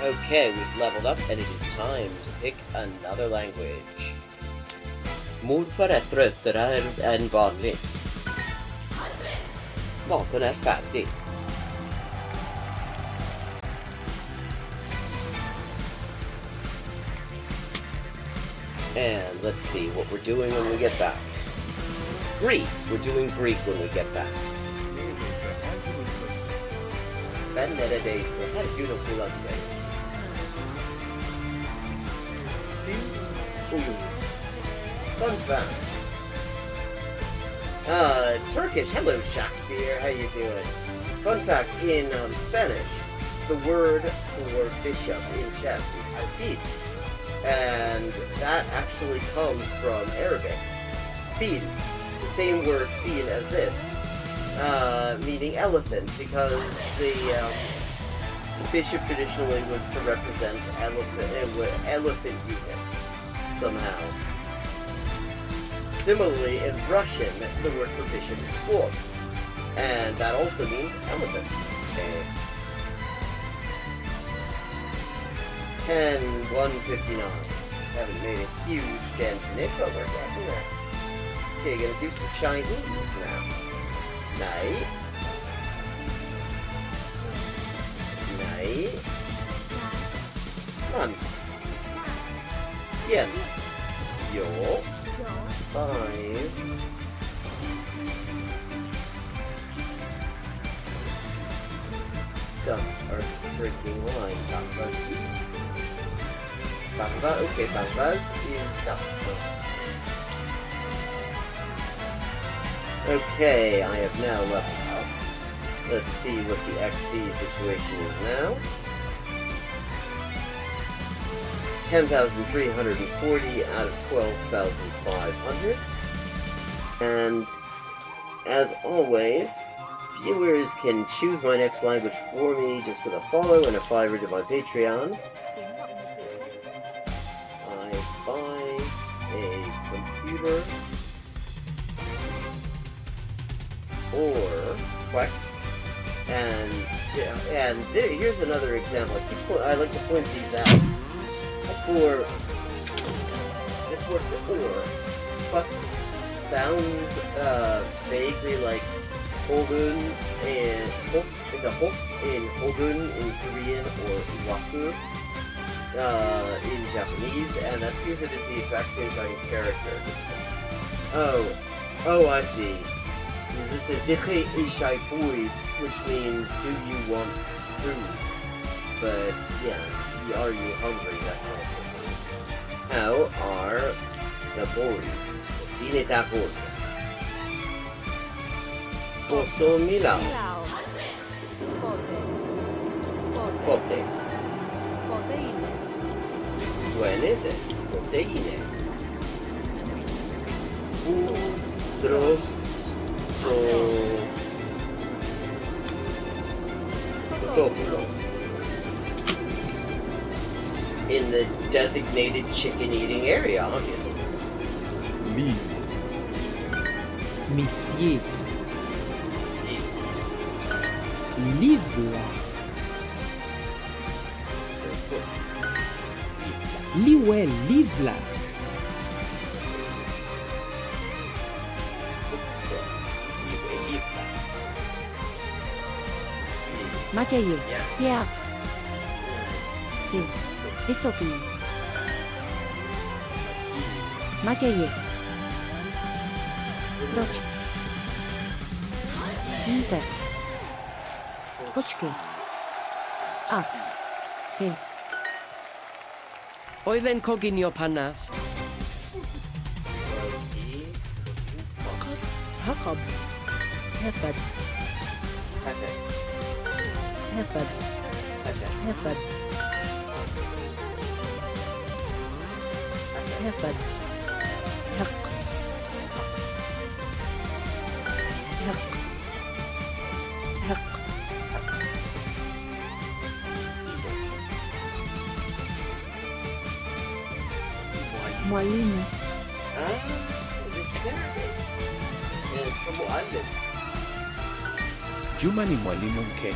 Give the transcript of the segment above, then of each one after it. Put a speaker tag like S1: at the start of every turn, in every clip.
S1: Okay, we've leveled up, and it is time to pick another language. Morfar är tröttare än vanligt. Maten är färdig. And let's see what we're doing when we get back. Greek! We're doing Greek when we get back. Ben neredeyse her gün okula gidelim. Fun fact. Turkish. Hello, Shakespeare. How you doing? Fun fact, in Spanish, the word for bishop in chess is alfil. And that actually comes from Arabic. Fil. The same word fil as this. Meaning elephant, because the bishop traditionally was to represent elephant units somehow. Similarly, in Russian, the word for bishop is squad, and that also means elephant. Okay. 10:159. Haven't made a huge dent in it, but we're getting there. Okay, gonna do some Chinese now. Nej. Man. Igen. Jo. 5. Ducks are drinking wine. Bambas. Okay, Bambas is ducks. Okay, I have now leveled up. Let's see what the XP situation is now. 10,340 out of 12,500. And as always, viewers can choose my next language for me just with a follow and a $5 to my Patreon. I buy a computer or quack, and here's another example. I like to point these out. For this word for or, quack sounds vaguely like hogun and the hok in hogun in Korean or waku in Japanese, and that appears it is the exact same kind of character. Oh, I see. This is Dikhe Ishai Fui, which means do you want food? But yeah, are you hungry? That kind of thing. How are the boys? Cine da Boya. Posso Milao. Pote. When is it? Proteine. Udros. Potopolo. In the designated chicken-eating area, obviously.
S2: Leave. Monsieur.
S1: See.
S2: Live là. Liwe, live là.
S3: 맞아요. Yeah. Sí. Eso que. 맞아요. 그렇지. Inter. Počkej. A. Sí.
S4: Oedden coginio panas.
S2: Hakab. Hefad. Hefad. Hefad. Hefad. Haq. Haq. Haq. Mwalimu.
S1: This is Arabic. And it's from Mu'allim.
S2: Juma ni mwalimu mke.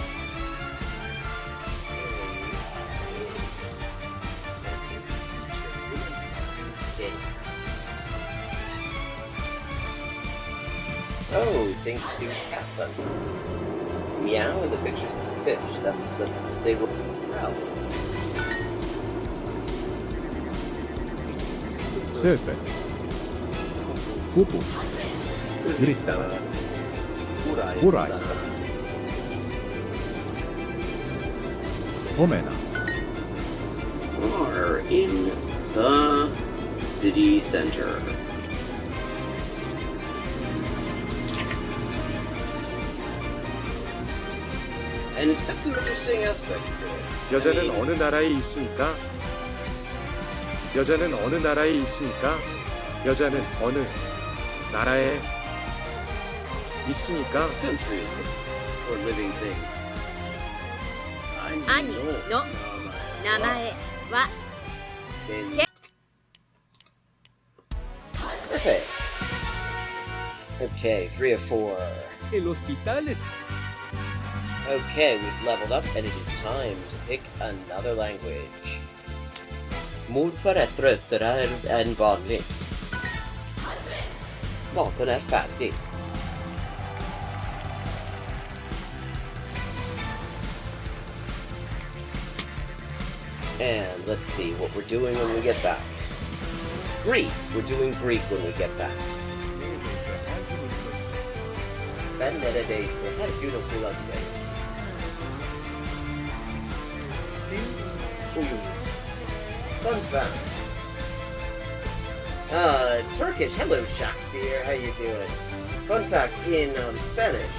S1: Oh, thanks to cat signs. Meow and the pictures of the fish. That's they were proud.
S5: スープポポグリッタオライスタオメナ
S1: Are in the city center. And it's got some interesting aspects to it.
S5: 여자는 어느 나라에 있습니까? 여자는 어느 나라에 있습니까? 여자는 어느 나라에 있습니까?
S1: Countries for living things.
S6: 兄の名前は
S1: Perfect. Okay, 3 of 4.
S4: El hospital.
S1: Okay, we've leveled up and it is time to pick another language. Mod för ett tröttare än vanligt. Maten är färdig. And let's see what we're doing when we get back. Greek. We're doing Greek when we get back. Benedese. Her Gud och Gud. Fun fact. Turkish. Hello, Shakespeare. How you doing? Fun fact, in Spanish,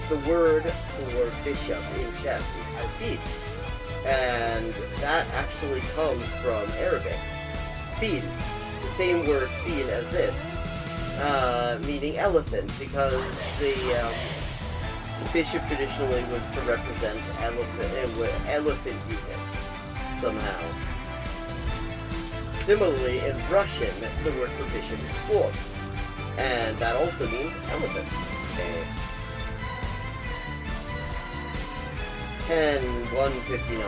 S1: the word for bishop in chess is alfil. And that actually comes from Arabic. Fil. The same word fil as this. Meaning elephant, because the bishop traditionally was to represent elephant units somehow. Similarly, in Russian, the word for bishop is squad, and that also means elephant. Okay. 10-159.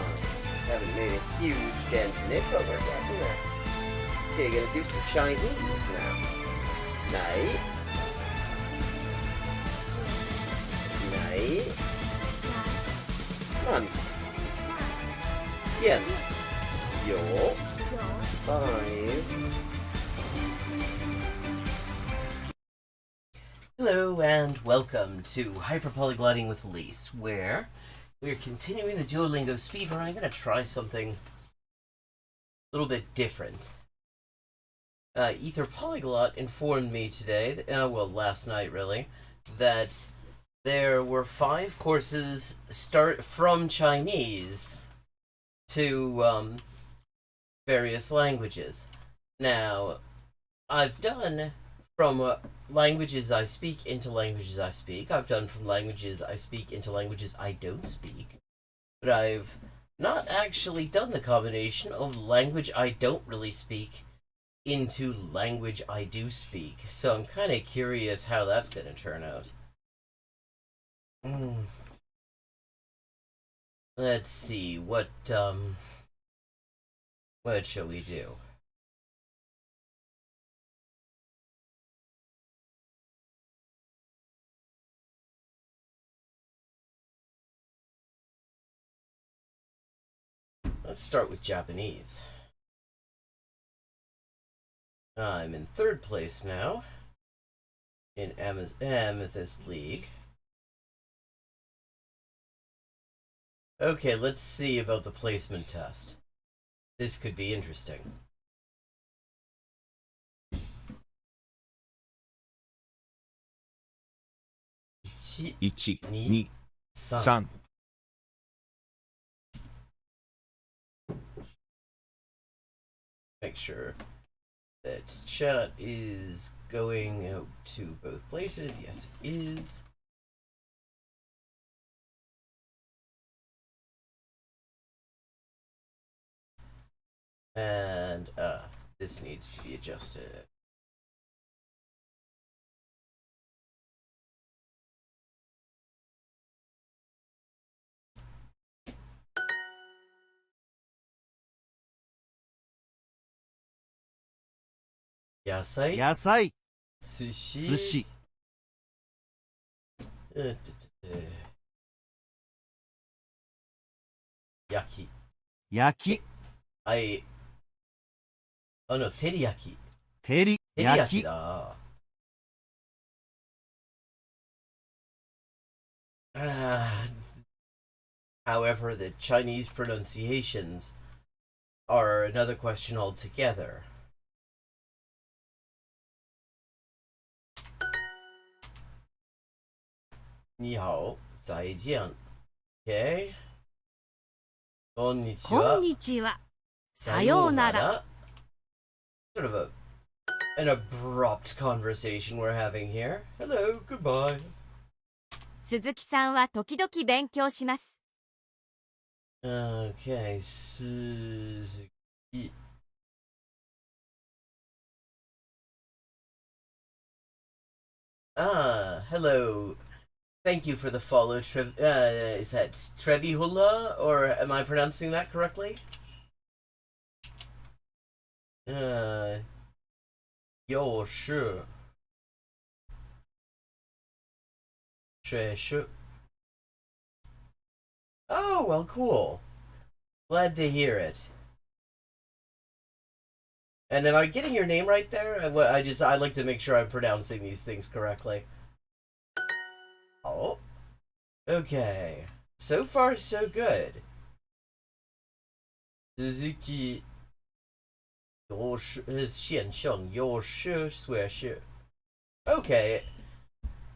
S1: Haven't made a huge dent in it, but we're getting there. Okay, gonna do some Chinese now. Night. Night. Man. Yen. Yo. 5. Hello and welcome to Hyperpolyglotting with Elise, where we're continuing the Duolingo Speedrun. I'm going to try something a little bit different. Ether Polyglot informed me today, last night really, that there were 5 courses start from Chinese to various languages. Now, I've done from languages I speak into languages I speak. I've done from languages I speak into languages I don't speak. But I've not actually done the combination of language I don't really speak into language I do speak. So I'm kind of curious how that's going to turn out. Let's see, what shall we do? Let's start with Japanese. I'm in 3rd place now in Amethyst League. Okay, let's see about the placement test. This could be interesting. Ichi,
S5: 1、2、
S1: san.
S5: 3
S1: Make sure that chat is going out to both places. Yes, it is. And this needs to be adjusted. Yasai,
S7: 野菜、
S1: sushi,
S7: 寿司、
S1: Yaki.
S7: 焼き、
S1: I. Oh no, teriyaki.
S7: 照り、焼
S1: Teriyaki
S7: き、
S1: だ。However, the Chinese pronunciations are another question altogether. Ni hao, zaijian. Okay. こんにち
S6: こん
S1: は。
S6: にちは。さようなら。
S1: Sort of an abrupt conversation we're having here. Hello, goodbye.
S6: 鈴木さんは時々勉強します。
S1: Okay, Suzuki. Hello. Thank you for the follow, is that Trevihula, or am I pronouncing that correctly? Yo, sure. Sure. Oh, well, cool. Glad to hear it. And am I getting your name right there? I like to make sure I'm pronouncing these things correctly. Oh. Okay. So far, so good. Suzuki. his 现象有时随时. Okay.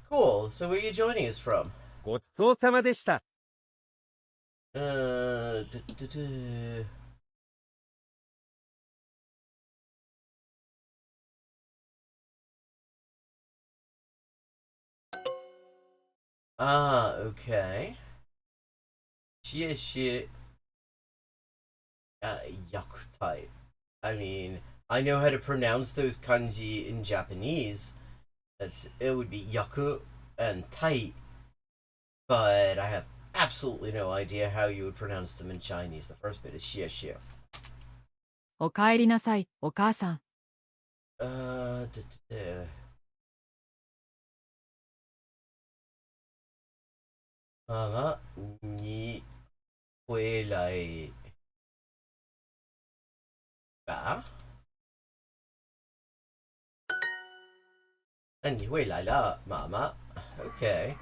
S1: Cool. So where are you joining us from?
S7: ごちそうさまでした。
S1: Uh, duh, duh, duh. Okay. 谢谢. Yakutai. I mean, I know how to pronounce those kanji in Japanese. It would be yaku and tai, but I have absolutely no idea how you would pronounce them in Chinese. The first bit is xie xie.
S3: おかえりなさい、お母さん。
S1: Duh, duh, duh. Mama, 你回来吧？那你回来了，妈妈。Okay.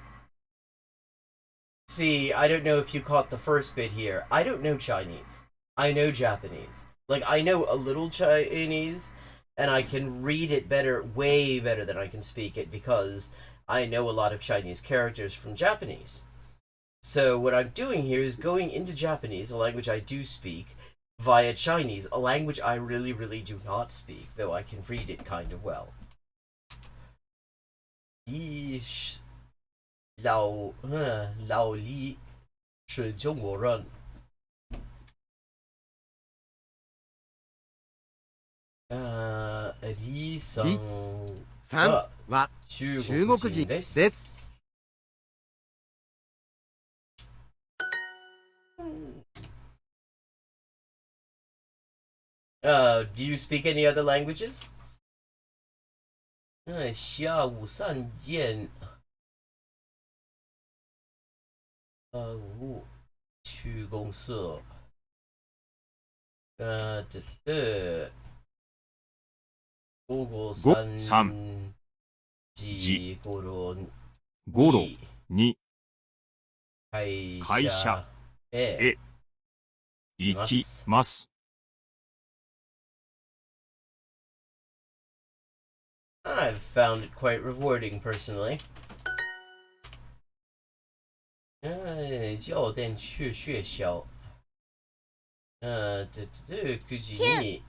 S1: See, I don't know if you caught the first bit here. I don't know Chinese. I know Japanese. Like, I know a little Chinese, and I can read it better, way better than I can speak it, because I know a lot of Chinese characters from Japanese. So what I'm doing here is going into Japanese, a language I do speak, via Chinese, a language I really, really do not speak, though I can read it kind of well. 老李是中国人。李さん
S7: さん
S1: は
S7: は
S1: 中
S7: 中
S1: 国
S7: 国人で
S1: 人です。
S7: す。
S1: Do you speak any other languages? 下午3点。我去公司。午後3時頃に会社へ行きます。I've found it quite rewarding personally. 9点去学校。9時に。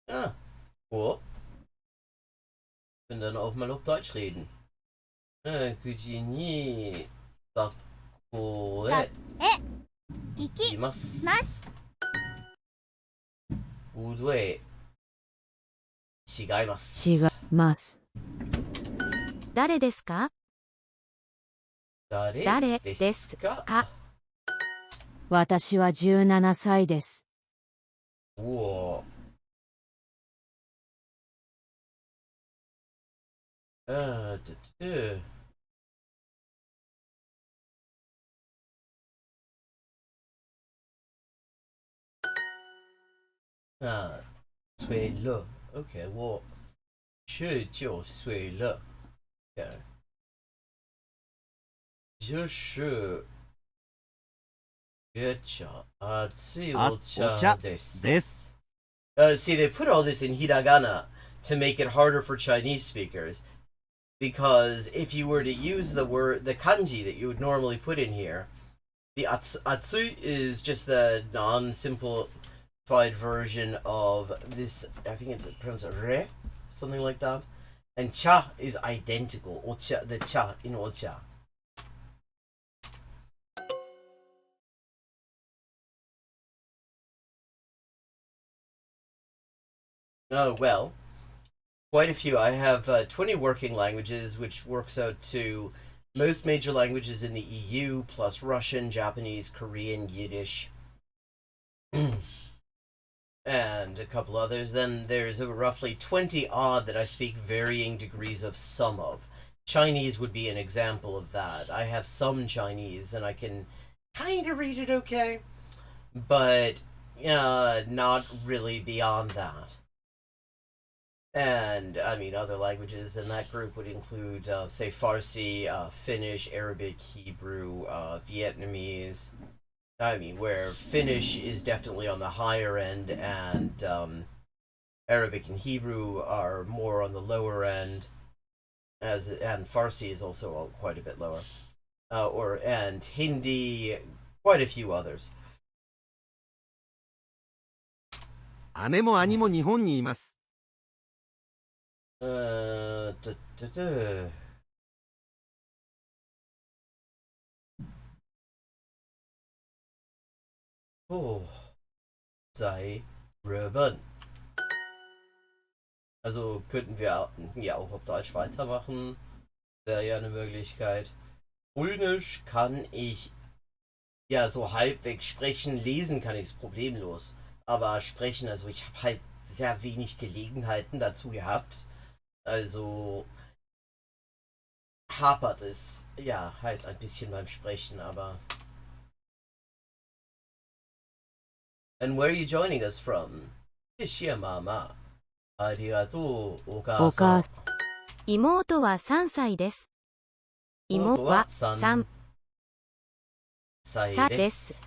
S1: Ah, cool. Und dann auch mal auf Deutsch reden. 9時に学校へ行きます。不对。違います。
S3: 違います。
S6: 誰ですか？
S1: 誰ですか？
S3: 私は17歳です。
S1: おお。
S8: duh. 啊，睡了。OK，我是就睡了。就是热茶、熱いお茶です。See, they put all this in hiragana to make it harder for Chinese speakers. Because if you were to use the kanji that you would normally put in here, the atsui is just the non-simplified version of this. I think it's pronounced re, something like that. And cha is identical. Ocha, the cha in ocha. Oh, well, quite a few. I have 20 working languages, which works out to most major languages in the EU, plus Russian, Japanese, Korean, Yiddish, and a couple others. Then there's roughly 20 odd that I speak varying degrees of some of. Chinese would be an example of that. I have some Chinese, and I can kind of read it okay, but not really beyond that. And, I mean, other languages in that group would include, say, Farsi, Finnish, Arabic, Hebrew, Vietnamese. I mean, where Finnish is definitely on the higher end, and Arabic and Hebrew are more on the lower end, and Farsi is also quite a bit lower. And Hindi, quite a few others.
S7: 姉も兄も日本にいます。
S8: Oh, 在日本. Also könnten wir ja auch auf Deutsch weitermachen. Wäre ja eine Möglichkeit. Polnisch kann ich ja so halbwegs sprechen, lesen kann ich es problemlos. Aber sprechen, also ich habe halt sehr wenig Gelegenheiten dazu gehabt. Also hapert es ja halt ein bisschen beim Sprechen, aber. And where are you joining us from? 谢谢ママ。ありがとう、お母さん。
S3: 妹は3歳です。妹は3歳です。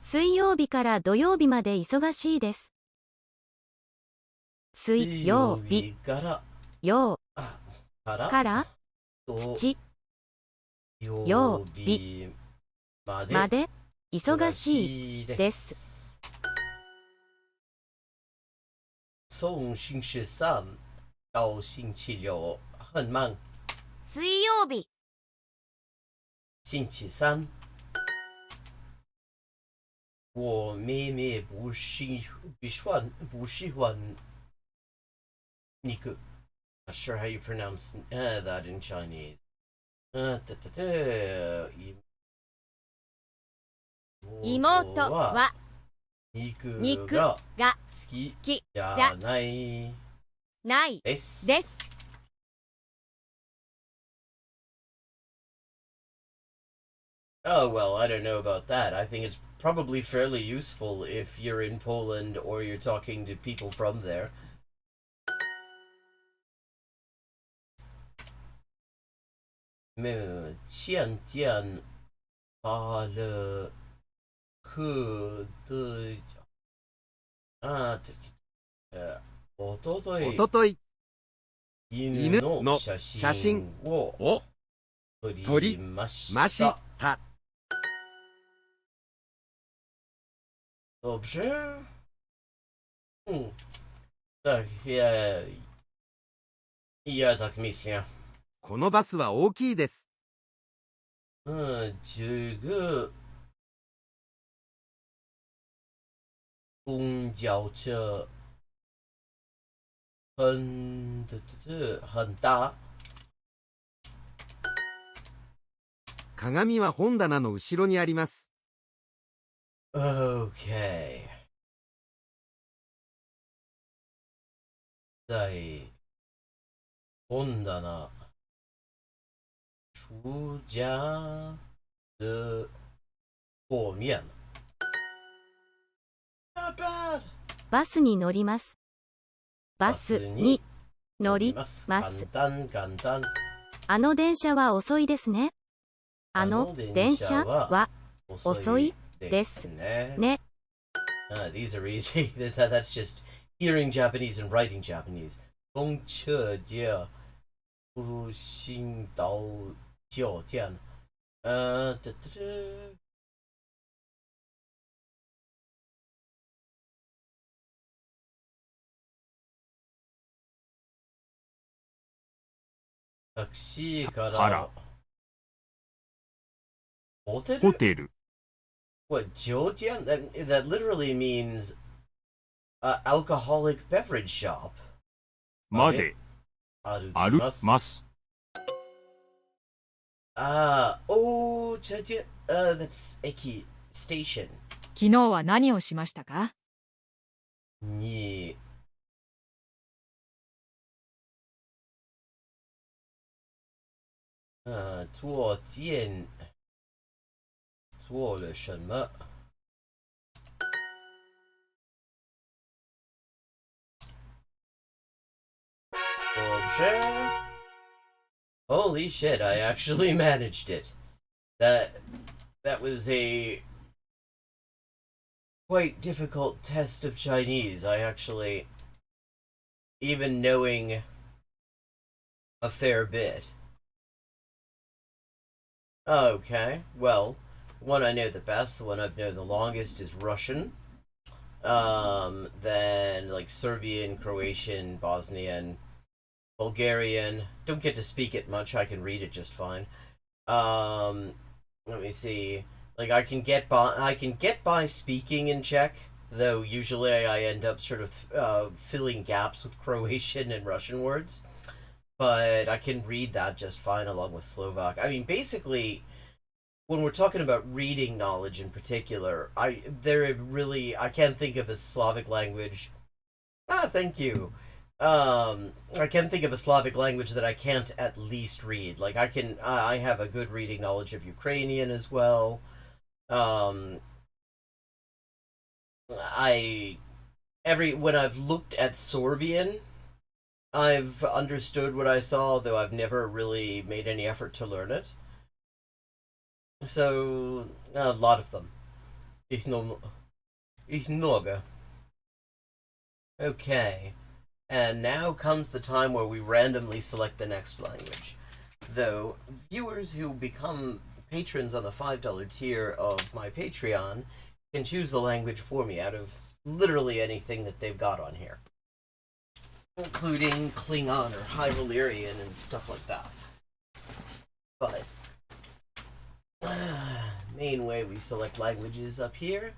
S3: 水曜日から土曜日まで忙しいです。水曜日から土曜日まで忙しいです。
S8: 从星期三到星期六很忙。
S6: 水曜日。
S8: 星期三。我妹妹不喜欢肉。Not sure how you pronounce that in Chinese.
S6: 妹は
S8: 肉が好きじゃないです。Oh, well, I don't know about that. I think it's probably fairly useful if you're in Poland or you're talking to people from there. Me 前天发了课的おととい犬の写真を撮りました。Dobrze? Tak, ja tak myślę.
S7: このバスは大きいです。
S8: 这个公交车很大。
S7: 鏡は本棚の後ろにあります。
S8: Okay. 在本棚书架的后面 Not bad.
S3: バスに乗ります。バスに乗り
S8: ます
S3: ます。
S8: 簡単
S3: あの電車は遅いですね。あの電車は遅いですね。
S8: These are easy. That's just hearing Japanese and writing Japanese. 公车站不行到酒店。タクシーからホテル？
S9: ホテル
S8: What, 酒店? That literally means alcoholic beverage shop.
S9: まで
S8: 歩
S9: 歩きます。
S8: Oh, 酒店 that's Eki station.
S6: 昨日は何をしましたか？
S8: に坐电做了什么？Holy shit, I actually managed it. That was a quite difficult test of Chinese. I actually, even knowing a fair bit. Okay, well, the one I know the best, the one I've known the longest is Russian. Then like Serbian, Croatian, Bosnian, Bulgarian. Don't get to speak it much. I can read it just fine. Let me see. Like I can get by speaking in Czech, though usually I end up sort of filling gaps with Croatian and Russian words. But I can read that just fine along with Slovak. I mean, basically, when we're talking about reading knowledge in particular, I can't think of a Slavic language. Thank you. I can't think of a Slavic language that I can't at least read. Like I have a good reading knowledge of Ukrainian as well. When I've looked at Sorbian, I've understood what I saw, though I've never really made any effort to learn it. So, a lot of them. Ich много. Okay. And now comes the time where we randomly select the next language. Though, viewers who become patrons on the $5 tier of my Patreon can choose the language for me out of literally anything that they've got on here, including Klingon or High Valyrian and stuff like that. But main way we select languages up here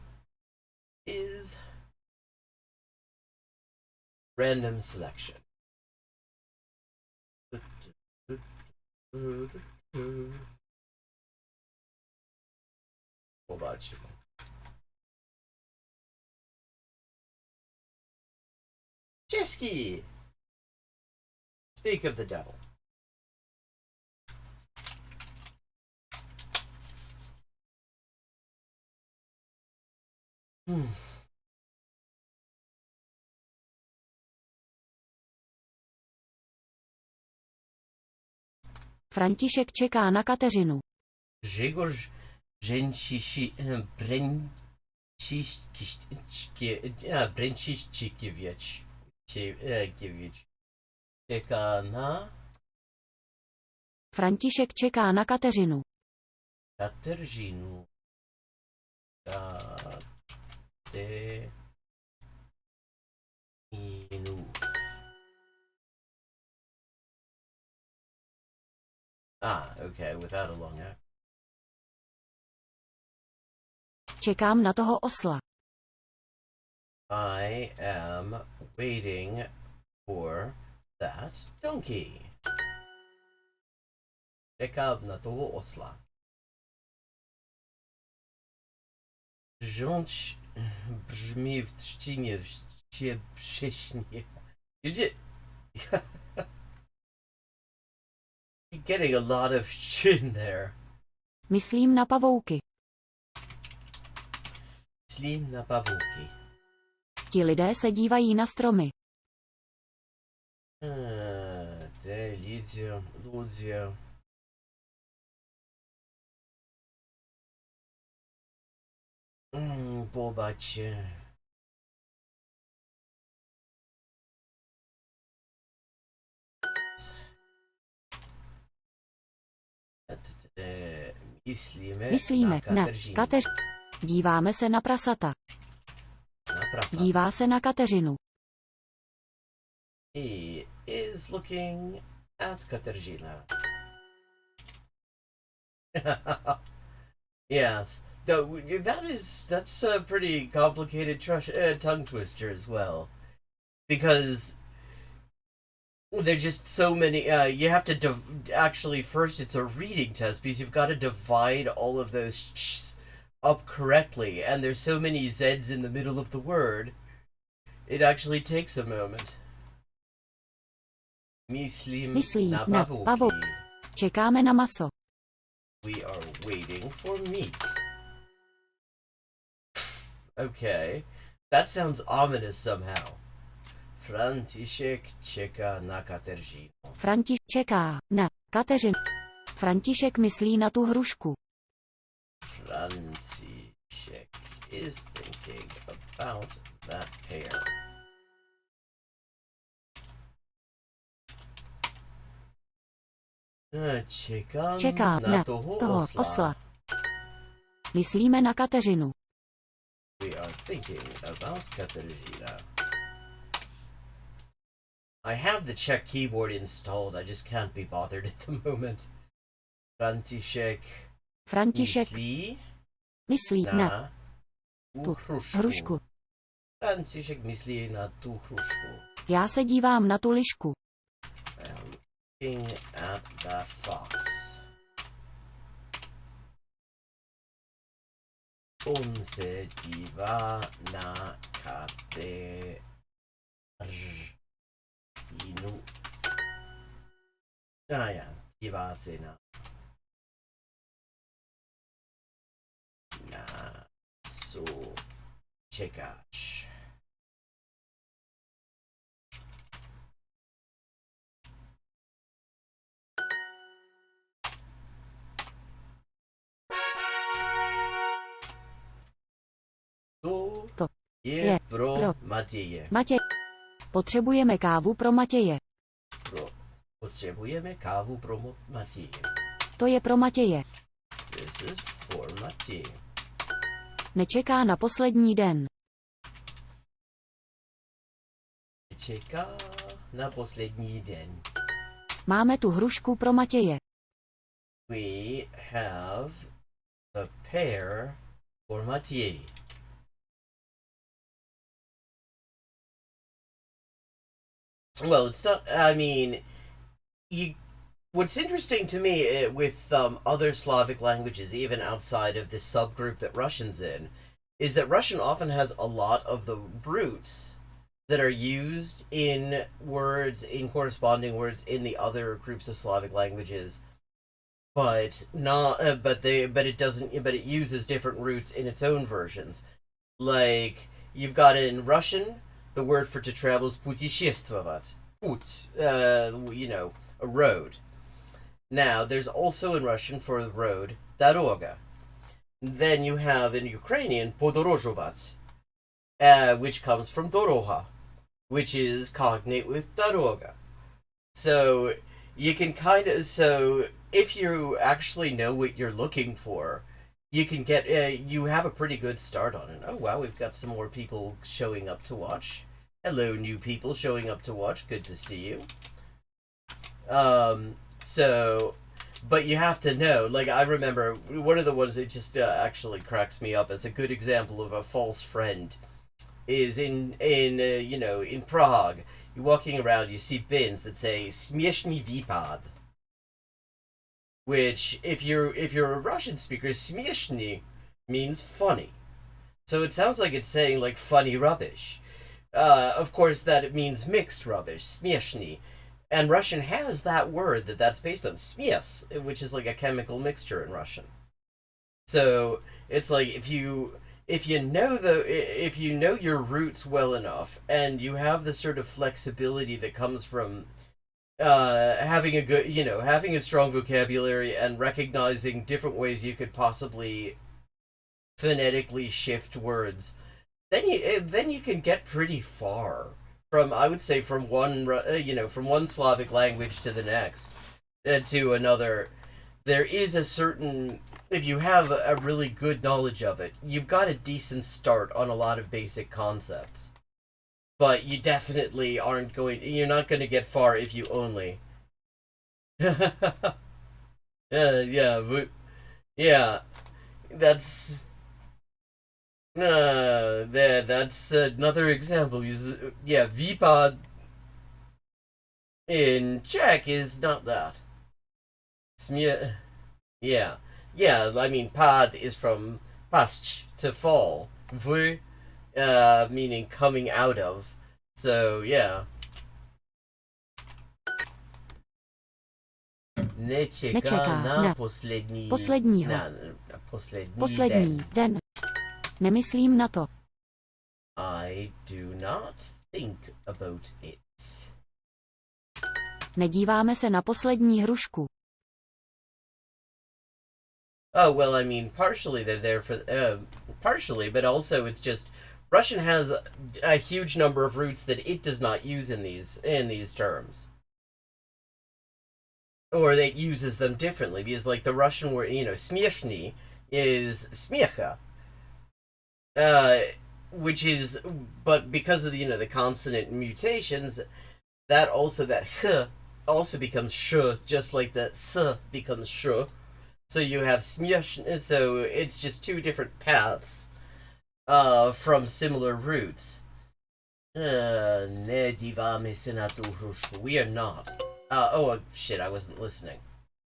S8: is random selection. Zobaczmy. Czeski! Speak of the devil.
S2: František čeká na Kateřinu.
S8: Grzegorz Bręciszkiewicz czeka na
S2: František čeká na Kateřinu.
S8: Kateřinu. Okay, without a long act.
S2: Čekám na toho osla.
S8: I am waiting for that donkey. Czekam na toho osla. Rządź brzmi w trzcinie wścieprześnie. You're getting a lot of shit in there.
S2: Myslím na pavouky.
S8: Myslím na pavouky.
S2: Ti lidé se dívají na stromy.
S8: Te ludzie. Popatrzcie.
S2: Myslíme na Kateřinu. Díváme se na prasata. Dívá se na Kateřinu.
S8: He is looking at Kateřina. Yes. That's a pretty complicated tongue twister as well. Because there's just so many, you have to actually, first it's a reading test because you've got to divide all of those ch's up correctly, and there's so many z's in the middle of the word, it actually takes a moment. Myslím na pavouky.
S2: Čekáme na maso.
S8: We are waiting for meat. Okay, that sounds ominous somehow. František čeká na Kateřinu.
S2: František čeká na Kateřinu. František myslí na tu hrušku.
S8: František is thinking about that pear. Čekám na toho osla.
S2: Myslíme na Kateřinu.
S8: We are thinking about Kateřina. I have the Czech keyboard installed, I just can't be bothered at the moment. František
S2: myslí na tu hrušku.
S8: František myslí na tu hrušku.
S2: Já se dívám na tu lišku.
S8: I'm looking at the fox. On se dívá na Kateřinu. Dívá se na co čekáš.
S2: To
S8: je pro Matěje.
S2: Potřebujeme kávu pro Matěje.
S8: Potřebujeme kávu pro Matěje.
S2: To je pro Matěje.
S8: This is for Matěj.
S2: Nečeká na poslední den.
S8: Čeká na poslední den.
S2: Máme tu hrušku pro Matěje.
S8: We have a pear for Matěj. Well, it's not, I mean, what's interesting to me with other Slavic languages, even outside of this subgroup that Russian's in, is that Russian often has a lot of the roots that are used in words, in corresponding words in the other groups of Slavic languages, but it uses different roots in its own versions. Like, you've got in Russian, the word for to travel is putishestvovat. A road. Now, there's also in Russian for the road, doroga. Then you have in Ukrainian podorozhovat, which comes from doroha, which is cognate with doroga. So, you can if you actually know what you're looking for, you can you have a pretty good start on it. Oh wow, we've got some more people showing up to watch. Hello, new people showing up to watch. Good to see you. But you have to know, like, I remember one of the ones that just actually cracks me up as a good example of a false friend is in Prague. You're walking around, you see bins that say "Śmieszny wypad," which, if you're a Russian speaker, "śmieszny" means funny. So it sounds like it's saying like funny rubbish. Of course, that it means mixed rubbish, śmieszny. And Russian has that word that's based on smies, which is like a chemical mixture in Russian. So it's like if you know your roots well enough, and you have the sort of flexibility that comes from having a strong vocabulary and recognizing different ways you could possibly phonetically shift words, then you can get pretty far from, I would say, from one Slavic language to the next, to another. There is a certain, if you have a really good knowledge of it, you've got a decent start on a lot of basic concepts. But you definitely you're not going to get far if you only. Yeah, that's that's another example. Yeah, Vipad in Czech is not that. Yeah. I mean, pad is from pasť, to fall. V, meaning coming out of. So yeah.
S2: Nečeká na poslední den. Nemyslím na to.
S8: I do not think about it.
S2: Nedíváme se na poslední hrušku.
S8: Oh, well, I mean, partially they're there for, partially, but also it's just, Russian has a huge number of roots that it does not use in these terms. Or it uses them differently, because like the Russian word, smieszny is smiecha. Which is, but because of the consonant mutations, that h also becomes sh, just like the s becomes sh. So you have smieszny, so it's just two different paths from similar roots. We are not. Oh shit, I wasn't listening.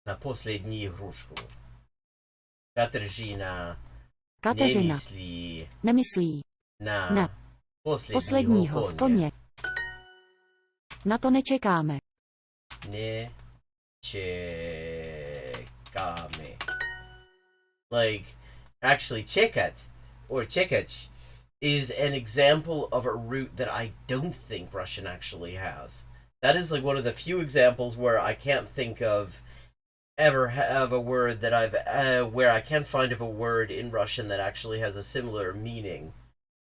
S8: Na poslední hrušku. Kateřina
S2: nemyslí
S8: na
S2: posledního koně. Na to nečekáme.
S8: Like, actually, čekat or čekać is an example of a root that I don't think Russian actually has. That is like one of the few examples where I can't think of ever have a word that where I can't find of a word in Russian that actually has a similar meaning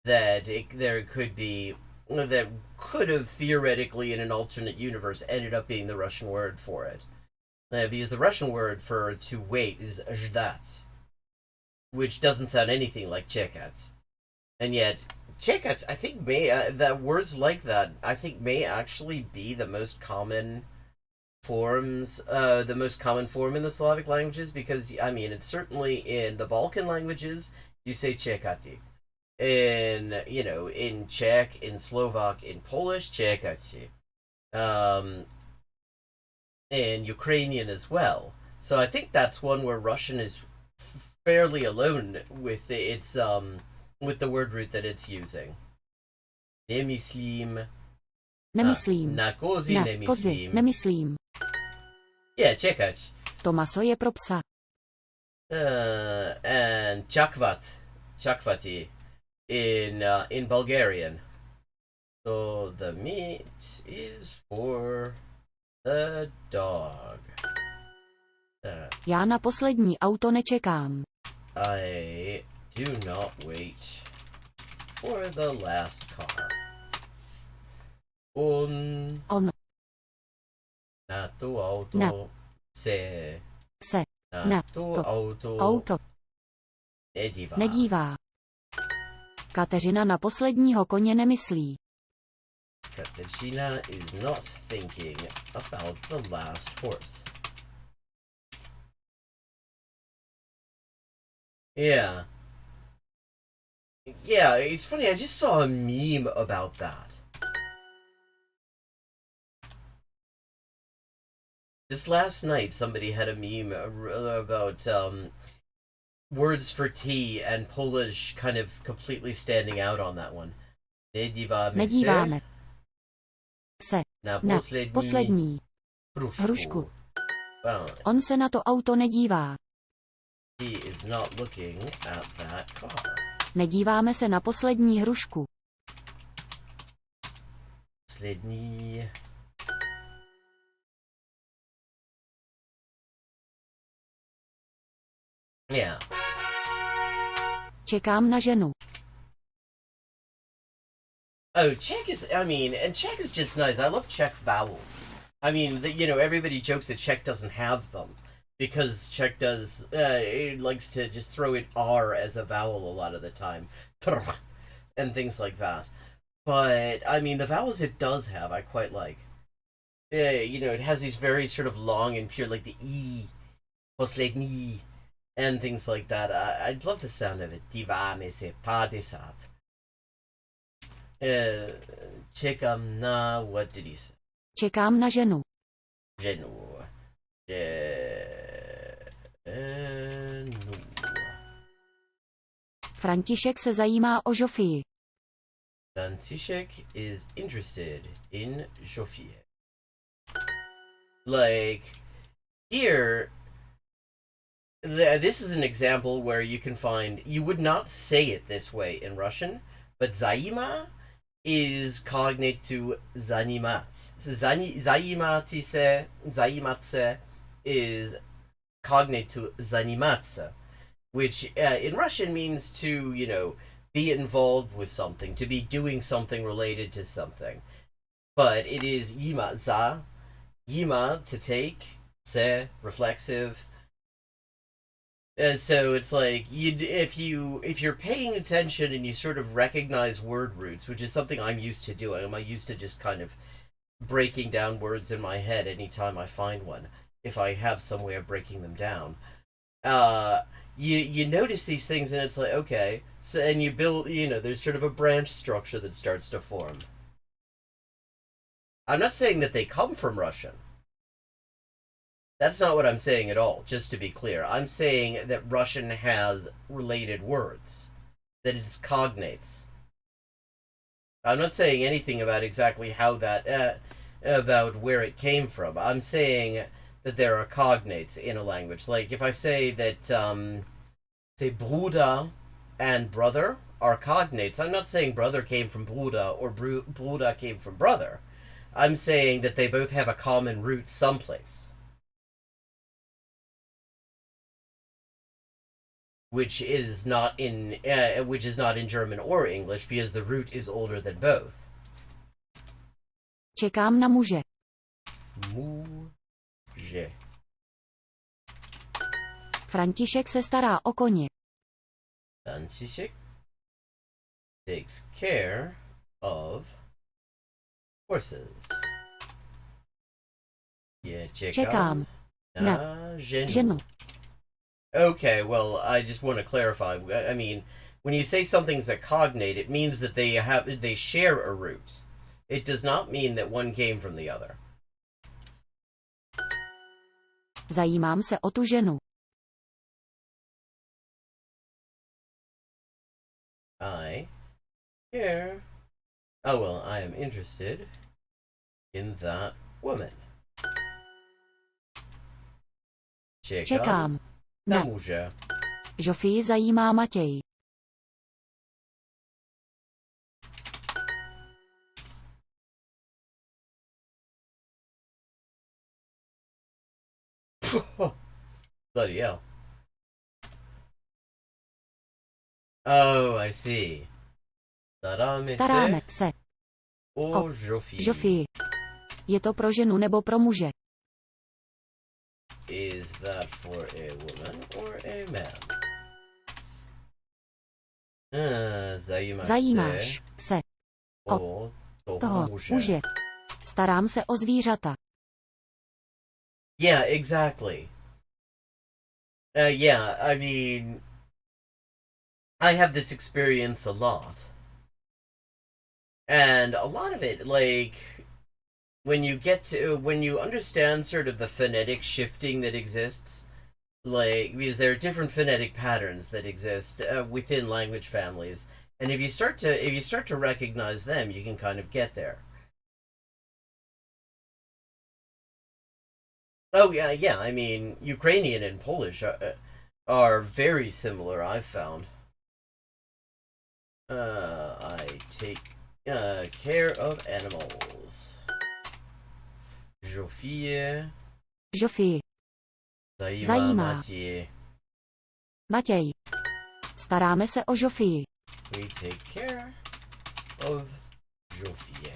S8: that there could be, that could have theoretically in an alternate universe ended up being the Russian word for it. Because the Russian word for to wait is ždát, which doesn't sound anything like čekat. And yet, čekat, I think that words like that, I think may actually be the most common forms, the most common form in the Slavic languages, because, I mean, it's certainly in the Balkan languages, you say čekati. In Czech, in Slovak, in Polish, čekati. And Ukrainian as well. So I think that's one where Russian is fairly alone with its with the word root that it's using. Nemyslím. Na kozy
S2: nemyslím.
S8: Yeah, čekať.
S2: To maso je pro psa.
S8: And čakvati in Bulgarian. So the meat is for the dog.
S2: Já na poslední auto nečekám.
S8: I do not wait for the last car.
S2: On.
S8: Na to auto.
S2: Na.
S8: Se.
S2: Na
S8: to
S2: auto. Nedívá. Kateřina na posledního koně nemyslí.
S8: Kateřina is not thinking about the last horse. Yeah. Yeah, it's funny, I just saw a meme about that. Just last night, somebody had a meme about words for tea and Polish kind of completely standing out on that one. Nedíváme
S2: se.
S8: Na
S2: Na
S8: poslední
S2: poslední
S8: hrušku.
S2: hrušku.
S8: Well,
S2: On se na to auto nedívá.
S8: he is not looking at that car.
S2: Nedíváme se na poslední hrušku.
S8: Poslední. Yeah.
S2: Čekám na ženu.
S8: Oh, Czech is, I mean, and Czech is just nice. I love Czech vowels. I mean, you know, everybody jokes that Czech doesn't have them because Czech does, it likes to just throw in R as a vowel a lot of the time. And things like that. But, I mean, the vowels it does have, I quite like. You know, it has these very sort of long and pure, like the E, poslední, and things like that. I'd love the sound of it. Díváme se, padesát. Čekám na, what did he say?
S2: Čekám na ženu.
S8: Ženu. Ženu.
S2: František se zajímá o Žofii.
S8: František is interested in Žofie. Like, here, this is an example where you can find, you would not say it this way in Russian, but zajímá is cognate to zanímat. Zajímat se is cognate to zanímat se, which in Russian means to, you know, be involved with something, to be doing something related to something. But it is yima, za, yima, to take, se, reflexive. So it's like if you're paying attention and you sort of recognize word roots, which is something I'm used to doing. I'm used to just kind of breaking down words in my head anytime I find one, if I have some way of breaking them down. You notice these things and it's like, okay, so, and you build, you know, there's sort of a branch structure that starts to form. I'm not saying that they come from Russian. That's not what I'm saying at all, just to be clear. I'm saying that Russian has related words, that it's cognates. I'm not saying anything about exactly how that, about where it came from. I'm saying that there are cognates in a language. Like if I say that, say Bruder and brother are cognates, I'm not saying brother came from Bruder or Bruder came from brother. I'm saying that they both have a common root someplace. Which is not in German or English because the root is older than both.
S2: Čekám na muže.
S8: Muže.
S2: František se stará o koně.
S8: František takes care of horses. Yeah,
S2: Čekám na ženu.
S8: Okay, well, I just want to clarify. I mean, when you say something's a cognate, it means that they share a root. It does not mean that one came from the other.
S2: Zajímám se o tu ženu.
S8: I care. Oh, well, I am interested in that woman.
S2: Čekám na
S8: muže.
S2: Žofii zajímá Matěj.
S8: Bloody hell. Oh, I see.
S2: Staráme se
S8: o
S2: Žofii. Je to pro ženu nebo pro muže?
S8: Is that for a woman or a man?
S2: Zajímáš se
S8: o
S2: toho muže. Starám se o zvířata.
S8: Yeah, exactly. Yeah, I mean, I have this experience a lot. And a lot of it, like, when you understand sort of the phonetic shifting that exists, like, because there are different phonetic patterns that exist within language families, and if you start to recognize them, you can kind of get there. Oh, yeah, I mean, Ukrainian and Polish are very similar, I've found. I take care of animals. Žofie.
S2: Žofii. Zajímá. Matěj. Staráme se o Žofii.
S8: We take care of Žofie.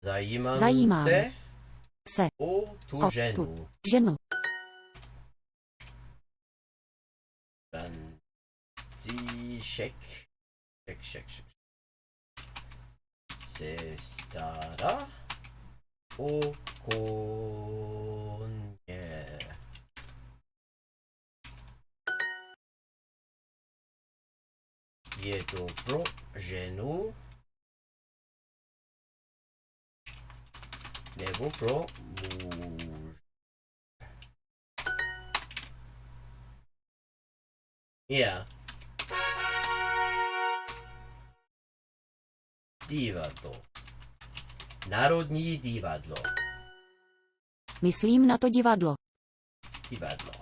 S8: Zajímám se o tu ženu.
S2: Ženu.
S8: František. Se stará o koně. Je to pro ženu nebo pro muž? Yeah. Divadlo. Národní divadlo.
S2: Myslím na to divadlo.
S8: Divadlo.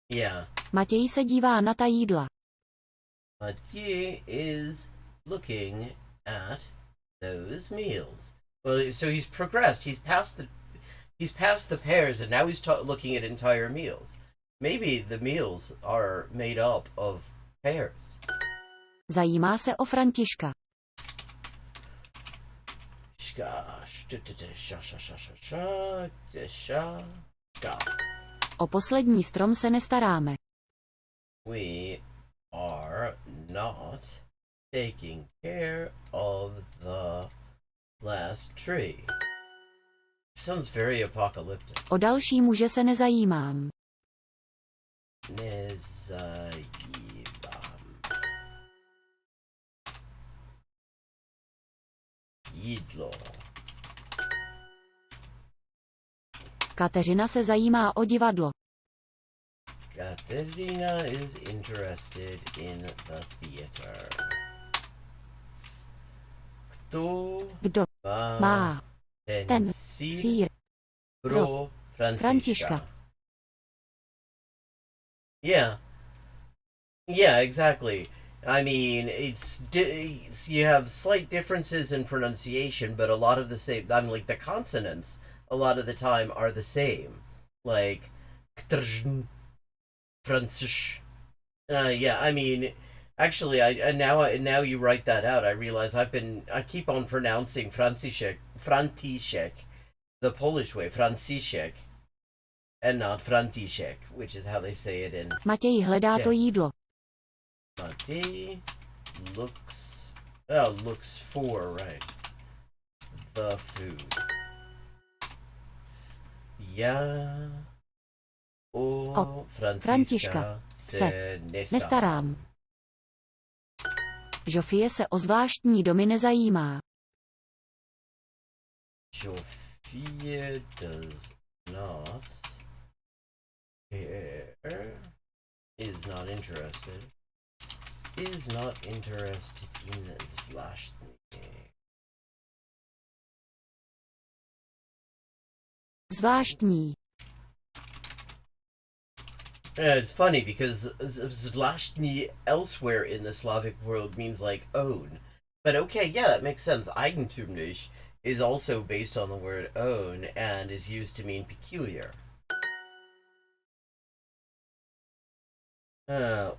S8: Yeah.
S2: Matěj se dívá na ta jídla.
S8: Mathieu is looking at those meals. Well, so he's progressed. He's past the pairs, and now he's looking at entire meals. Maybe the meals are made up of pairs.
S2: Zajímá se o Františka. O poslední strom se nestaráme.
S8: We are not taking care of the last tree. Sounds very apocalyptic.
S2: O další muže se nezajímám.
S8: Nezajímám. Jídlo.
S2: Kateřina se zajímá o divadlo.
S8: Katerina is interested in the theater.
S2: Kdo má ten sír
S8: pro Františka? Yeah, exactly. I mean, you have slight differences in pronunciation, but a lot of the same. I mean, like the consonants, a lot of the time are the same. Like, Francis. Yeah, I mean, actually, now you write that out, I realize I keep on pronouncing Franciszek, the Polish way, Franciszek, and not František, which is how they say it in.
S2: Matěj hledá to jídlo.
S8: Matej looks for, right, the food. Já o Františka se
S2: nestarám. Žofie se o zvláštní domy nezajímá.
S8: Žofie does not care, is not interested in zvláštní.
S2: Zvláštní.
S8: It's funny because zvláštní elsewhere in the Slavic world means like own. But okay, yeah, that makes sense. Eigentümlich is also based on the word own and is used to mean peculiar.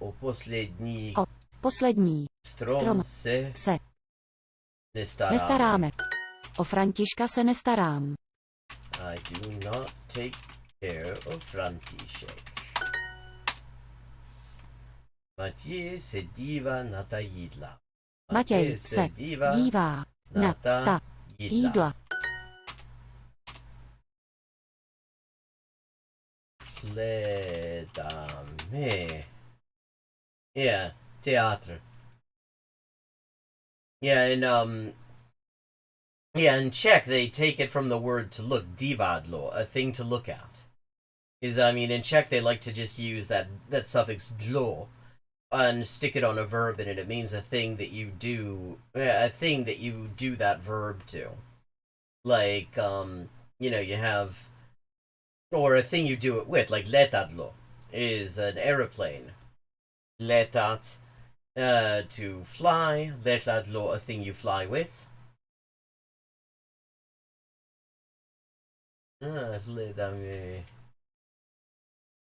S8: O poslední strom se
S2: nestaráme. O Františka se nestarám.
S8: I do not take care of František. Matěj se dívá na ta jídla.
S2: Matěj se dívá na ta jídla.
S8: Hledáme. Yeah, theater. Yeah, in Czech they take it from the word to look, divadlo, a thing to look at. Because I mean, in Czech they like to just use that suffix dlo and stick it on a verb, and it means a thing that you do that verb to. Like, you have, or a thing you do it with, like letadlo is an aeroplane. Letat, to fly. Letadlo, a thing you fly with. Ledame.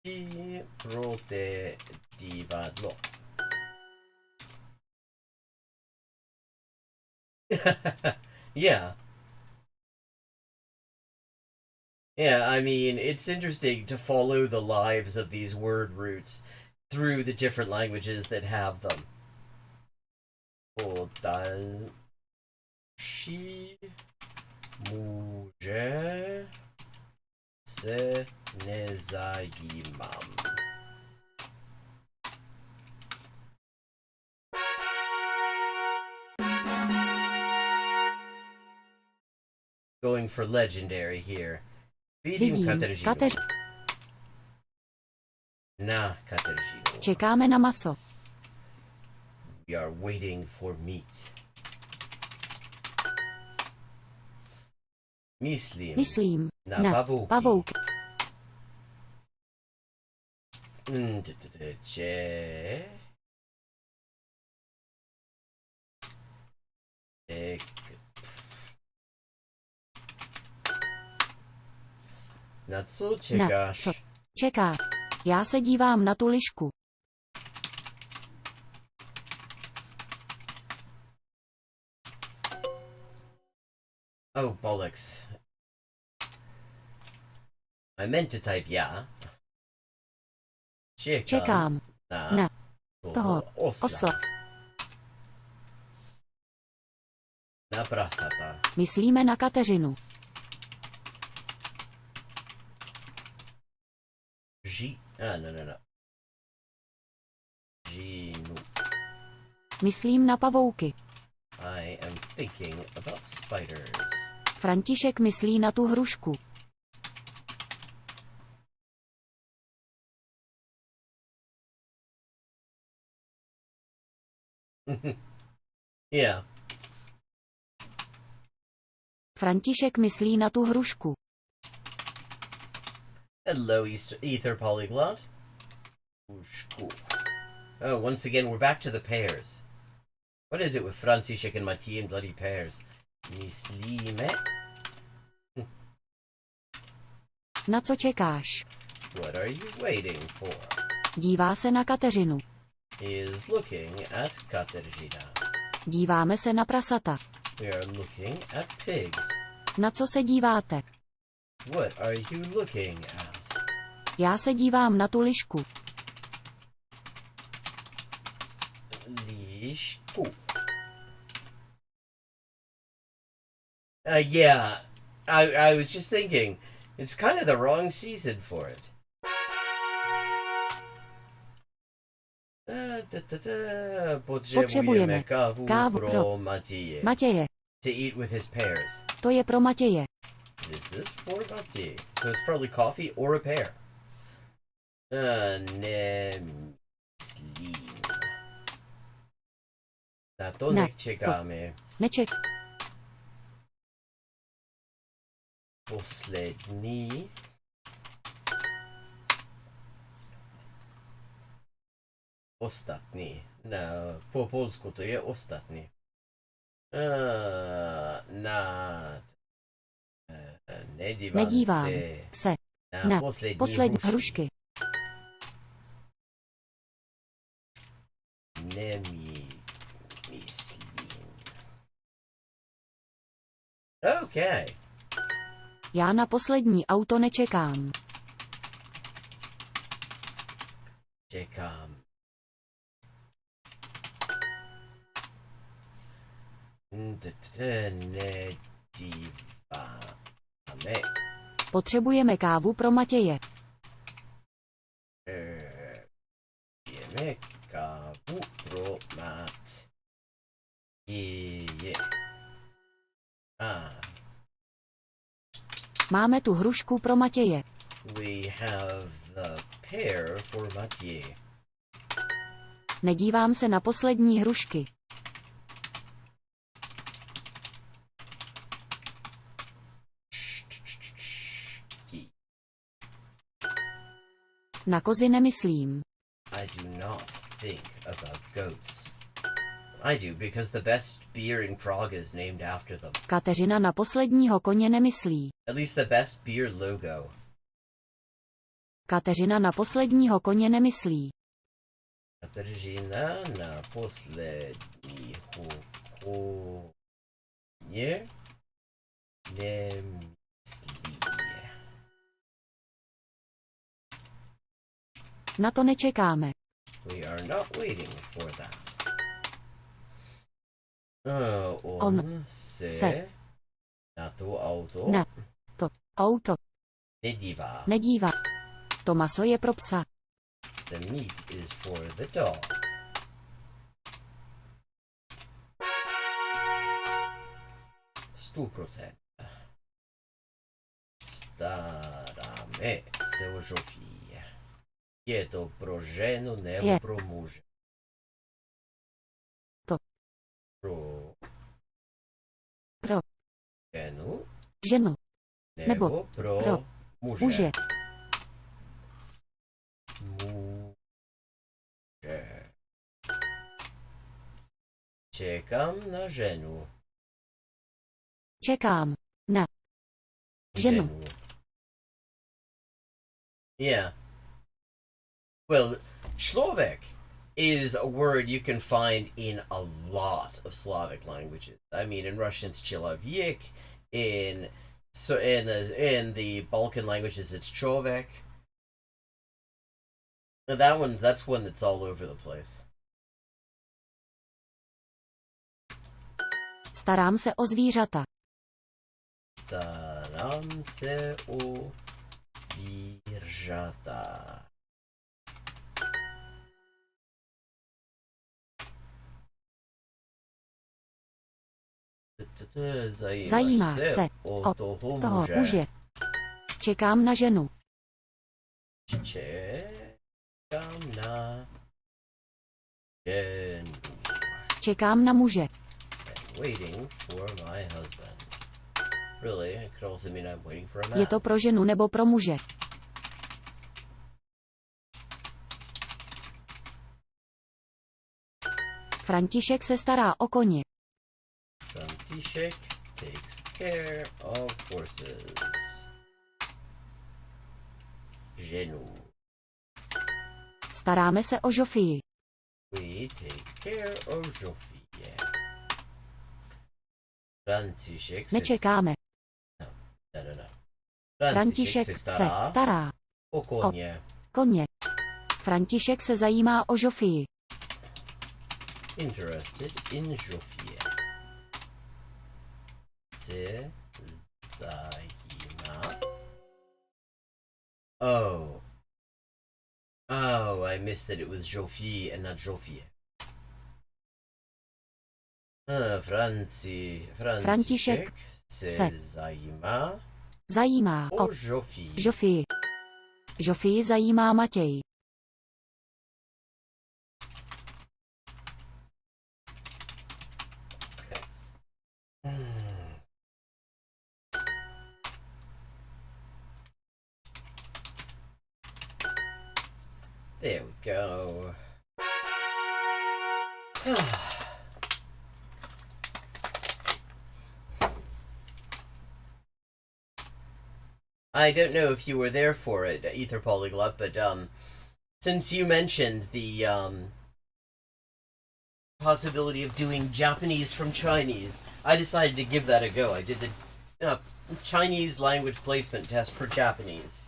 S8: I prote divadlo. Yeah. Yeah, I mean, it's interesting to follow the lives of these word roots through the different languages that have them. Odal shi muje se nezajimam. Going for legendary here. Vidím Kateřinu. Na Kateřinu.
S2: Čekáme na maso.
S8: We are waiting for meat. Myslím na pavouky. Na co čekáš?
S2: Na co čekáš? Já se dívám na tu lišku.
S8: Oh, bollocks. I meant to type ja.
S2: Čekám na toho osla.
S8: Na prasata.
S2: Myslíme na Kateřinu.
S8: No. Žínu.
S2: Myslím na pavouky.
S8: I am thinking about spiders.
S2: František myslí na tu hrušku.
S8: Yeah.
S2: František myslí na tu hrušku.
S8: Hello, Ether Polyglot. Oh, once again, we're back to the pairs. What is it with František and Matěj and bloody pairs? Myslíme?
S2: Na co čekáš?
S8: What are you waiting for?
S2: Dívá se na Kateřinu.
S8: Is looking at Kateřina.
S2: Díváme se na prasata.
S8: We are looking at pigs.
S2: Na co se díváte?
S8: What are you looking at?
S2: Já se dívám na tu lišku.
S8: Lišku. Yeah. I was just thinking, it's kind of the wrong season for it. Potřebujeme kávu pro
S2: Matěje.
S8: To eat with his pears.
S2: To je pro Matěje.
S8: This is for Matěj. So it's probably coffee or a pear. Nemyslím. Na to nečekáme.
S2: Neček.
S8: Poslední. Ostatní. No, po polsku to je ostatní. Nedívám
S2: se na poslední hrušky.
S8: Nemyslím. Okay.
S2: Já na poslední auto nečekám.
S8: Čekám. Nedíváme.
S2: Potřebujeme kávu pro Matěje.
S8: Pijeme kávu pro Matěje.
S2: Máme tu hrušku pro Matěje.
S8: We have the pear for Matěj.
S2: Nedívám se na poslední hrušky. Na kozy nemyslím.
S8: I do not think about goats. I do, because the best beer in Prague is named after them.
S2: Kateřina na posledního koně nemyslí.
S8: At least the best beer logo.
S2: Kateřina na posledního koně nemyslí.
S8: Kateřina na posledního koně nemyslí.
S2: Na to nečekáme.
S8: We are not waiting for that.
S2: On
S8: se na to auto
S2: Na to auto
S8: nedívá.
S2: nedívá. To maso je pro psa.
S8: The meat is for the dog. %. Staráme se o žofí. Je to pro ženu nebo
S2: Je.
S8: pro muže?
S2: To.
S8: Pro
S2: Pro
S8: ženu
S2: ženu
S8: nebo pro
S2: pro
S8: muže?
S2: muže.
S8: Muže. Čekám na ženu.
S2: Čekám na ženu.
S8: Yeah. Well, člověk is a word you can find in a lot of Slavic languages. I mean, in Russian it's человек, in the Balkan languages it's човек. That's one that's all over the place.
S2: Starám se o zvířata.
S8: Starám se o zvířata.
S2: Zajímá se o toho muže. Čekám na ženu.
S8: Čekám na ženu.
S2: Čekám na muže.
S8: Waiting for my husband. Really? It could also mean I'm waiting for a man.
S2: Je to pro ženu nebo pro muže. František se stará o koně.
S8: František takes care of horses. Ženu.
S2: Staráme se o Žofii.
S8: We take care of Žofie. František se...
S2: Nečekáme.
S8: No.
S2: František se stará
S8: o koně.
S2: koně. František se zajímá o Žofii.
S8: Interested in Žofie. Se zajímá. Oh, I missed that it was Žofie and not Žofie. František se
S2: zajímá o Žofii. Žofii zajímá Matěj.
S8: There we go. I don't know if you were there for it, Ether Polyglot, but since you mentioned the possibility of doing Japanese from Chinese, I decided to give that a go. I did the Chinese language placement test for Japanese.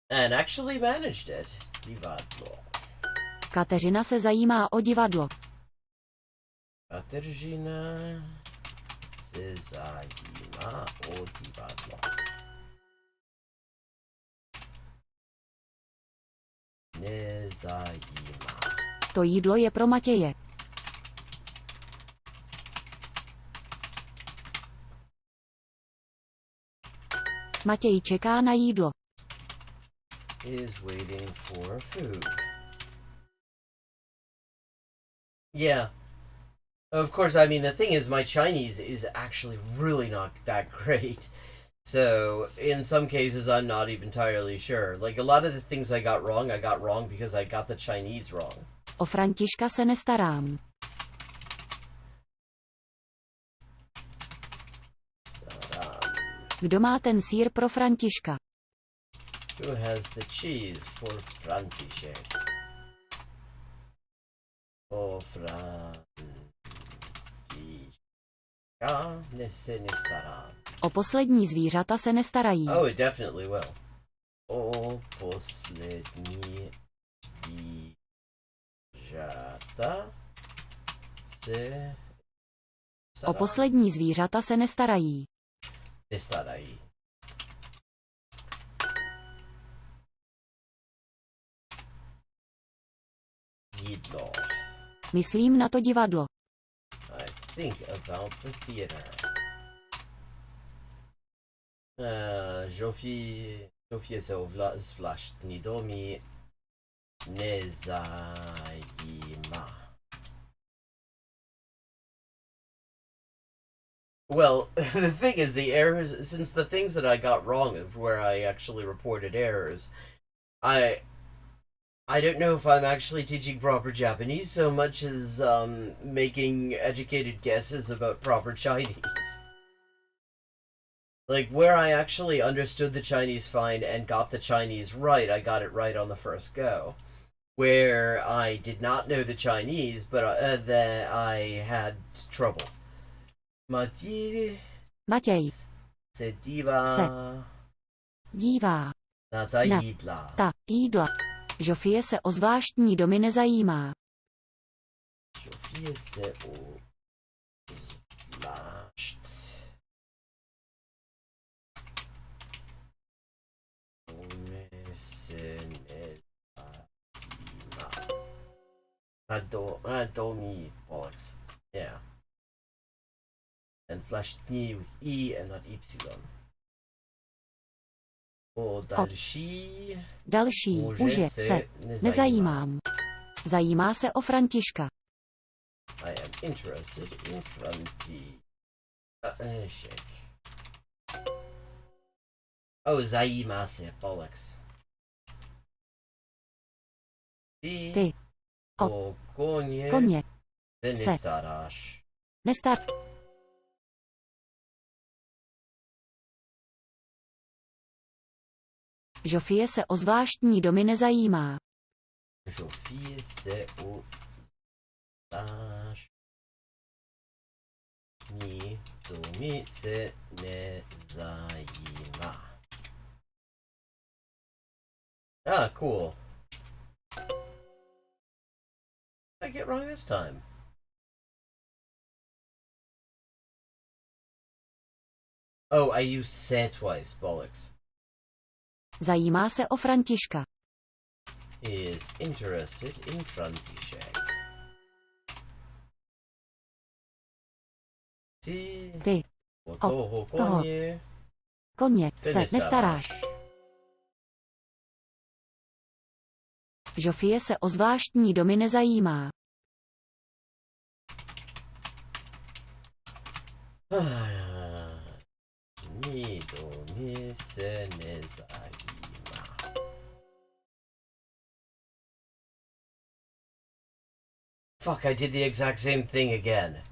S8: And actually managed it. Divadlo.
S2: Kateřina se zajímá o divadlo.
S8: Kateřina se zajímá o divadlo. Nezajímá.
S2: To jídlo je pro Matěje. Matěj čeká na jídlo.
S8: Is waiting for food. Yeah. Of course, I mean, the thing is, my Chinese is actually really not that great. So, in some cases, I'm not even entirely sure. Like, a lot of the things I got wrong because I got the Chinese wrong.
S2: O Františka se nestarám. Kdo má ten sýr pro Františka?
S8: Who has the cheese for František? O Františka se nestarám.
S2: O poslední zvířata se nestarají.
S8: Oh, it definitely will. O poslední zvířata se
S2: O poslední zvířata se nestarají.
S8: nestarají. Jídlo.
S2: Myslím na to divadlo.
S8: I think about the theater. Žofie se o zvláštní domy nezajímá. Well, the thing is, the errors, since the things that I got wrong is where I actually reported errors, I don't know if I'm actually teaching proper Japanese so much as making educated guesses about proper Chinese. Like, where I actually understood the Chinese fine and got the Chinese right, I got it right on the first go. Where I did not know the Chinese, but that I had trouble. Matěj se dívá na ta jídla.
S2: Ta jídla. Žofie se o zvláštní domy nezajímá.
S8: Žofie se o zvlášť domy se nezajímá. A domí, bollocks. Yeah. And zvláštní with E and not Y. O další
S2: muže se nezajímám. Zajímá se o Františka.
S8: I am interested in František. Oh, zajímá se, bollocks.
S2: Ty
S8: o koně se nestaráš.
S2: Žofie se o zvláštní domy nezajímá.
S8: Žofie se o zvláštní domy se nezajímá. Ah, cool. Did I get wrong this time? Oh, I used se twice, bollocks.
S2: Zajímá se o Františka.
S8: He is interested in František.
S2: Ty
S8: o toho
S2: koně se nestaráš. Žofie se o zvláštní domy nezajímá.
S8: Domy se nezajímá. Fuck, I did the exact same thing again.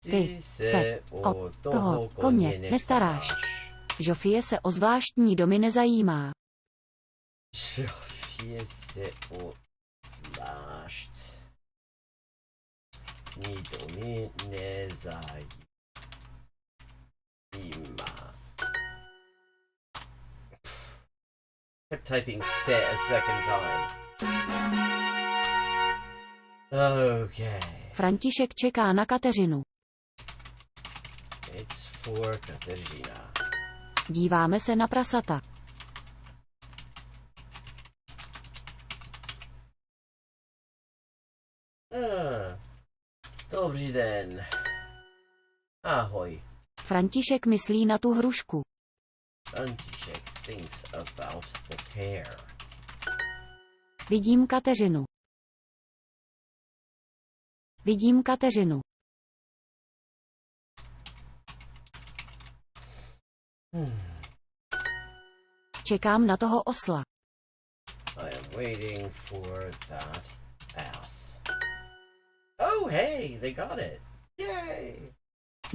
S2: Ty se o toho koně nestaráš. Žofie se o zvláštní domy nezajímá.
S8: Žofie se o zvláštní domy nezajímá. Kept typing se a second time. Okay.
S2: František čeká na Kateřinu.
S8: It's for Kateřina.
S2: Díváme se na prasata.
S8: Dobrý den. Ahoj.
S2: František myslí na tu hrušku.
S8: František thinks about the pear.
S2: Vidím Kateřinu. Vidím Kateřinu. Čekám na toho osla.
S8: I am waiting for that ass. Oh, hey, they got it. Yay!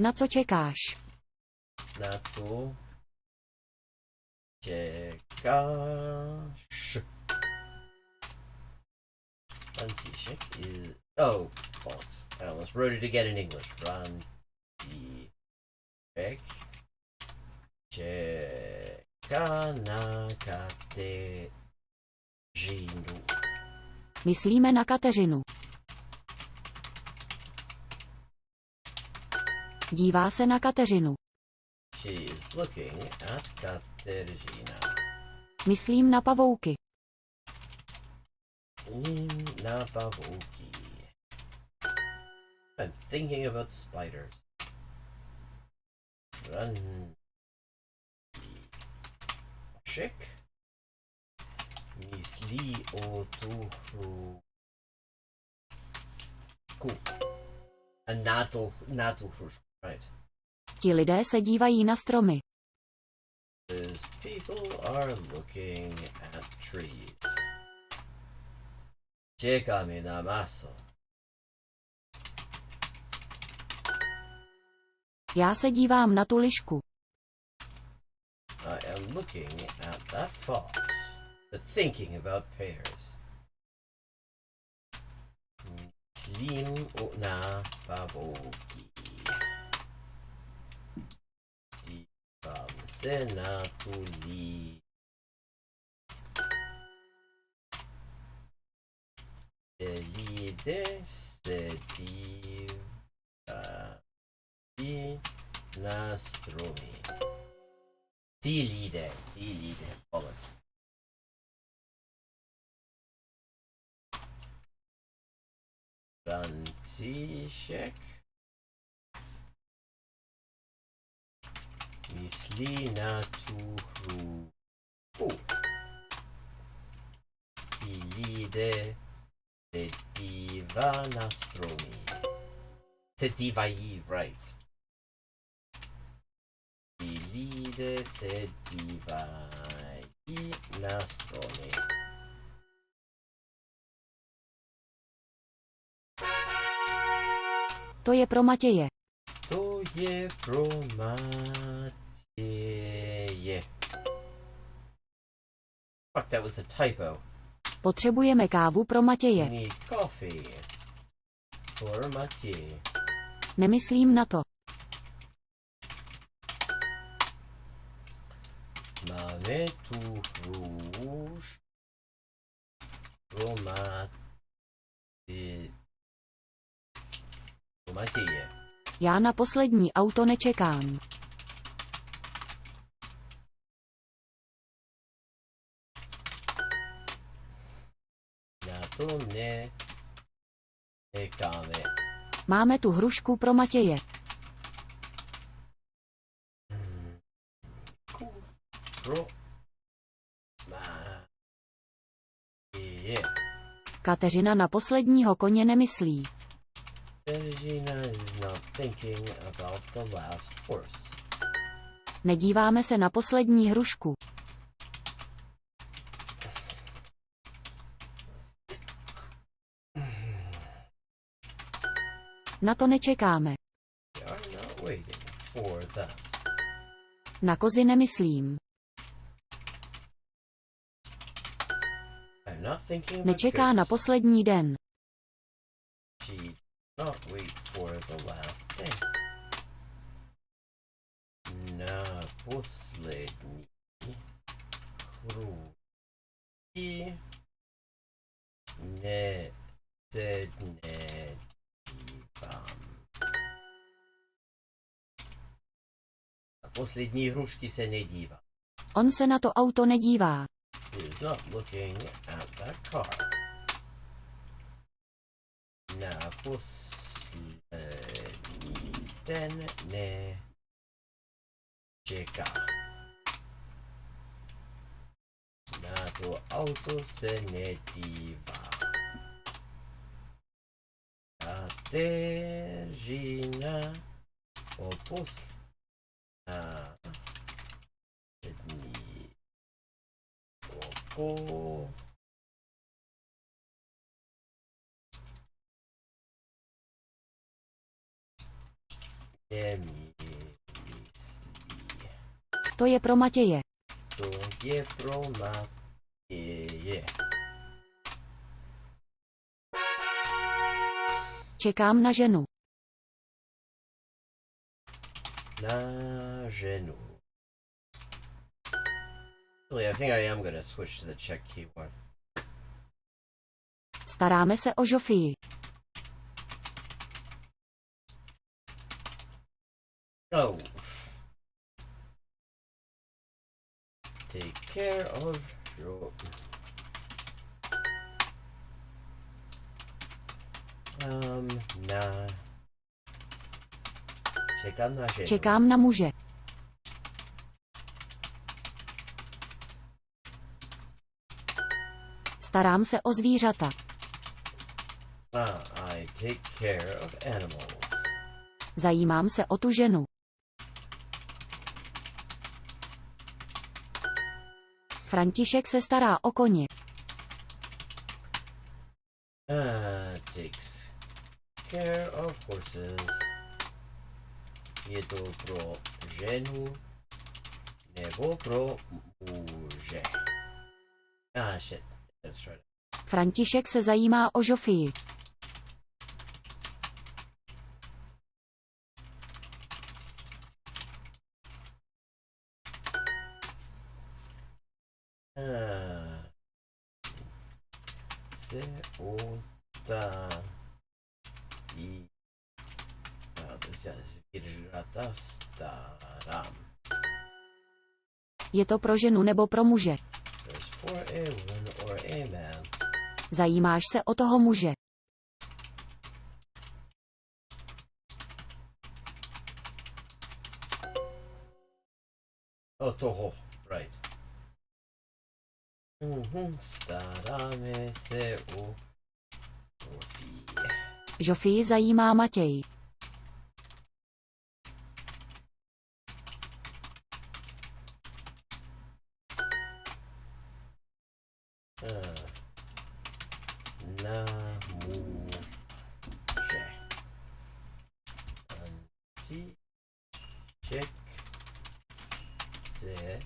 S2: Na co čekáš?
S8: Na co čekáš? František is... Oh, bollocks. I almost wrote it again in English. František čeká na Kateřinu.
S2: Myslíme na Kateřinu. Dívá se na Kateřinu.
S8: She is looking at Kateřina.
S2: Myslím na pavouky.
S8: Na pavouky. I'm thinking about spiders. Run. Check. Myslí o tu hru. A na tu hrušku, right.
S2: Ti lidé se dívají na stromy.
S8: These people are looking at trees. Čekáme na maso.
S2: Já se dívám na tu lišku.
S8: I am looking at that fox, but thinking about pears. Myslím na pavouky. Dívám se na tu lidé se dívají na stromy. Ty lidé, bollocks. František myslí na tu hru. Ty lidé se dívá na stromy. Se dívají, right. Ty lidé se dívají na stromy.
S2: To je pro Matěje.
S8: To je pro Matěje. Fuck, that was a typo.
S2: Potřebujeme kávu pro Matěje.
S8: We need coffee for Matěj.
S2: Nemyslím na to.
S8: Máme tu hruš pro Matěje.
S2: Já na poslední auto nečekám.
S8: Na to nečekáme.
S2: Máme tu hrušku pro Matěje.
S8: Pro Matěje.
S2: Kateřina na posledního koně nemyslí.
S8: Kateřina is not thinking about the last horse.
S2: Nedíváme se na poslední hrušku. Na to nečekáme.
S8: We are not waiting for that.
S2: Na kozy nemyslím.
S8: I'm not thinking about
S2: Nečeká na
S8: goats.
S2: poslední den.
S8: She did not wait for the last day. Na poslední chrušky se nedívám. Na poslední hrušky se nedívá.
S2: On se na to auto nedívá.
S8: He is not looking at that car. Na poslední den nečeká. Na to auto se nedívá. Kateřina opus a přední oko je mi myslí.
S2: To je pro Matěje.
S8: To je pro Matěje.
S2: Čekám na ženu.
S8: Na ženu. Really, I think I am going to switch to the Czech keyboard.
S2: Staráme se o Žofii.
S8: Oh. Take care of your... na... Čekám na ženu.
S2: Čekám na muže. Starám se o zvířata.
S8: I take care of animals.
S2: Zajímám se o tu ženu. František se stará o koně.
S8: Takes care of horses. Je to pro ženu nebo pro muže? Shit. That's right.
S2: František se zajímá o Žofii.
S8: Se ota i zvířata starám.
S2: Je to pro ženu nebo pro muže?
S8: For a woman or a man.
S2: Zajímáš se o toho muže.
S8: O toho, right. Staráme se o Žofii.
S2: Žofii zajímá Matěj.
S8: Na muže. Antiček se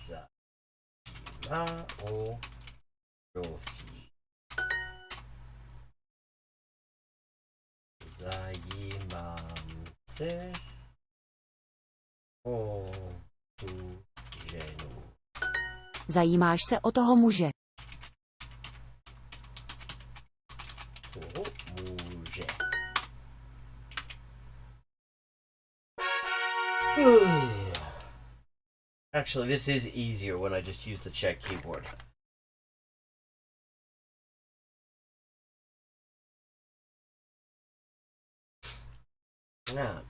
S8: zajímá o Žofii. Zajímám se o tu ženu.
S2: Zajímáš se o toho muže.
S8: Toho muže. Actually, this is easier when I just use the Czech keyboard.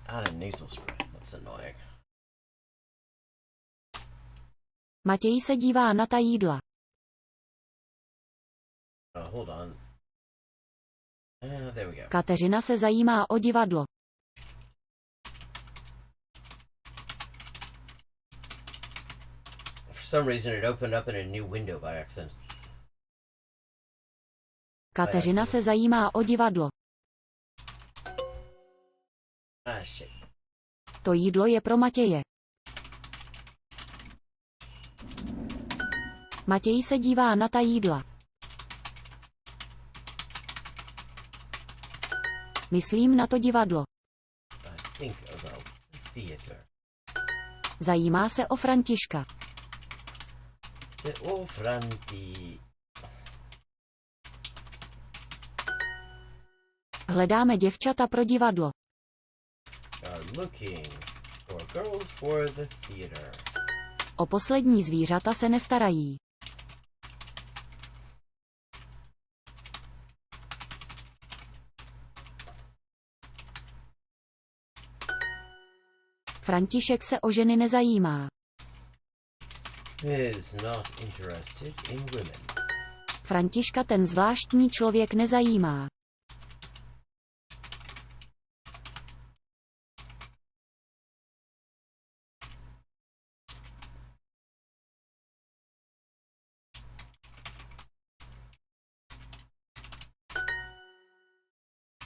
S8: Add a nasal spray. That's annoying.
S2: Matěj se dívá na ta jídla.
S8: Hold on. There we go.
S2: Kateřina se zajímá o divadlo.
S8: For some reason, it opened up in a new window by accident.
S2: Kateřina se zajímá o divadlo.
S8: Shit.
S2: To jídlo je pro Matěje. Matěj se dívá na ta jídla. Myslím na to divadlo.
S8: I think about the theater.
S2: Zajímá se o Františka.
S8: Se o Franti.
S2: Hledáme děvčata pro divadlo.
S8: Are looking for girls for the theater.
S2: O poslední zvířata se nestarají. František se o ženy nezajímá.
S8: Is not interested in women.
S2: Františka ten zvláštní člověk nezajímá.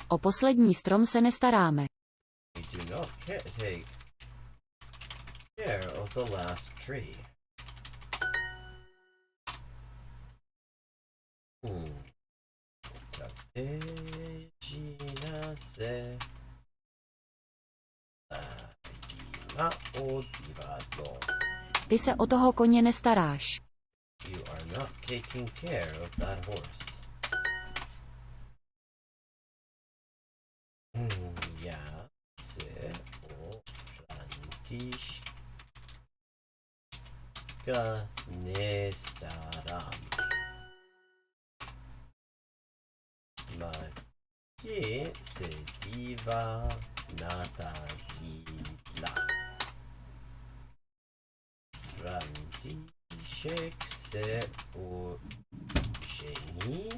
S2: O poslední strom se nestaráme.
S8: We do not take care of the last tree. Kateřina se zajímá o divadlo.
S2: Ty se o toho koně nestaráš.
S8: You are not taking care of that horse. Já se o Františka nestarám. Matěj se dívá na ta jídla. František se ožení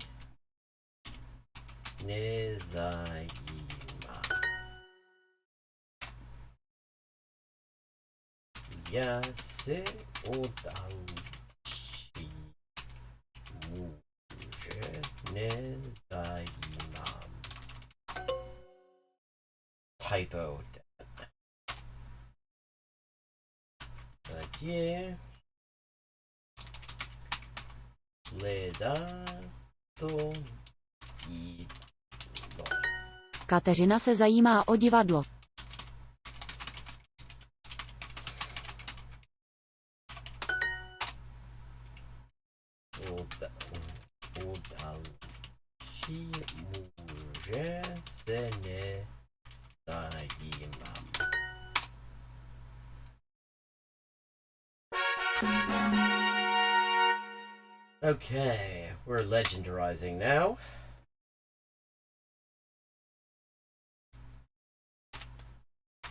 S8: nezajímá. Já se o další muže nezajímám. Typo. Naděje hledá to jídlo.
S2: Kateřina se zajímá o divadlo.
S8: O další muže se nezajímám. Okay, we're legendarizing now.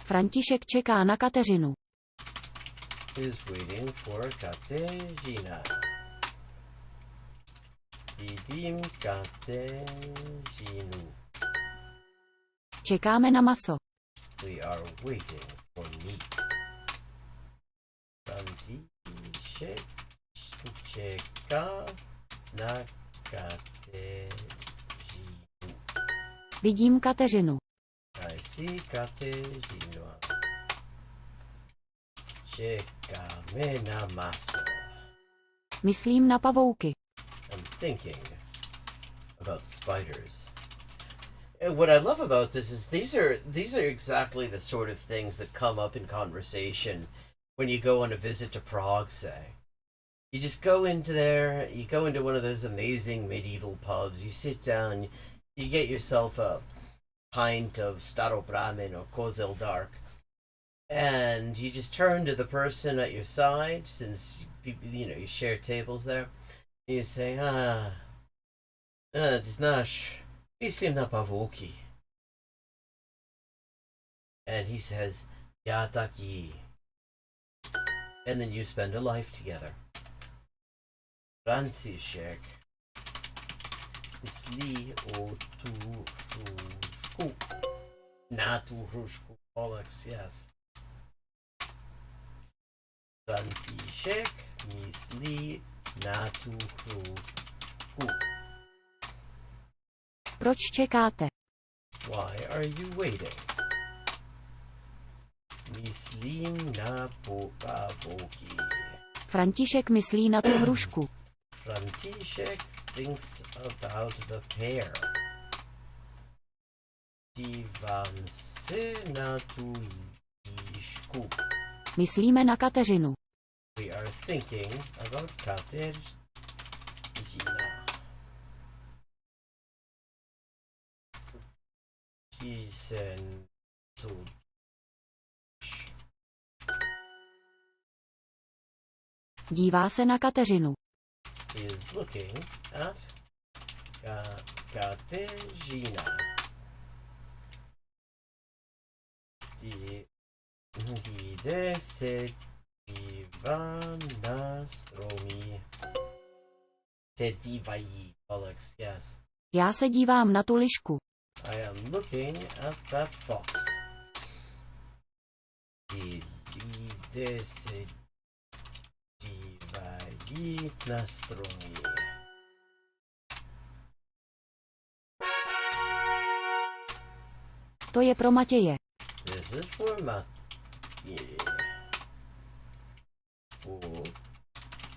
S2: František čeká na Kateřinu.
S8: Is waiting for Kateřina. Vidím Kateřinu.
S2: Čekáme na maso.
S8: We are waiting for meat. František čeká na Kateřinu.
S2: Vidím Kateřinu.
S8: I see Kateřinu. Čekáme na maso.
S2: Myslím na pavouky.
S8: I'm thinking about spiders. And what I love about this is these are exactly the sort of things that come up in conversation when you go on a visit to Prague, say. You just go into there, you go into one of those amazing medieval pubs, you sit down, you get yourself a pint of Staropramen or Kozel Dark, and you just turn to the person at your side, since you share tables there, and you say, ty znáš, myslím na pavouky. And he says, já taky. And then you spend a life together. František myslí o tu hrušku. Na tu hrušku, Alex, yes. František myslí na tu hrušku.
S2: Proč čekáte?
S8: Why are you waiting? Myslím na pavouky.
S2: František myslí na tu hrušku.
S8: František thinks about the pear. Dívám se na tu líšku.
S2: Myslíme na Kateřinu.
S8: We are thinking about Kateřina. Jsem tu.
S2: Dívá se na Kateřinu.
S8: He is looking at Kateřina. Jde se dívá na stromy. Se dívají, Alex, yes.
S2: Já se dívám na tu lišku.
S8: I am looking at that fox. Lidé se dívají na stromy.
S2: To je pro Matěje.
S8: This is for Matěje.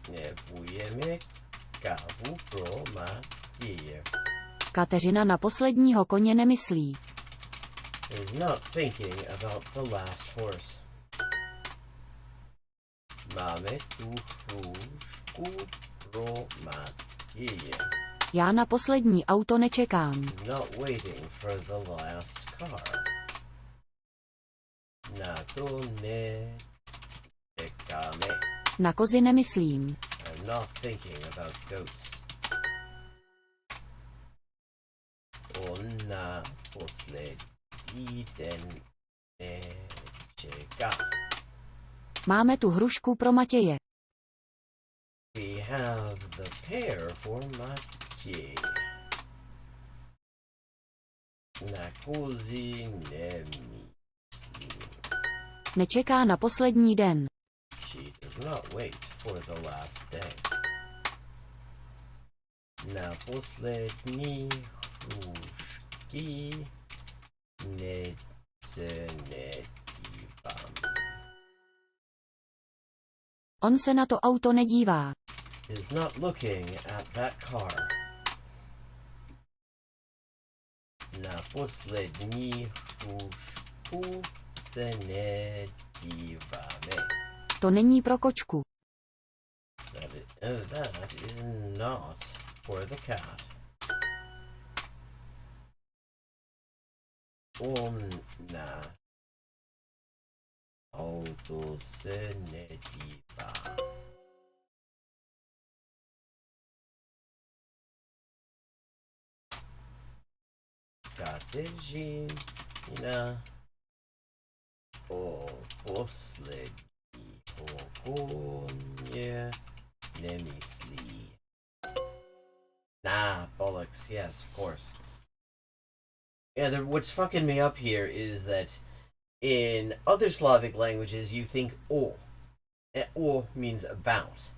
S8: Nebudeme kávu pro Matěje.
S2: Kateřina na posledního koně nemyslí.
S8: Is not thinking about the last horse. Máme tu hrušku pro Matěje.
S2: Já na poslední auto nečekám.
S8: Not waiting for the last car. Na to nečekáme.
S2: Na kozy nemyslím.
S8: I'm not thinking about goats. Na poslední den nečeká.
S2: Máme tu hrušku pro Matěje.
S8: We have the pear for Matěj. Na kozy nemyslím.
S2: Nečeká na poslední den.
S8: She does not wait for the last day. Na poslední hrušky se nedívám.
S2: On se na to auto nedívá.
S8: Is not looking at that car. Na poslední hrušku se nedíváme.
S2: To není pro kočku.
S8: That is not for the cat. Na auto se nedívá. Kateřina o posledního koně nemyslí. Nah, bollocks. Yes, of course. Yeah, what's fucking me up here is that in other Slavic languages you think o. And o means about.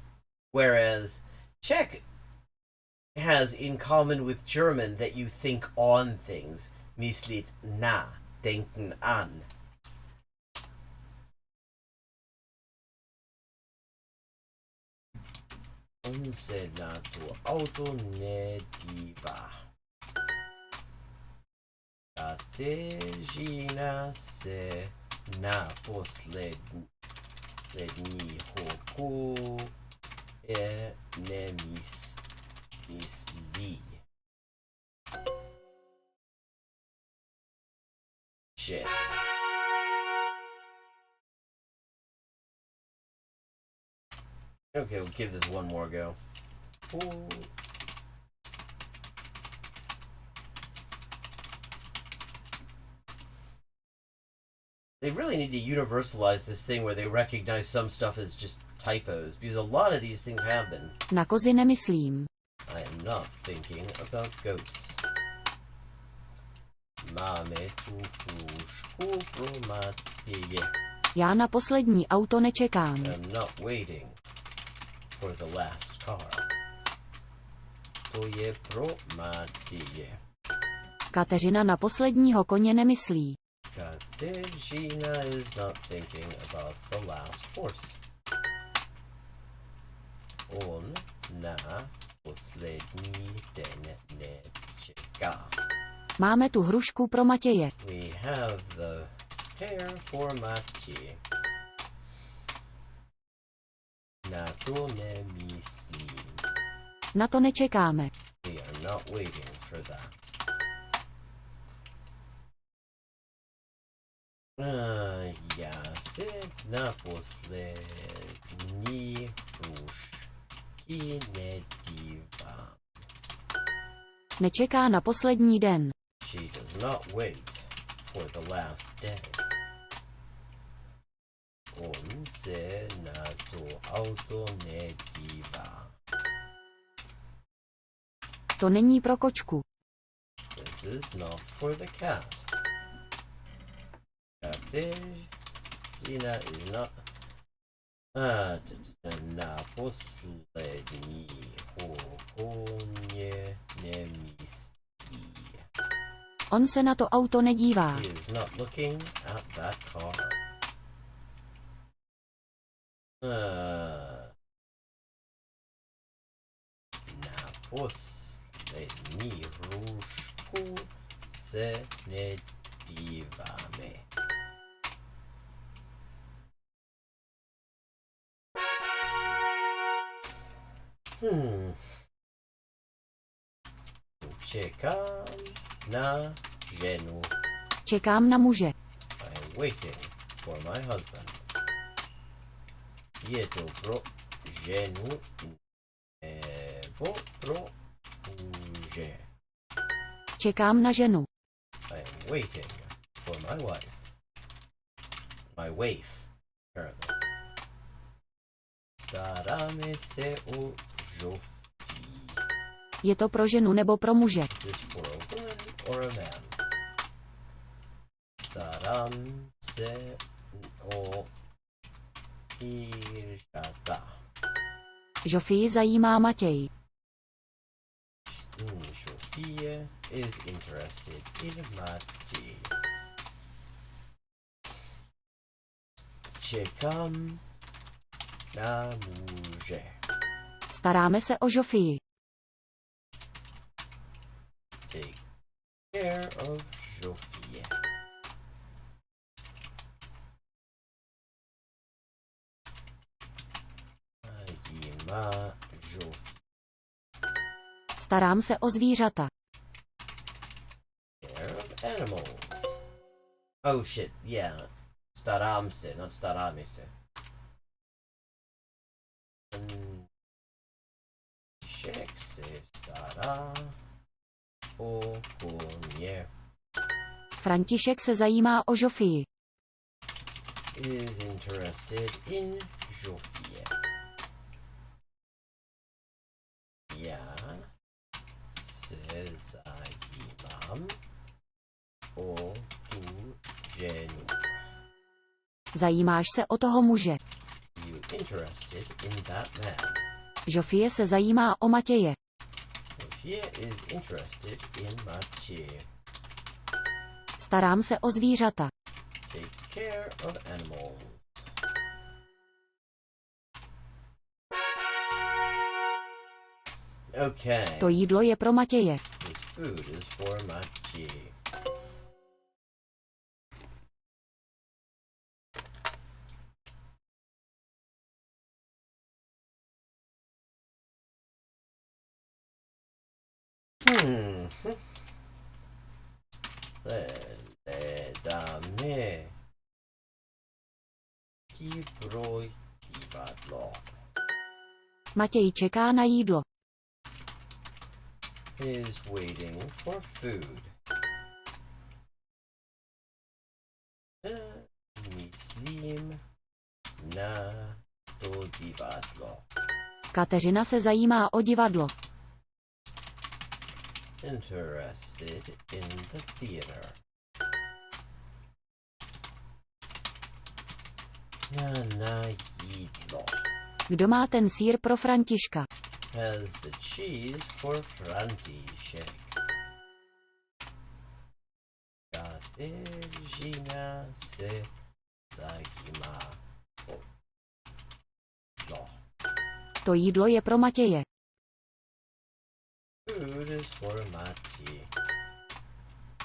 S8: Whereas Czech has in common with German that you think on things. Myslit na, denken an. On se na to auto nedívá. Kateřina se na posledního koně nemyslí. Shit. Okay, we'll give this one more go. Ooh. They really need to universalize this thing where they recognize some stuff as just typos, because a lot of these things have been.
S2: Na kozy nemyslím.
S8: I am not thinking about goats. Máme tu hrušku pro Matěje.
S2: Já na poslední auto nečekám.
S8: I'm not waiting for the last car. To je pro Matěje.
S2: Kateřina na posledního koně nemyslí.
S8: Kateřina is not thinking about the last horse. On na poslední den nečeká.
S2: Máme tu hrušku pro Matěje.
S8: We have the pear for Matěj. Na to nemyslím.
S2: Na to nečekáme.
S8: We are not waiting for that. Já se na poslední hrušky nedívám.
S2: Nečeká na poslední den.
S8: She does not wait for the last day. On se na to auto nedívá.
S2: To není pro kočku.
S8: This is not for the cat. Kateřina is not. Na posledního koně nemyslí.
S2: On se na to auto nedívá.
S8: He is not looking at that car. Na poslední hrušku se nedíváme. Čekám na ženu.
S2: Čekám na muže.
S8: I'm waiting for my husband. Je to pro ženu nebo pro muže?
S2: Čekám na ženu.
S8: I'm waiting for my wife. My waif, apparently. Staráme se o Žofii.
S2: Je to pro ženu nebo pro muže?
S8: Is this for a woman or a man? Starám se o Iršata.
S2: Žofii zajímá Matěj.
S8: Žofie is interested in Matěj. Čekám na muže.
S2: Staráme se o Žofii.
S8: Take care of Žofie. Zajímá Žofie.
S2: Starám se o zvířata.
S8: Care of animals. Oh shit, yeah. Starám se, not staráme se. Šek se stará o koně.
S2: František se zajímá o Žofii.
S8: Is interested in Žofie. Já se zajímám o tu ženu.
S2: Zajímáš se o toho muže.
S8: You interested in that man.
S2: Žofie se zajímá o Matěje.
S8: Žofie is interested in Matěj.
S2: Starám se o zvířata.
S8: Take care of animals. Okay.
S2: To jídlo je pro Matěje.
S8: This food is for Matěj. Dáme ti pro divadlo.
S2: Matěj čeká na jídlo.
S8: Is waiting for food. Myslím na to divadlo.
S2: Kateřina se zajímá o divadlo.
S8: Interested in the theater. Na jídlo.
S2: Kdo má ten sýr pro Františka?
S8: Has the cheese for František. Kateřina se zajímá o jídlo.
S2: To jídlo je pro Matěje.
S8: Food is for Matěj.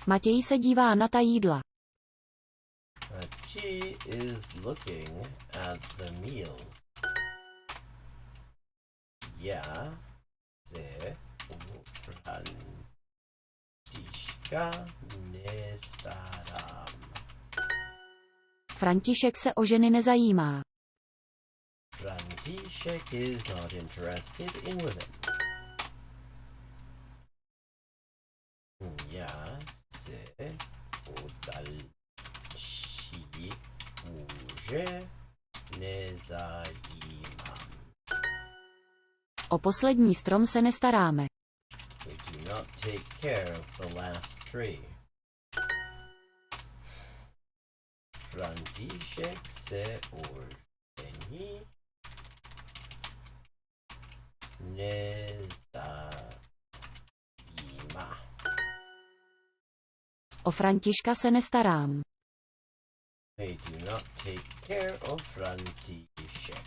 S2: Matěj se dívá na ta jídla.
S8: Matěj is looking at the meals. Já se o Františka nestarám.
S2: František se o ženy nezajímá.
S8: František is not interested in women. Já se o další muže nezajímám.
S2: O poslední strom se nestaráme.
S8: We do not take care of the last tree. František se ožení nezajímá.
S2: O Františka se nestarám.
S8: I do not take care of František.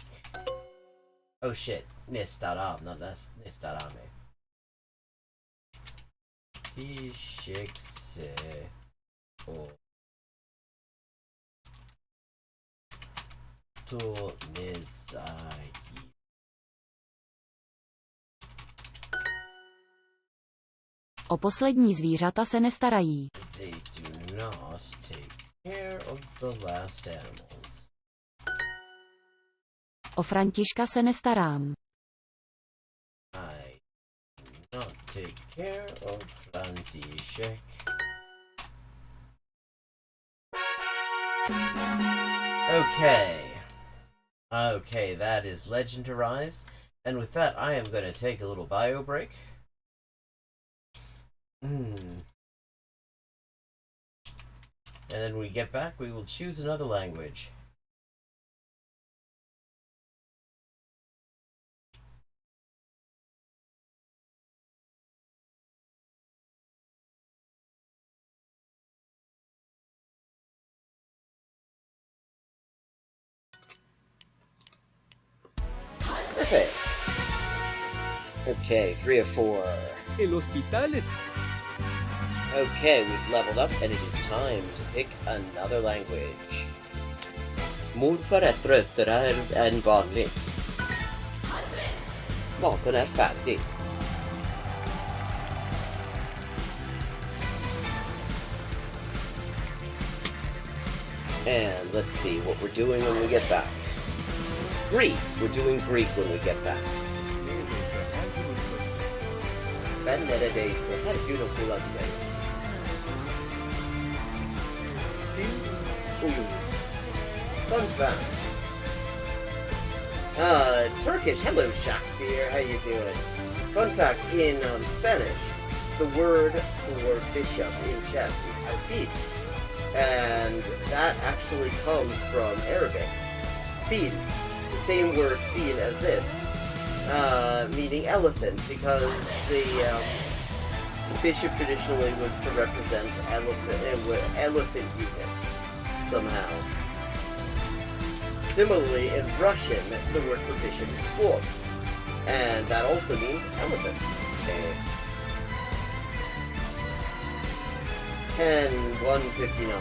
S8: Oh shit, nestaram, not nestarame. František se o to nezají.
S2: O poslední zvířata se nestarají.
S8: They do not take care of the last animals.
S2: O Františka se nestarám.
S8: I do not take care of František. Okay, that is legendarized. And with that, I am going to take a little bio break. And then when we get back, we will choose another language.
S1: Perfect. Okay, 3 of 4.
S5: El hospital es...
S1: Okay, we've leveled up, and it is time to pick another language. Morfar är tröttare än vanligt. Maten är färdig. And let's see what we're doing when we get back. Greek. We're doing Greek when we get back. Benedese. Her beautiful husband. Fun fact. Turkish. Hello, Shakespeare. How you doing? Fun fact, in Spanish, the word for bishop in chess is alfil. And that actually comes from Arabic. Fil. The same word fil as this. Meaning elephant, because the bishop traditionally was to represent elephant units somehow. Similarly, in Russian, the word for bishop is squad, and that also means elephant. Okay. 10-159.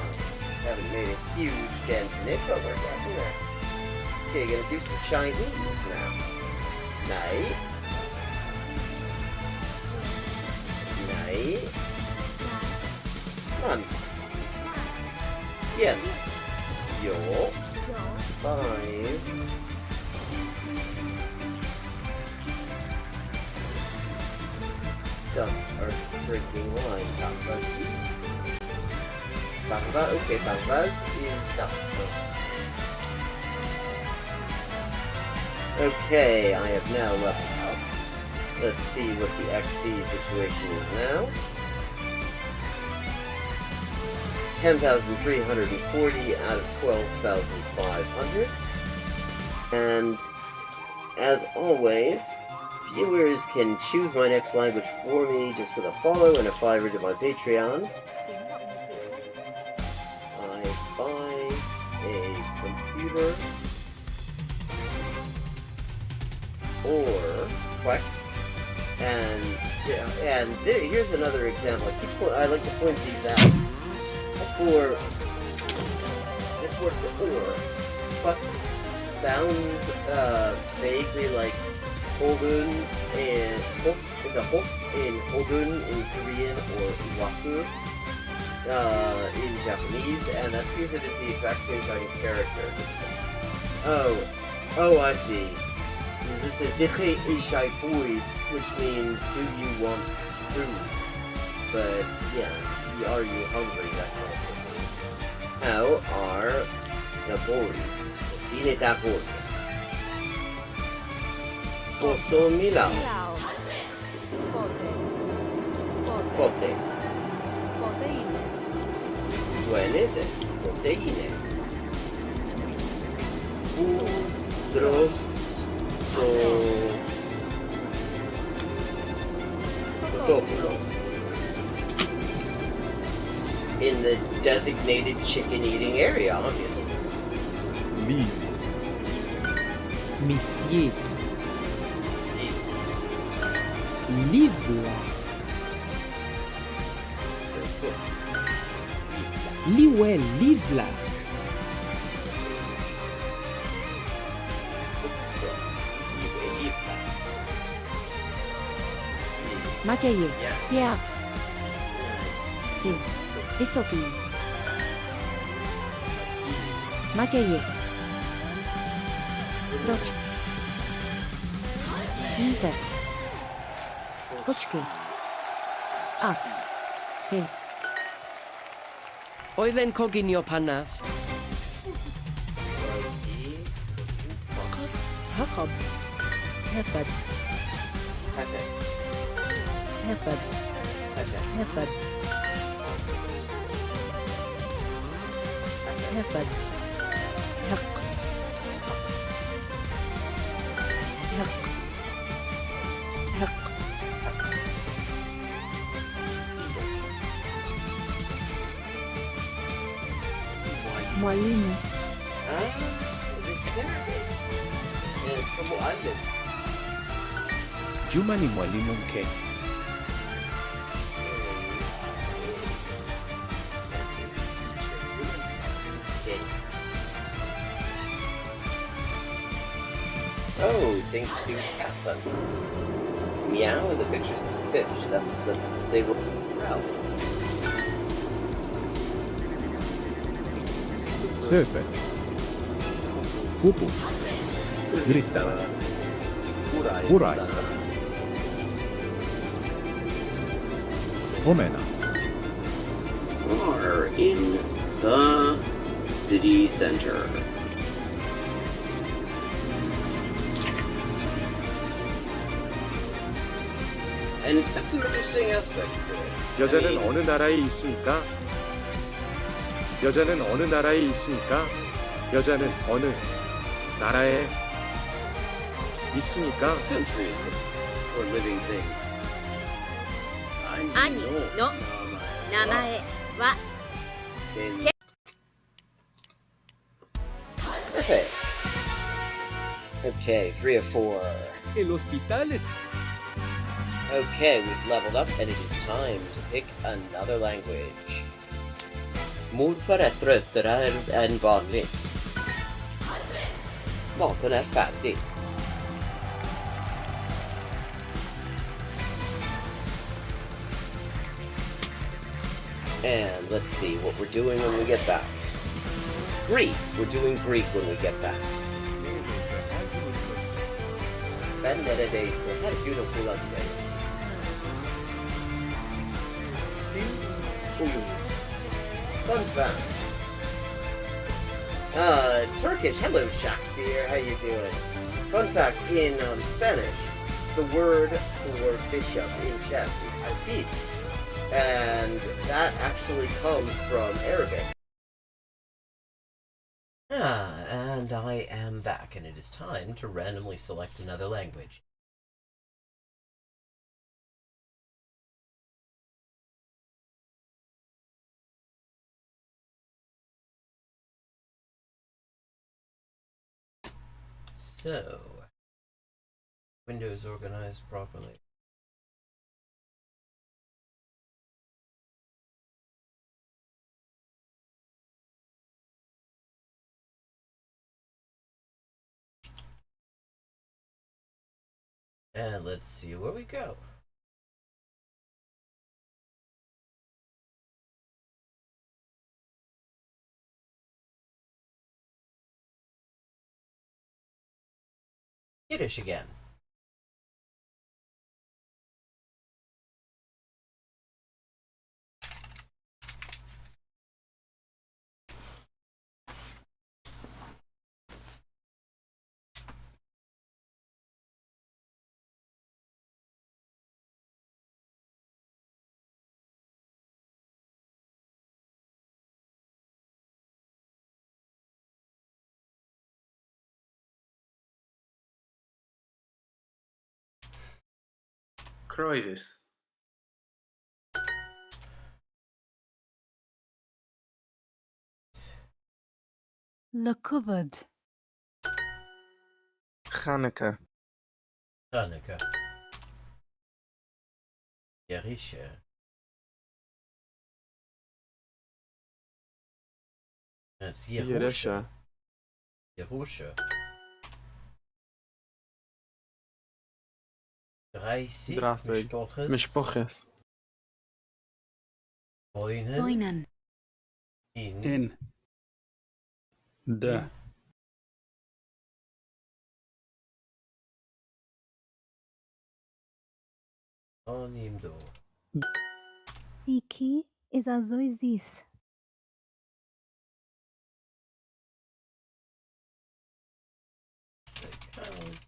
S1: Haven't made a huge dent in it, but we're getting there. Okay, gonna do some Chinese now. Nej. Nej. Man. Igen. Jo. 5. Ducks are drinking wine. Bambas. Bamba, okay, Bambas is ducks. Okay, I have now leveled up. Let's see what the XP situation is now. 10,340 out of 12,500. And as always, viewers can choose my next language for me just with a follow and a $5 to my Patreon. I buy a computer or quack, and here's another example. I like to point these out. For this word for or, but sounds vaguely like Hogun and the hok in Hogun in Korean or Waku in Japanese, and that appears it is the exact same kind of character. Oh, I see. This is Dikhe Ishai Fui, which means do you want food? But yeah, are you hungry? That kind of thing. How are the boys? Cine da boy. Posso Milao. Pote. When is it? Proteine. Udros. In designated chicken-eating area, obviously.
S5: Leave.
S4: Monsieur.
S1: See.
S4: Livre. Liwe livla.
S2: Matěji. Já. Jsi. Vysoký. Matěji. Proč? Víte. Kočky. A. Jsi.
S4: Oilen coginio panas. Hakab. Hefed. Hefed. Hefed. Hefed. Hek. Hek. Hek. Mwalimu.
S1: This is Arabic. And it's from Mu'allim.
S5: Juma ni mwalimu mke.
S1: Oh, thanks to cat suns. Meow and the pictures of the fish. They were Ralph.
S5: Sööpä. Kupu. Yrittävät. Huraista. Omena.
S1: Are in the city center. And it's got some interesting aspects to it.
S9: 여자는 어느 나라에 있습니까? 여자는 어느 나라에 있습니까? 여자는 어느 나라에 있습니까?
S1: Countries for living things.
S6: 兄の名前は
S1: Perfect. Okay, 3 of 4.
S5: El hospital.
S1: Okay, we've leveled up and it is time to pick another language. Morfar är tröttare än vanligt. Maten är färdig. And let's see what we're doing when we get back. Greek. We're doing Greek when we get back. Ben neredeyse her gün okula gidelim. Fun fact. Turkish. Hello, Shakespeare. How you doing? Fun fact, in Spanish, the word for bishop in chess is alfil. And that actually comes from Arabic. And I am back, and it is time to randomly select another language. So, Windows organized properly. And let's see where we go. Yiddish again.
S5: 크로이です.
S4: Lekubad.
S5: Chanukah.
S8: Hanukkah. Yerisha. That's Yerusha. Yerusha. Dreisig.
S5: Drasig.
S8: Mishpoches.
S5: Mishpoches.
S8: Boinen. In.
S5: De.
S8: Onimdo.
S3: Iki is azoizis.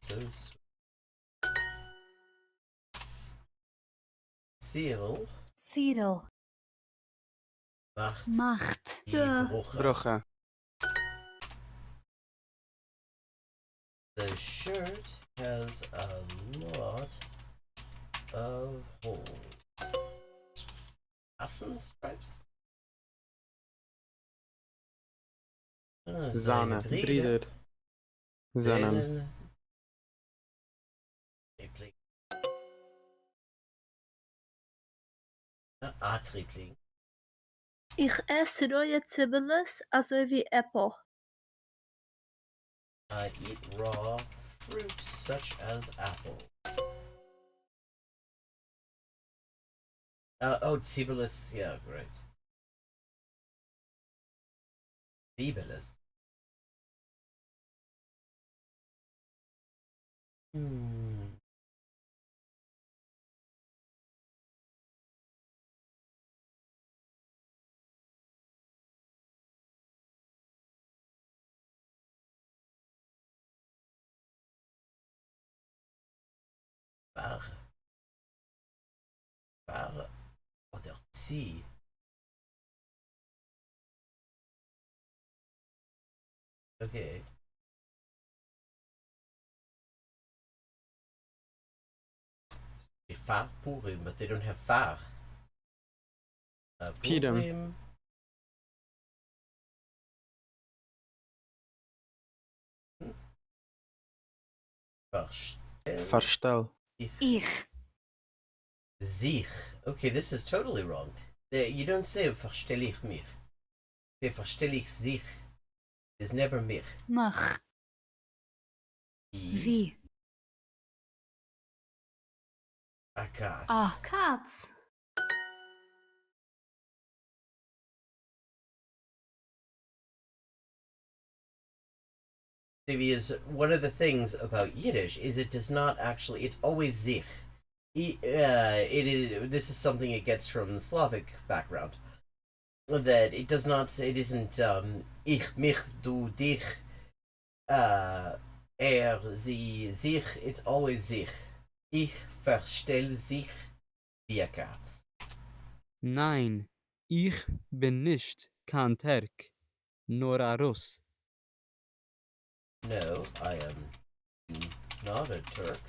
S8: So sweet. Seal.
S3: Cyril.
S8: Macht.
S3: Macht.
S8: Die Bruche.
S5: Brugge.
S8: The shirt has a lot of holes. Assen stripes?
S5: Zane. Brieder. Zanen.
S8: A-tripling.
S10: Ich esse rohe Zibeles, also wie Apple.
S8: I eat raw fruits such as apples. Oh, Zibelis, yeah, great. Zibelis. Par. Oder C. Okay. Far Purim, but they don't have Far.
S5: Pidem.
S8: Purim.
S5: Verstel.
S3: Ich.
S8: Sich. Okay, this is totally wrong. You don't say verstell ich mich. Say verstell ich sich. Is never mich.
S3: Mach. Wie.
S8: A cat.
S3: Ah. Katz.
S8: Is one of the things about Yiddish is it does not actually. It's always sich. It is. This is something it gets from the Slavic background. That it does not. It isn't. Ich, mich, du, dich. Sie, sich. It's always sich. Ich verstell sich wie a Katz.
S11: Nein, ich bin nicht kein Turk, nur a Russ.
S8: No, I am not a Turk,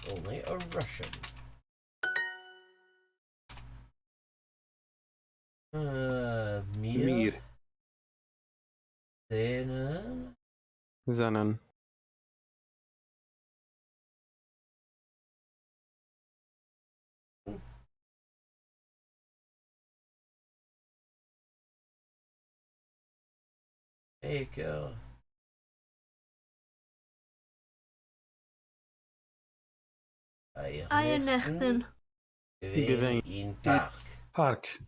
S8: only a Russian. Mir. Zenen.
S5: Zanen.
S8: Ekel.
S10: Eiernächten.
S8: Gewein in Park.
S5: Park.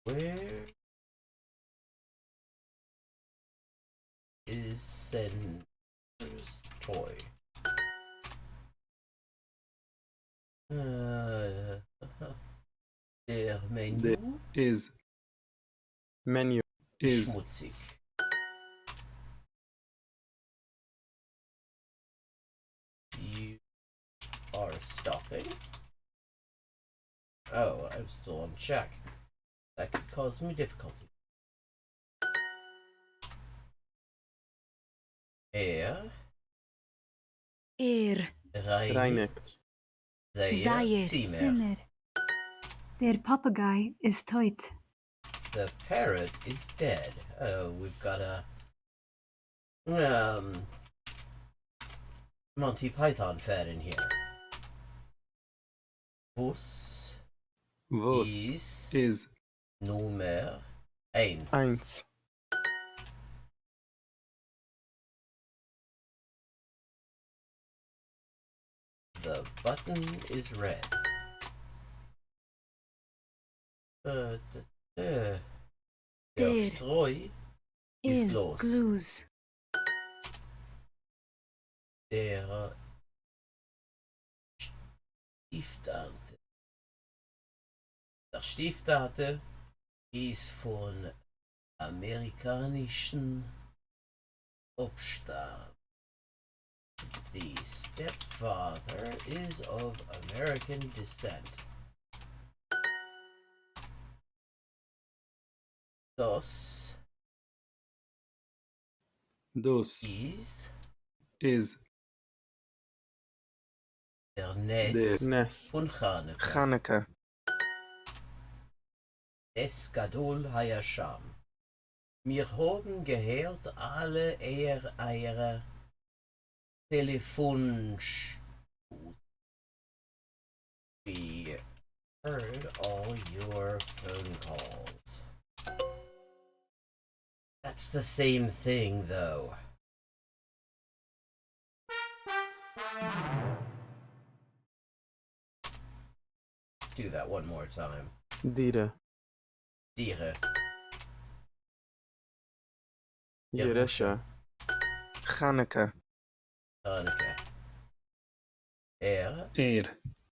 S8: Where is Sender's toy? Der Menu
S5: Is. Menu. Is.
S8: schmutzig. You are stopping? Oh, I'm still on check. That could cause me difficulty.
S5: Reinigt.
S3: Zimmer. Der Papagei is tot.
S8: The parrot is dead. Oh, we've got a Monty Python fan in here. Was
S5: is
S8: Nummer 1.
S5: 1.
S8: The button is red. Der Streu ist los.
S4: Blues.
S8: Der Stiefvater ist von amerikanischen Obstamm. The stepfather is of American descent. Das
S5: is
S8: der
S5: der Nes
S8: von Chanukah.
S5: Chanukah.
S8: Es Gadol Hayasham. Wir haben gehört alle eure Telefons. We heard all your phone calls. That's the same thing, though. Do that one more time.
S5: Dire.
S8: Dire.
S5: Yeresha. Chanukah.
S8: Chanukah.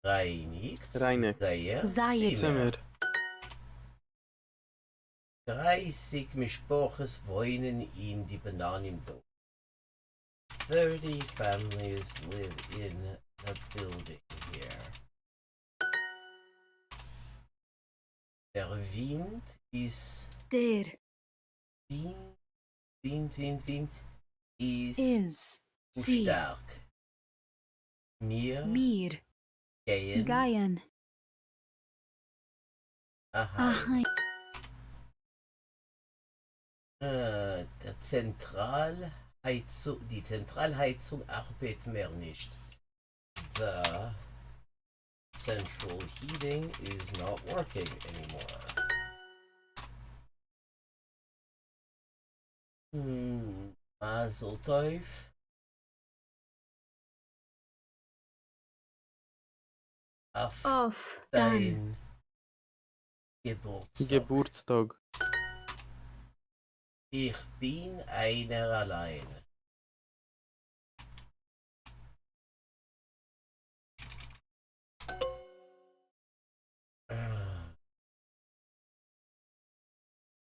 S8: Reinigt.
S5: Reinigt.
S8: Seyer.
S5: Zimmer.
S8: 30 Mishpoches wohnen in die Bananim Dorf. 30 families live in the building here. Der Wind ist...
S4: Der.
S8: Wind
S4: Is.
S8: zu stark. Wir
S4: Gehen.
S8: Ahai. Die Zentralheizung arbeitet mehr nicht. The central heating is not working anymore. Mazel tov.
S10: Auf
S8: dein Geburtstag.
S5: Geburtstag.
S8: Ich bin einer allein.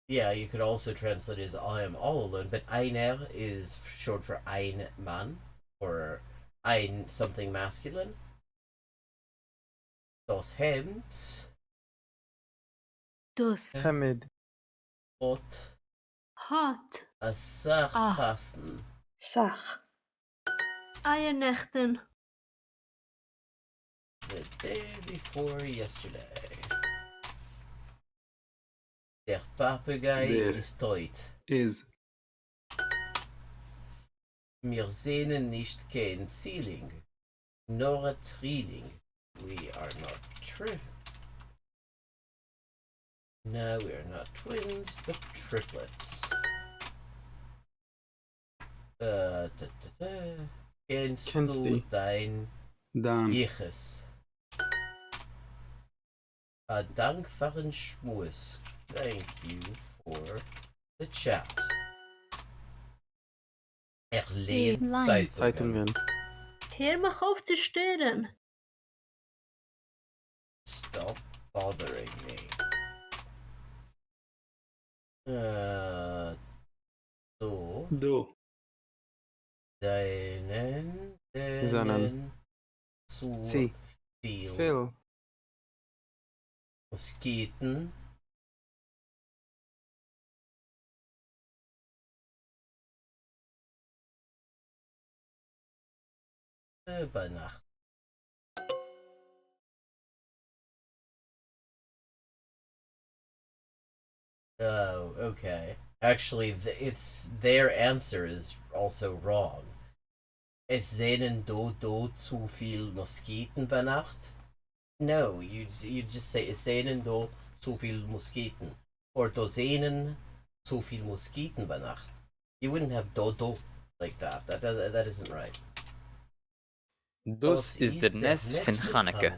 S8: Yeah, you could also translate it as I am all alone, but einer is short for ein Mann, or ein something masculine. Das Hemd.
S4: Das
S5: Hemd.
S10: Hot.
S8: A Sachtasten.
S10: Sach. Eiernächten.
S8: The day before yesterday. Der Papagei ist tot.
S5: Is.
S8: Wir sehen nicht kein Zwilling, nor a Trilling. We are not No, we are not twins, but triplets. Kennst du dein Iches? A dankbaren Schmuss. Thank you for the chat. Lehnt
S5: Zeitungen.
S10: Hör mich auf zu stören.
S8: Stop bothering me. Du. Seinen zu viel Moskiten über Nacht. Oh, okay. Actually, it's their answer is also wrong. Es sehnen do zu viel Moskiten bei Nacht? No, you just say es sehnen do zu viel Moskiten. Or do sehnen zu viel Moskiten bei Nacht. You wouldn't have do like that. That isn't right.
S12: Dus is de nes van Hanukkah.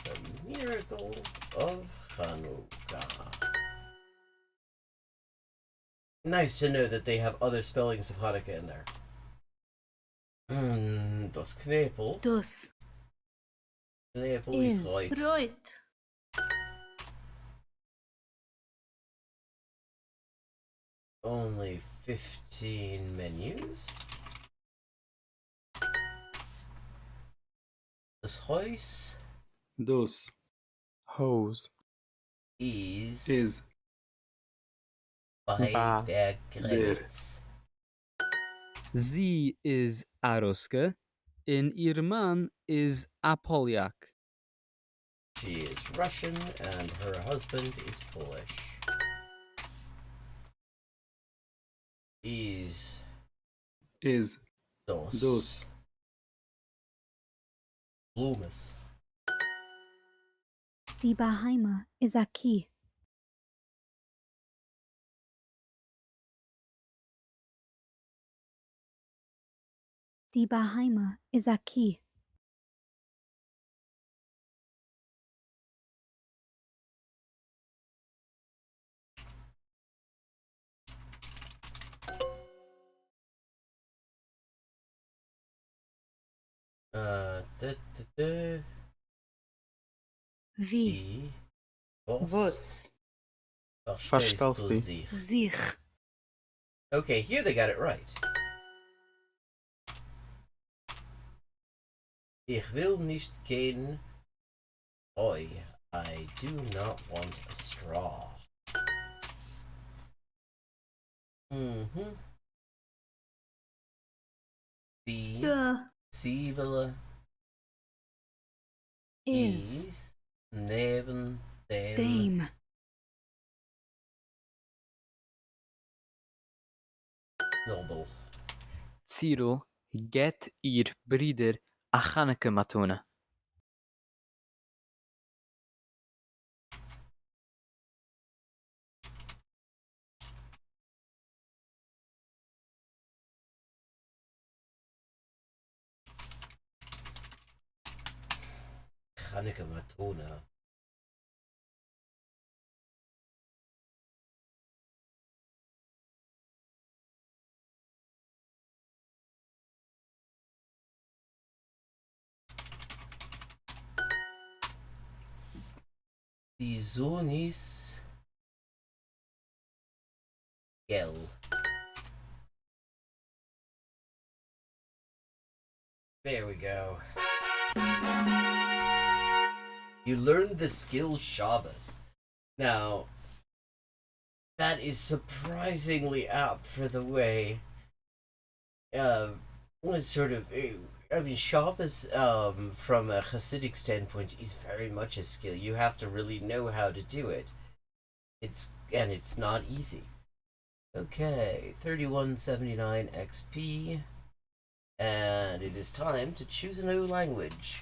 S8: The miracle of Hanukkah. Nice to know that they have other spellings of Hanukkah in there. Das Knepel.
S10: Dus
S8: Knepel is right.
S10: right.
S8: Only 15 menus. Das Haus
S5: Dus. Hose.
S8: is bei
S5: Ba
S8: der Grenze.
S11: Sie is Aroska, and ihr Mann is Apolyak.
S8: She is Russian and her husband is Polish. Is dos.
S5: Dus.
S8: Blumes.
S4: Die Baheima is aqui. Die Baheima is aqui.
S10: Wie?
S8: Was?
S5: Verstellst du?
S10: Sich.
S8: Okay, here they got it right. Ich will nicht gehen. Oi, I do not want a straw. The
S10: De
S8: Siebele
S4: Is.
S8: neben dem
S4: Dem.
S8: Nobel.
S12: Cyril, get ihr Brider a Hanukkah matuna.
S8: Hanukkah Matona. Die Sonis Gel. There we go. You learned the skill Shabbos. Now, that is surprisingly apt for the way, sort of, I mean, Shabbos, from a Hasidic standpoint, is very much a skill. You have to really know how to do it. It's not easy. Okay, 3179 XP, and it is time to choose a new language.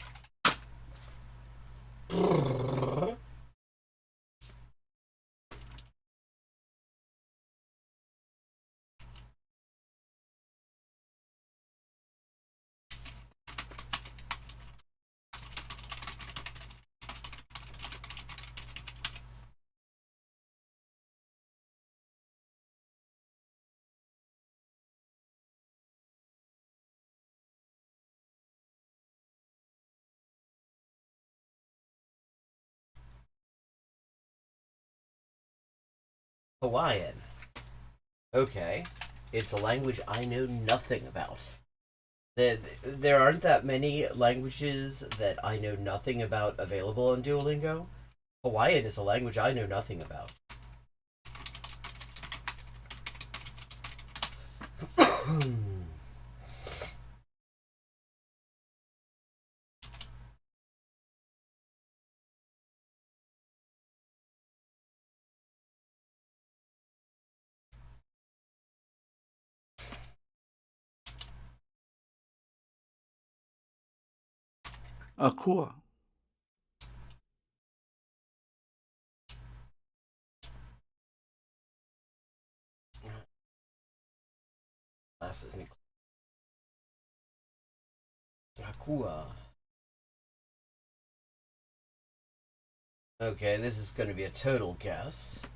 S8: Hawaiian. Okay. It's a language I know nothing about. There aren't that many languages that I know nothing about available on Duolingo. Hawaiian is a language I know nothing about.
S5: Aqua.
S8: Glasses. Aqua. Okay, this is going to be a total guess.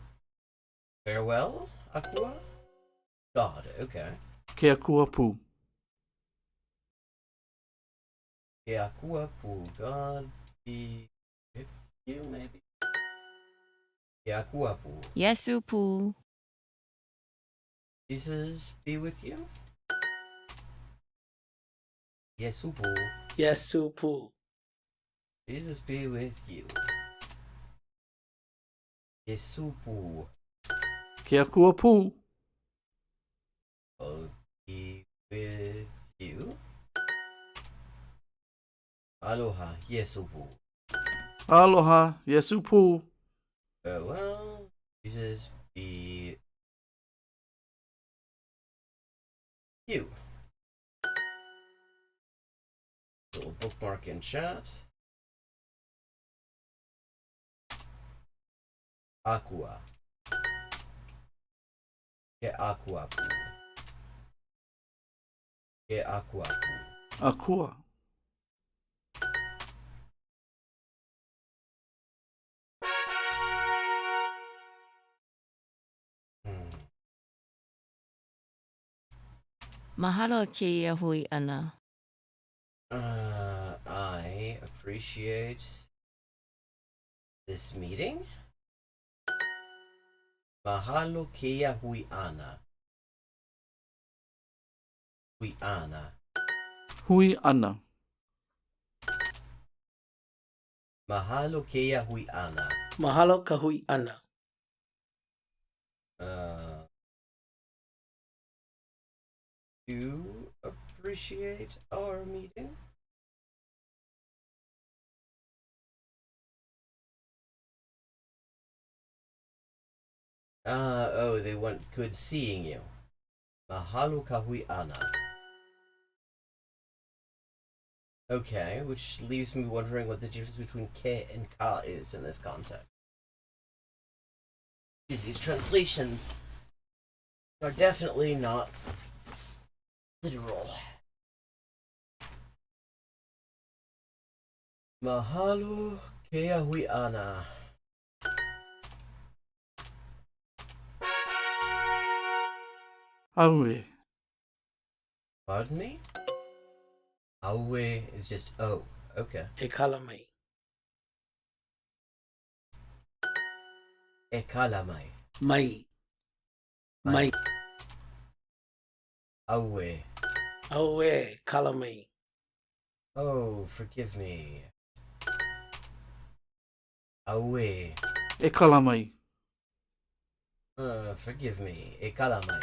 S8: Farewell, Aqua? God, okay.
S5: Ke Aqua Pu.
S8: Yeah, Aqua Pu. God be with you, maybe? Yeah, Aqua Pu.
S6: Yesu pu.
S8: Jesus be with you? Yesupu.
S13: Yesupu.
S8: Jesus be with you. Yesupu.
S5: Ke Aqua Pu.
S8: I'll be with you. Aloha, Yesupu.
S5: Aloha, Yesupu.
S8: Farewell, Jesus be you. Little bookmark in chat. Aqua. Ke Aqua Pu. Ke Aqua Pu.
S5: Aqua.
S6: Mahalo ke hui ana.
S8: I appreciate this meeting. Mahalo kia hui ana. Hui ana.
S5: Hui ana.
S8: Mahalo kia hui ana.
S13: Mahalo kahui ana.
S8: You appreciate our meeting? Oh, they want good seeing you. Mahalo kahui ana. Okay, which leaves me wondering what the difference between ke and ka is in this context. These translations are definitely not literal. Mahalo ke hui ana.
S5: Aue.
S8: Pardon me? Aue is just O. Okay.
S13: Ekalamai.
S8: Ekalamai.
S13: Mai. Mai.
S8: Aue.
S13: Aue. Kalamai.
S8: Oh, forgive me. Aue.
S5: Ekalamai.
S8: Forgive me. Ekalamai.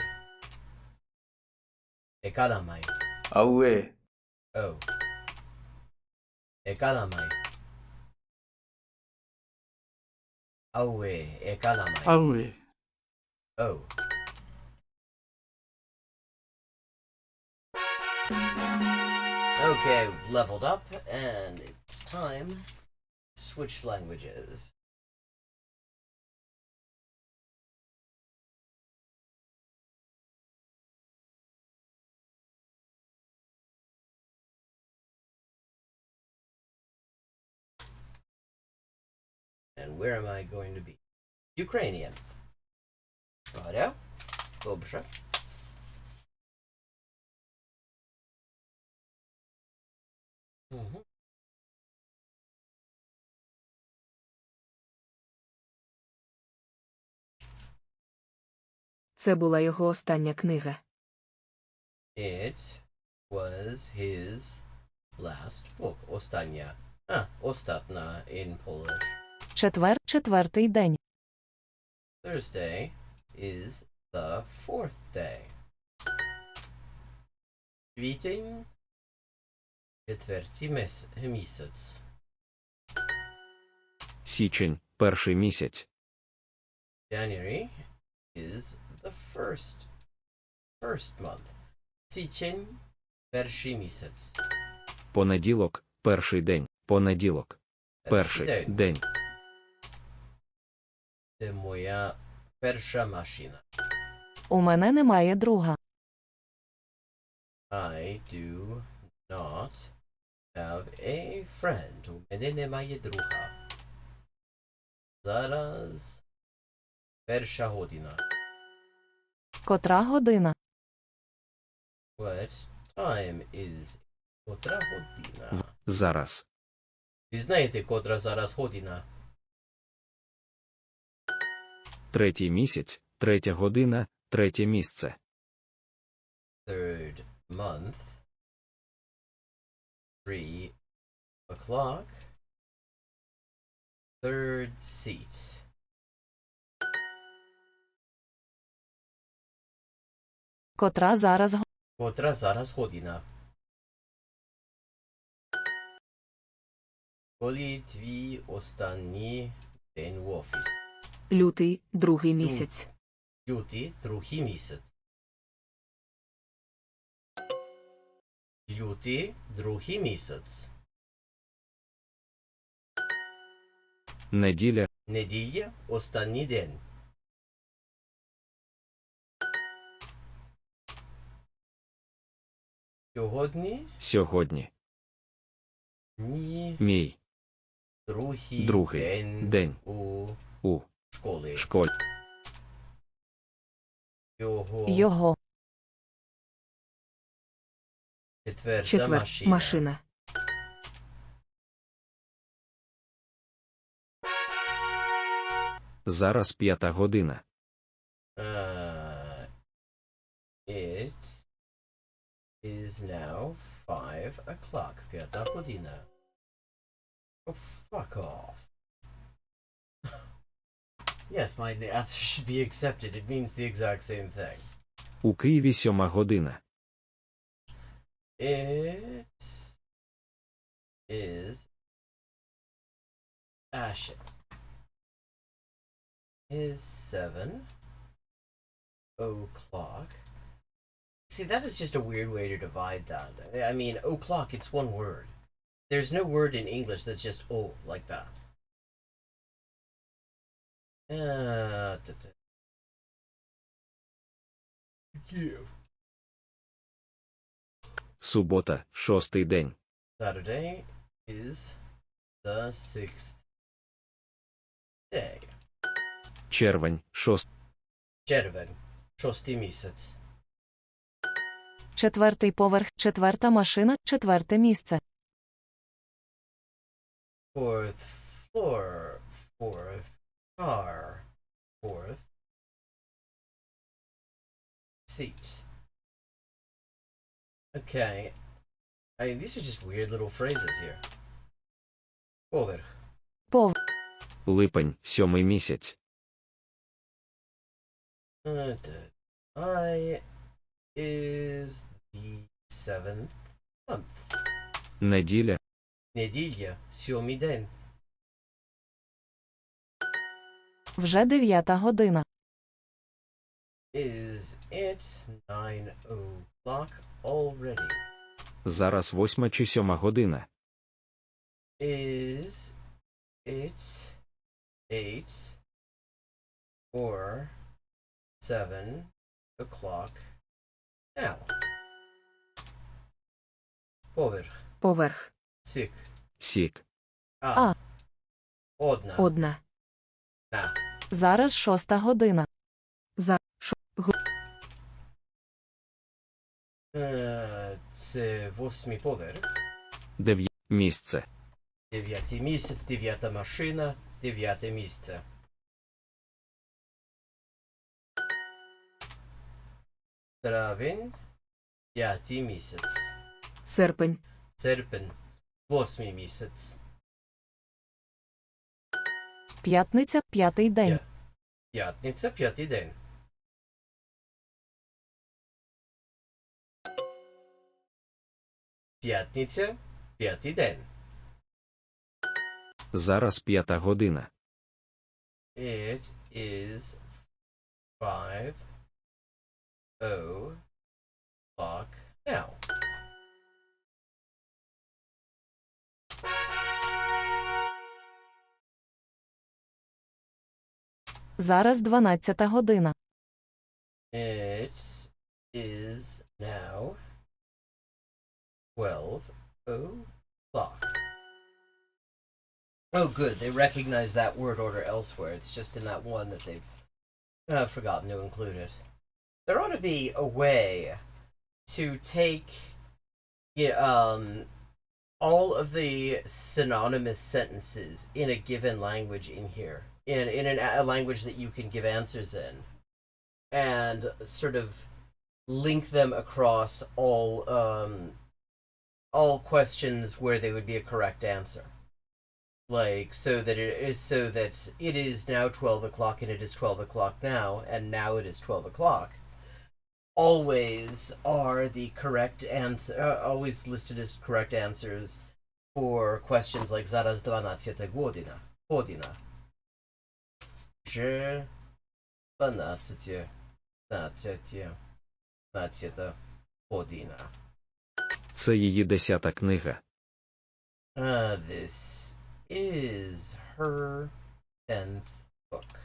S8: Ekalamai.
S13: Aue.
S8: Oh. Ekalamai. Aue. Ekalamai.
S5: Aue.
S8: Oh. Okay, we've leveled up, and it's time to switch languages. And where am I going to be? Ukrainian. Righto. Dobrze.
S14: Це була його остання книга.
S8: It was his last book. Ostania. Ostatna in Polish.
S2: Четвер, четвертий день.
S8: Thursday is the fourth day. Kwiecień, четвертий місяць.
S9: Січень – перший місяць.
S8: January is the first month. Січень, перший місяць.
S9: Понеділок – перший день.
S5: Понеділок. Перший
S8: день.
S5: день.
S8: Це моя перша машина.
S2: У мене немає друга.
S8: I do not have a friend. У мене немає друга. Зараз перша година.
S2: Котра година?
S8: What time is? Котра година?
S5: Зараз.
S8: Ви знаєте, котра зараз година?
S5: Третій місяць, третя година, третє місце.
S8: Third month. 3 o'clock. Third seat.
S2: Котра зараз
S8: Котра зараз година? Коли твій останній день в офісі?
S14: Лютий, другий місяць.
S8: Лютий, другий місяць. Лютий, другий місяць.
S5: Неділя.
S8: Неділя, останній день. Сьогодні?
S5: Сьогодні.
S8: Ні.
S5: Мій.
S8: Другий
S5: день. У
S8: школі.
S5: школі.
S2: його.
S8: Четверта
S14: Машина.
S5: Зараз 5 година.
S8: It is now 5 o'clock. П'ята година. Oh, fuck off. Yes, my answer should be accepted. It means the exact same thing.
S5: У Києві 7 година.
S8: It is shit. Is 7 o'clock. See, that is just a weird way to divide that. I mean, o'clock, it's one word. There's no word in English that's just O like that.
S5: Субота, 6-й день.
S8: Saturday is the 6th day.
S5: Червень, 6.
S8: Червень, 6-й місяць.
S2: Четвертий поверх, четверта машина, четверте місце.
S8: Fourth floor, fourth car, fourth seat. Okay. I mean, these are just weird little phrases here. Поверх.
S5: Липень, 7-й місяць.
S8: I is the 7th month.
S5: Неділя.
S8: Неділя, 7-й день.
S2: Вже 9 година.
S8: Is it 9 o'clock already?
S5: Зараз 8 чи 7 година.
S8: Is it 8 or 7 o'clock now?
S14: Поверх.
S8: Сік.
S5: Сік.
S8: Одна. На.
S2: Зараз 6 година.
S8: Це 8-й поверх.
S5: 9 місце.
S8: 9-й місяць, 9-та машина, 9-те місце. Травень, 5-й місяць.
S14: Серпень.
S8: Серпень, 8-й місяць.
S2: П'ятниця, 5-й день.
S8: П'ятниця, 5-й день. П'ятниця, 5-й день.
S5: Зараз 5 година.
S8: It is 5 o'clock now.
S2: Зараз 12 година.
S8: It is now 12 o'clock. Oh, good. They recognize that word order elsewhere. It's just in that one that they've forgotten to include it. There ought to be a way to take all of the synonymous sentences in a given language in here, in a language that you can give answers in, and sort of link them across all questions where they would be a correct answer. Like, so that it is now 12 o'clock and it is 12 o'clock now, and now it is 12 o'clock. Always are the correct answer, always listed as correct answers for questions like Zaraz 12 godina. Że 12 година.
S5: Це її 10-та книга.
S8: This is her 10th book.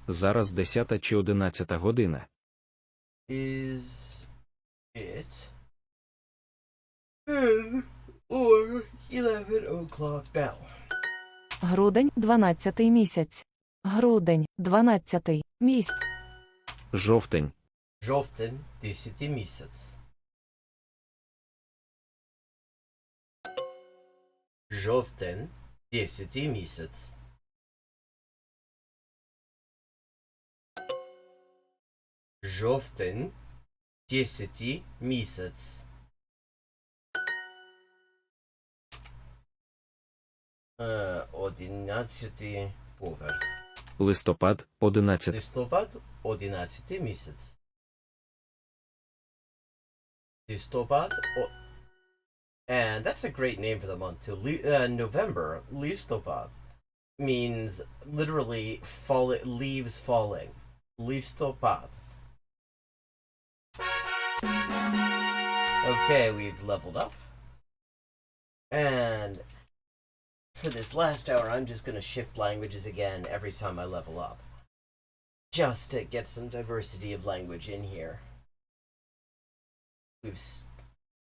S5: Зараз 10-та чи 11-та година.
S8: Is it 10 or 11 o'clock now?
S2: Грудень, 12-й місяць. Грудень, 12-й місяць.
S5: Жовтень.
S8: Жовтень, 10 місяць. Жовтень, 10 місяць. Жовтень, 10 місяць. 11 поверх.
S5: Листопад, 11.
S8: Листопад, 11 місяць. Listopad, and that's a great name for the month too. November, Listopad, means literally leaves falling. Listopad. Okay, we've leveled up. And for this last hour, I'm just going to shift languages again every time I level up. Just to get some diversity of language in here. We've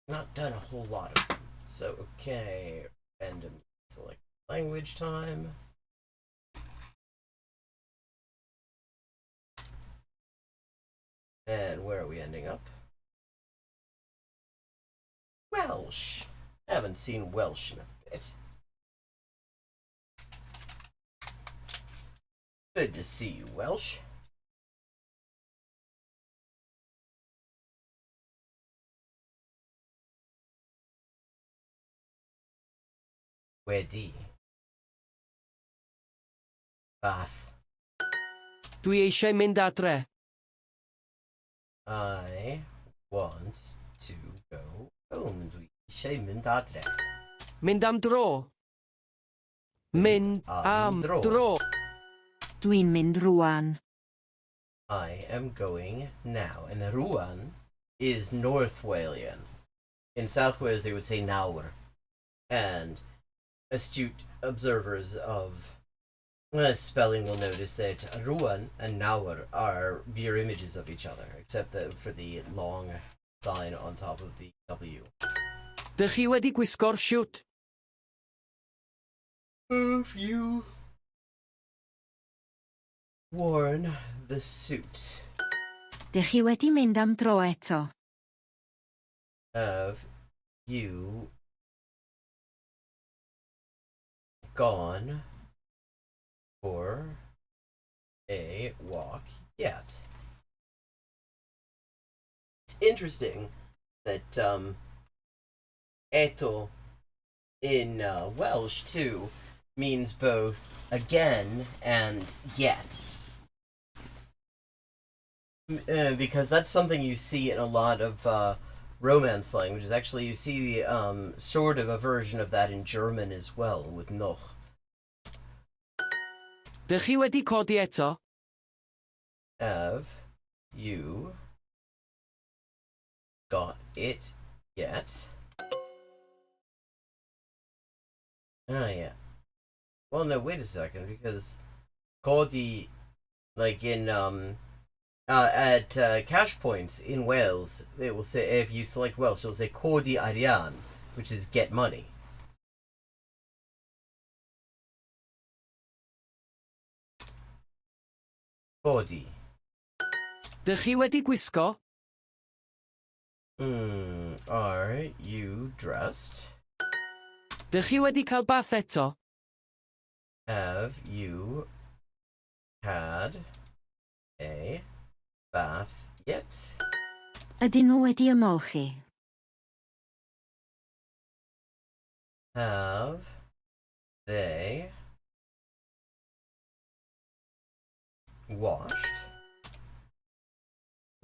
S8: not done a whole lot of them. So, okay, random select language time. And where are we ending up? Welsh. I haven't seen Welsh in a bit. Good to see you, Welsh. Wedi. Bath.
S15: Dwi eisiau mynd adre.
S8: I want to go home. Dwi eisiau mynd adre.
S15: Mynd am dro. Mynd am dro.
S14: Dwi'n mynd rwan.
S8: I am going now. And rwan is North Walian. In South Wales they would say nawr. And astute observers of spelling will notice that rwan and nawr are mirror images of each other, except that for the long sign on top of the W.
S15: Dych chi wedi gwisgo'r siwt?
S8: Have you worn the suit?
S14: Dych chi wedi mynd am dro eto?
S8: Have you gone for a walk yet? It's interesting that eto in Welsh too means both again and yet. Because that's something you see in a lot of Romance languages. Actually, you see sort of a version of that in German as well, with noch.
S15: Dych chi wedi codi eto?
S8: Have you got it yet? Oh, yeah. Well, no, wait a second, because codi Like in at cash points in Wales, it will say, if you select Welsh, it'll say Codi Arian, which is get money. Codi.
S15: Dych chi wedi gwisgo?
S8: Are you dressed?
S15: Dych chi wedi cael bath eto?
S8: Have you had a bath yet?
S14: Ydyn nhw wedi ymolchi?
S8: Have they washed?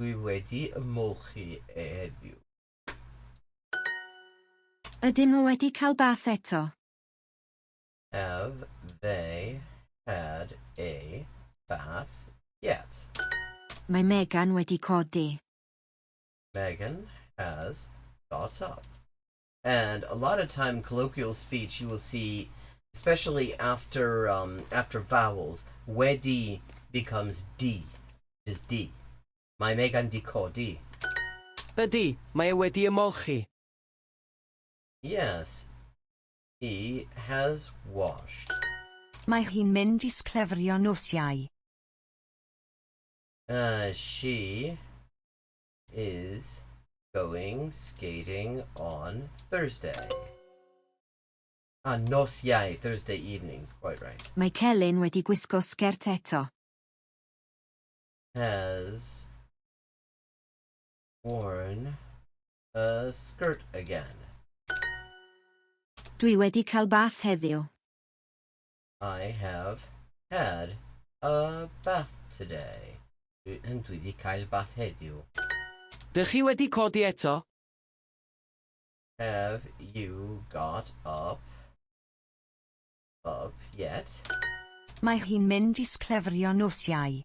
S8: Dwi wedi ymolchi heddiw.
S14: Ydyn nhw wedi cael bath eto?
S8: Have they had a bath yet?
S14: Mae Megan wedi codi.
S8: Megan has got up. And a lot of time colloquial speech you will see, especially after vowels, wedi becomes d, which is d. Mae Megan di codi.
S15: Ydy, mae e wedi ymolchi.
S8: Yes, he has washed.
S2: Mae hi'n mynd i sglefrio nosiau.
S8: She is going skating on Thursday. Nos Iau, Thursday evening, quite right.
S14: Mae Celyn wedi gwisgo sgert eto.
S8: Has worn a skirt again.
S14: Dwi wedi cael bath heddiw.
S8: I have had a bath today. And dwi wedi cael bath heddiw.
S15: Dych chi wedi codi eto?
S8: Have you got up yet?
S2: Mae hi'n mynd i sglefrio nosiau.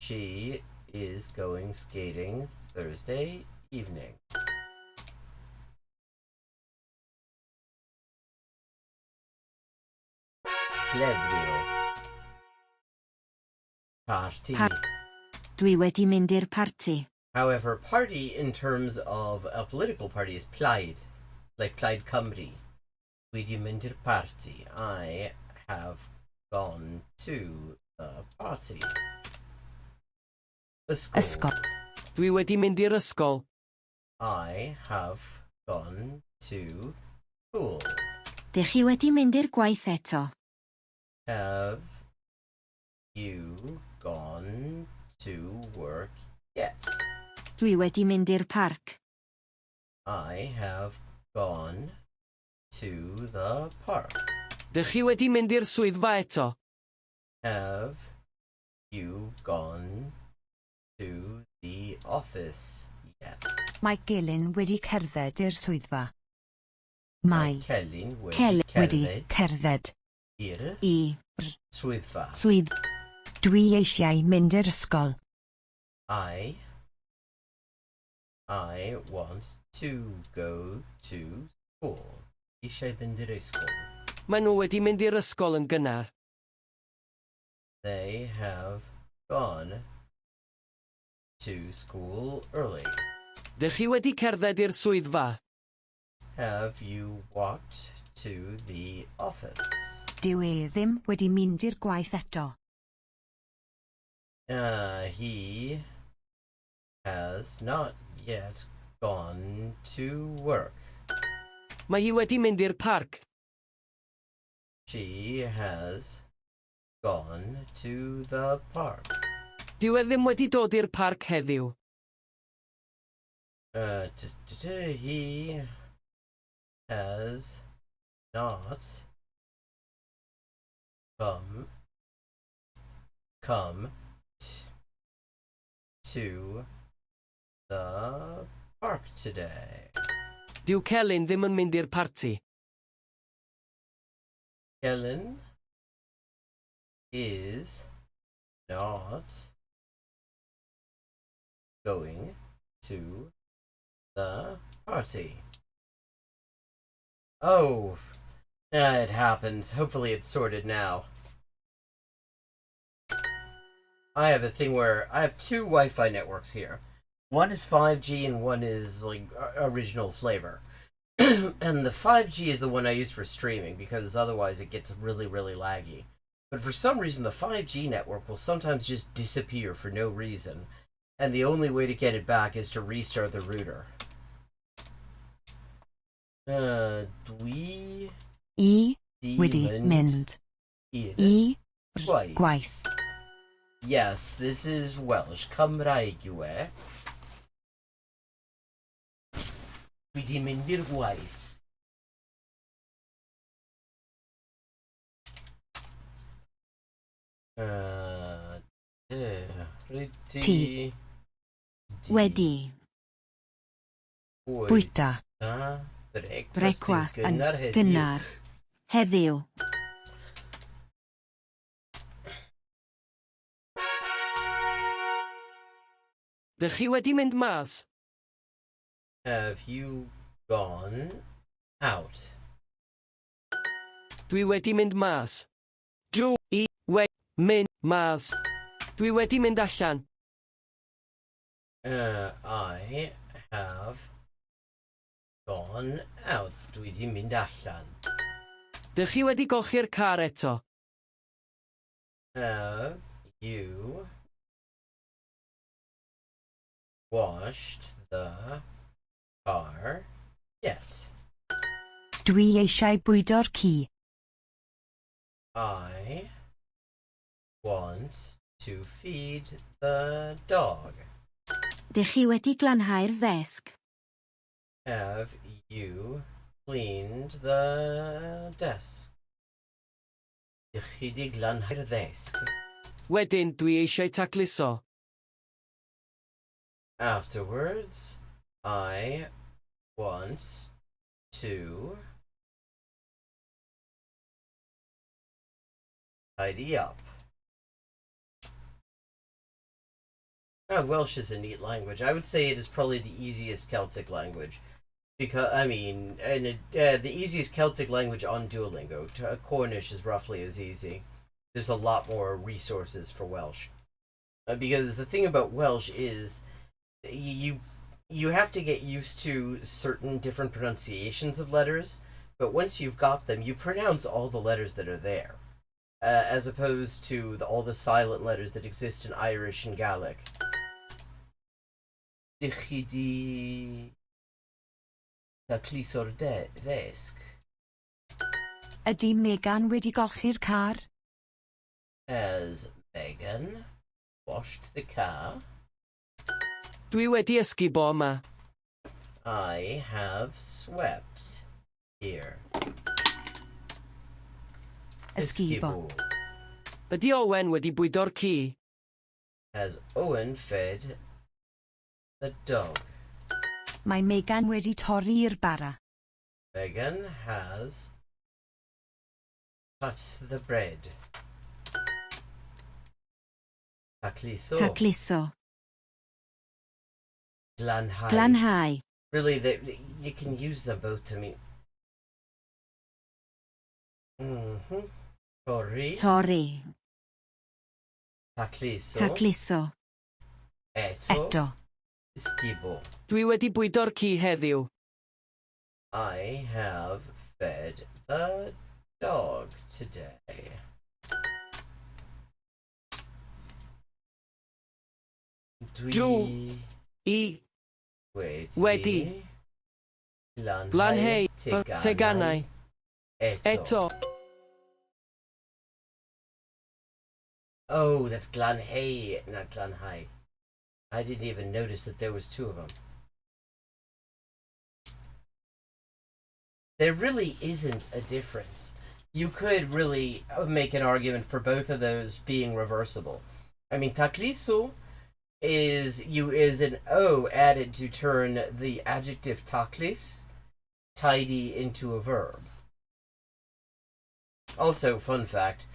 S8: She is going skating Thursday evening. Sglefrio. Party.
S14: Dwi wedi mynd i'r parti.
S8: However, party in terms of a political party is Plaid, like Plaid Cymru. Dwi wedi mynd i'r party. I have gone to the party.
S2: Ysgol.
S15: Dwi wedi mynd i'r ysgol.
S8: I have gone to school.
S14: Dych chi wedi mynd i'r gwaith eto?
S8: Have you gone to work yet?
S14: Dwi wedi mynd i'r parc.
S8: I have gone to the park.
S15: Dych chi wedi mynd i'r swyddfa eto?
S8: Have you gone to the office yet?
S2: Mae Gelyn wedi cerdded i'r swyddfa. Mae
S8: Celyn
S2: wedi cerdded
S8: i'r swyddfa.
S2: Dwi eisiau mynd i'r ysgol.
S8: I want to go to school. Eisiau mynd i'r ysgol.
S15: Maen nhw wedi mynd i'r ysgol yn gynnar.
S8: They have gone to school early.
S15: Dych chi wedi cerdded i'r swyddfa?
S8: Have you walked to the office?
S2: Dyw e ddim wedi mynd i'r gwaith eto.
S8: He has not yet gone to work.
S15: Mae hi wedi mynd i'r parc.
S8: She has gone to the park.
S15: Dyw e ddim wedi dod i'r parc heddiw.
S8: He has not come to the park today.
S15: Dyw Celyn ddim yn mynd i'r parti.
S8: Helen is not going to the party. Oh, it happens. Hopefully it's sorted now. I have a thing where I have two Wi-Fi networks here. One is 5G and one is like original flavor. And the 5G is the one I use for streaming because otherwise it gets really, really laggy. But for some reason the 5G network will sometimes just disappear for no reason. And the only way to get it back is to restart the router. Dwi...
S2: I wedi mynd. I gwaith.
S8: Yes, this is Welsh. Cymraeg yw e. Wedi mynd i'r gwaith.
S14: Ti. Wedi. Bwyta. Brecwast yn gynnar. Heddiw.
S15: Dych chi wedi mynd mas?
S8: Have you gone out?
S15: Dwi wedi mynd mas. Dwi wedi mynd mas. Dwi wedi mynd allan.
S8: I have gone out. Dwi wedi mynd allan.
S15: Dych chi wedi golchi'r car eto?
S8: Have you washed the car yet?
S2: Dwi eisiau bwydo'r ci.
S8: I want to feed the dog.
S14: Dych chi wedi glanhau'r ddesg?
S8: Have you cleaned the desk? Dych chi wedi glanhau'r ddesg?
S15: Wedyn dwi eisiau tacluso.
S8: Afterwards, I want to tidy up. Welsh is a neat language. I would say it is probably the easiest Celtic language. Because, the easiest Celtic language on Duolingo. Cornish is roughly as easy. There's a lot more resources for Welsh. Because the thing about Welsh is you have to get used to certain different pronunciations of letters, but once you've got them, you pronounce all the letters that are there, as opposed to all the silent letters that exist in Irish and Gaelic. Dych chi di tacluso'r ddesg?
S2: Ydy Megan wedi golchi'r car?
S8: Has Megan washed the car?
S15: Dwi wedi esgubo yma.
S8: I have swept here.
S2: Esgubo.
S15: Ydy Owen wedi bwydo'r ci?
S8: Has Owen fed the dog?
S2: Mae Megan wedi torri'r bara.
S8: Megan has cut the bread. Tacluso.
S14: Tacluso.
S8: Glanhau.
S14: Glanhau.
S8: Really, you can use them both to mean. Torri.
S14: Torri.
S8: Tacluso.
S14: Tacluso.
S8: Eto. Esgubo.
S15: Dwi wedi bwydo'r ci heddiw.
S8: I have fed the dog today.
S15: Dwi wedi glanhau teganau eto.
S8: Oh, that's glanhau, not glanhau. I didn't even notice that there was two of them. There really isn't a difference. You could really make an argument for both of those being reversible. I mean, taclisu is an O added to turn the adjective taklis, tidy, into a verb. Also, fun fact,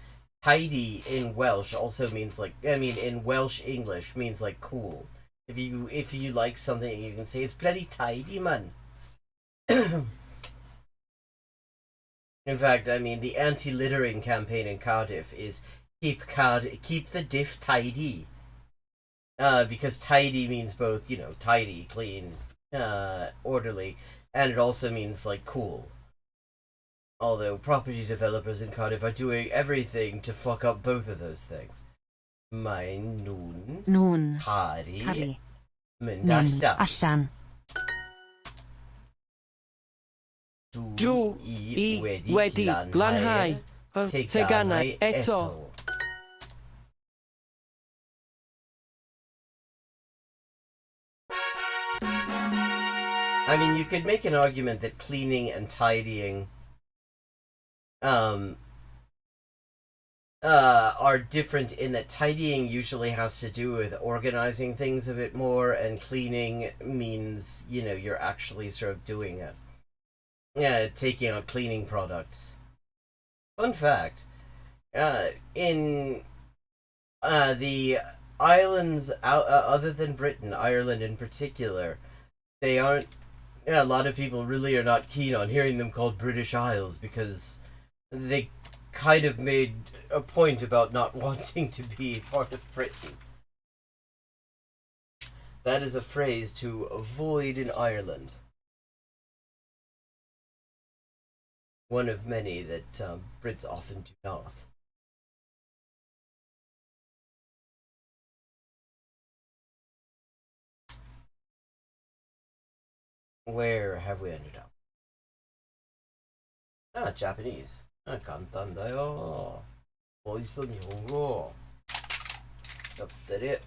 S8: tidy in Welsh also means in Welsh English means like cool. If you like something, you can say it's bloody tidy, man. In fact, the anti-littering campaign in Cardiff is keep the diff tidy. because tidy means both, you know, tidy, clean, orderly, and it also means, like, cool. Although property developers in Cardiff are doing everything to fuck up both of those things. Mae nhw'n caru mynd allan.
S15: Dw I wedi glanhau y teganau eto.
S8: I mean, you could make an argument that cleaning and tidying are different in that tidying usually has to do with organizing things a bit more, and cleaning means, you know, you're actually sort of doing it. Yeah, taking out cleaning products. Fun fact, in the islands other than Britain, Ireland in particular, they aren't, a lot of people really are not keen on hearing them called British Isles, because they kind of made a point about not wanting to be part of Britain. That is a phrase to avoid in Ireland. One of many that Brits often do not. Where have we ended up? Ah, Japanese. Ah, 簡単だよ。美味しそうに日本語。やってる。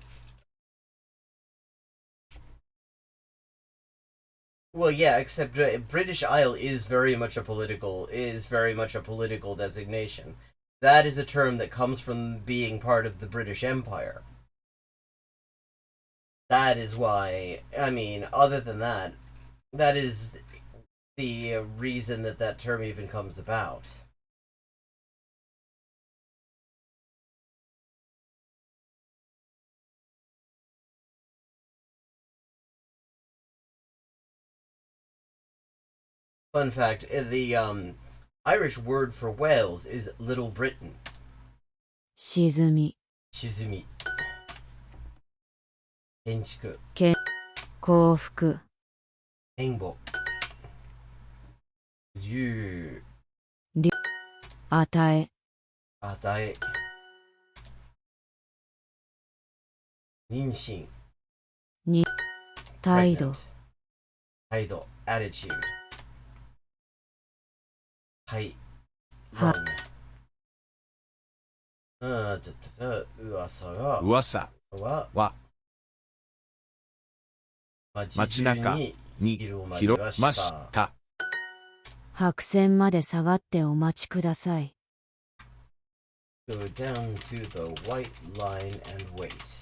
S8: Well, yeah, except British Isle is very much a political designation. That is a term that comes from being part of the British Empire. That is why, I mean, other than that, that is the reason that that term even comes about. Fun fact, the Irish word for Wales is Little Britain.
S14: Shizumi.
S8: Shizumi. Kenchiku.
S14: Koufuku.
S8: Henbo. Ryu.
S14: Atae.
S8: Atae. Ninshin.
S14: Taido.
S8: Taido. Attitude. Hai. Run. Uwasa ga.
S7: Uwasa. Wa. 街中に広ました。
S14: 白線まで下がってお待ちください。
S8: Go down to the white line and wait.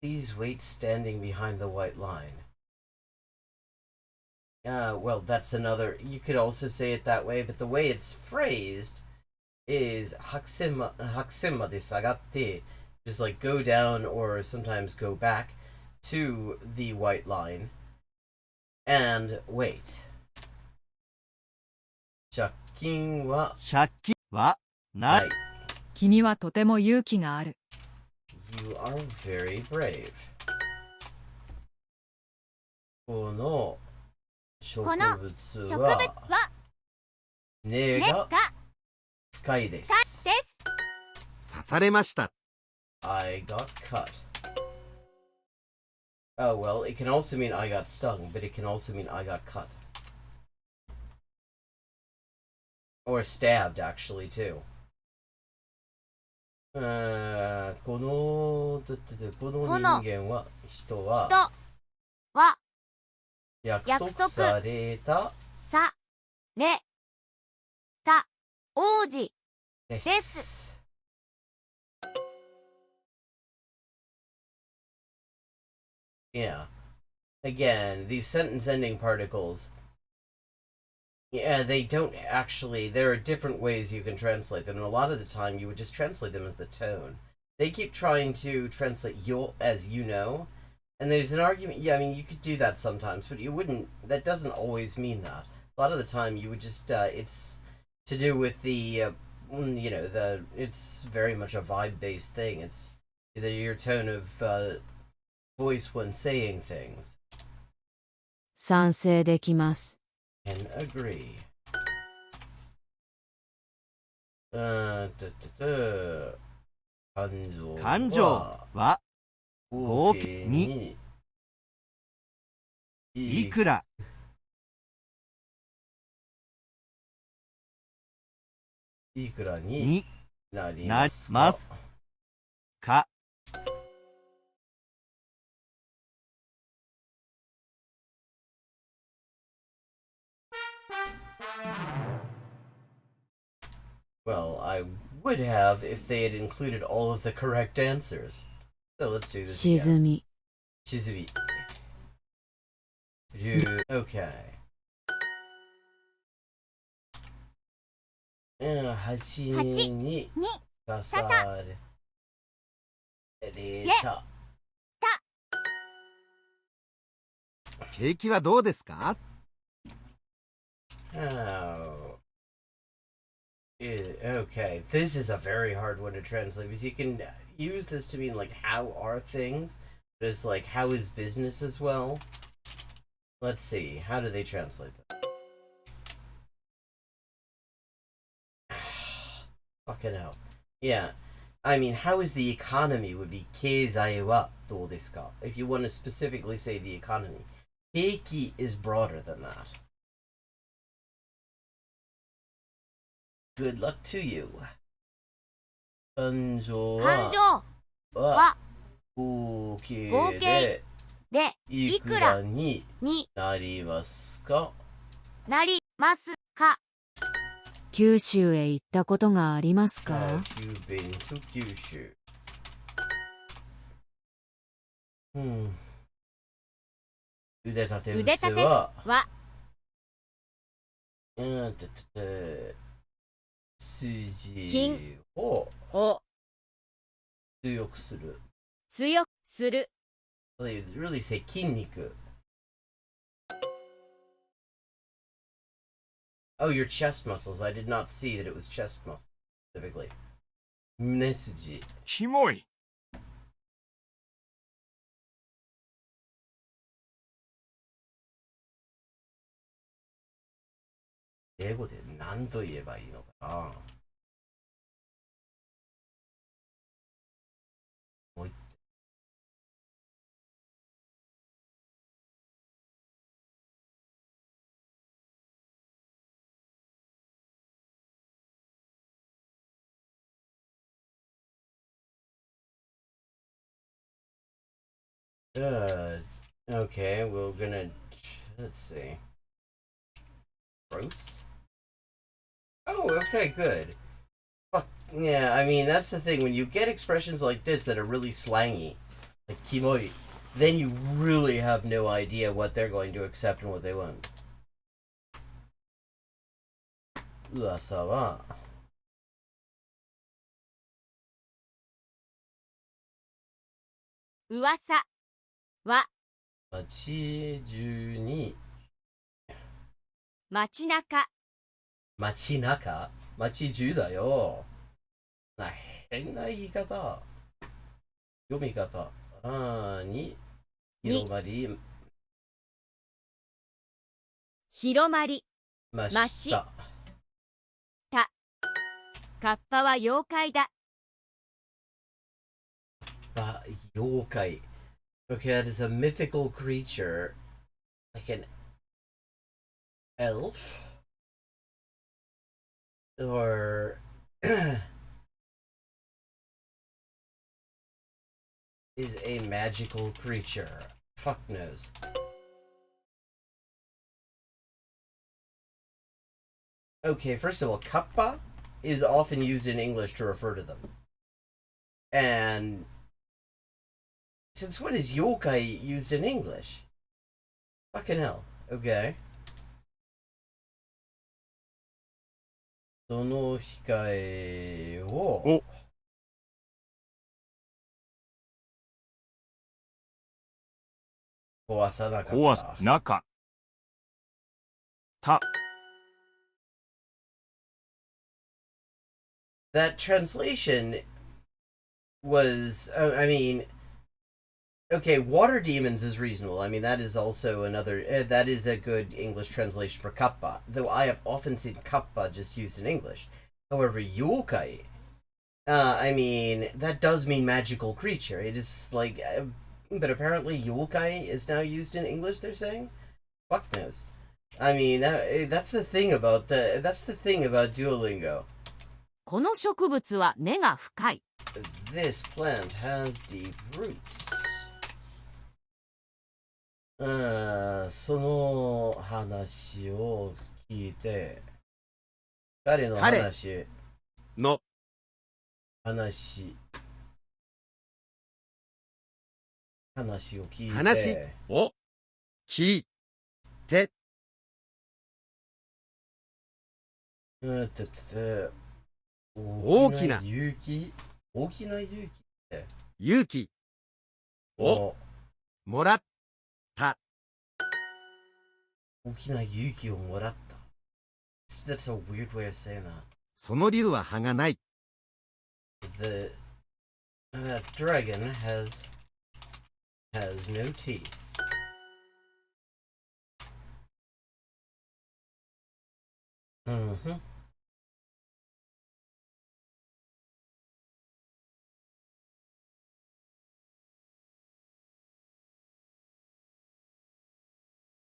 S8: Please wait standing behind the white line. Well, that's another... You could also say it that way, but the way it's phrased is 白線まで下がって、just like go down or sometimes go back to the white line and wait. 借金はない。
S16: 君はとても勇気がある。
S8: You are very brave. この植物は根が深いです。
S7: 刺されました。
S8: I got cut. Oh, well, it can also mean I got stung, but it can also mean I got cut. Or stabbed, actually, too. この人間は、人は、約束された
S6: 王子
S8: です。Yeah. Again, these sentence ending particles, yeah, they don't actually, there are different ways you can translate them, and a lot of the time you would just translate them as the tone. They keep trying to translate yo as you know, and there's an argument, yeah, I mean, you could do that sometimes, but you wouldn't, that doesn't always mean that. A lot of the time you would just, it's to do with the you know, it's very much a vibe-based thing. It's either your tone of voice when saying things.
S14: 賛成できます。
S8: Can agree.
S7: 感情は合計にいくら
S8: いくらになります
S7: か。
S8: Well, I would have if they had included all of the correct answers. So let's do this
S14: 沈
S8: again.
S14: み
S8: Shizumi. Okay. 8に刺された。
S7: 景気はどうですか？
S8: Oh. Okay, this is a very hard one to translate because you can use this to mean like how are things, but it's like how is business as well. Let's see, how do they translate that? Fucking hell. Yeah, I mean, how is the economy would be 経済はどうですか? If you want to specifically say the economy. 景気 is broader than that. Good luck to you. 感情は合計でいくらになりますか？
S14: 九州へ行ったことがありますか？
S8: You've been to 九州。腕立て伏せは筋を強くする。They really say 筋肉。Oh, your chest muscles. I did not see that it was chest muscles specifically. 胸筋。
S9: キモい。
S8: 英語で何と言えばいいのかな。もう一Okay, we're gonna let's see. Gross. Oh, okay, good. Fuck yeah, I mean that's the thing when you get expressions like this that are really slangy, like kimoi, then you really have no idea what they're going to accept and what they won't. 噂は
S6: 噂は
S8: 街中に
S6: 街中
S8: 街中街中だよ。変な言い方。読み方。に広まりました。
S6: カッパは妖怪だ。
S8: 妖怪。Okay, that is a mythical creature. Like an elf? Or is a magical creature. Fuck knows. Okay, first of all, kappa is often used in English to refer to them. And since when is yokai used in English? Fucking hell. Okay. その控えを壊さなかった。
S9: 壊さなかった。
S8: that translation was, I mean, okay, water demons is reasonable. I mean, that is also another, that is a good English translation for kappa, though I have often seen kappa just used in English. However, yokai, I mean, that does mean magical creature. It is like, but apparently yokai is now used in English, they're saying? Fuck knows. I mean, that's the thing about Duolingo.
S3: この植物は根が深い。
S8: This plant has deep roots. その話を聞いて、彼の話
S7: の
S8: 話を聞いて、
S7: 話を聞いて、大きな
S8: 勇気って
S7: 勇気をもらった。
S8: 大きな勇気をもらった。That's a weird way of saying that.
S7: その竜は歯がない。
S8: The dragon has no teeth. Mm-hmm.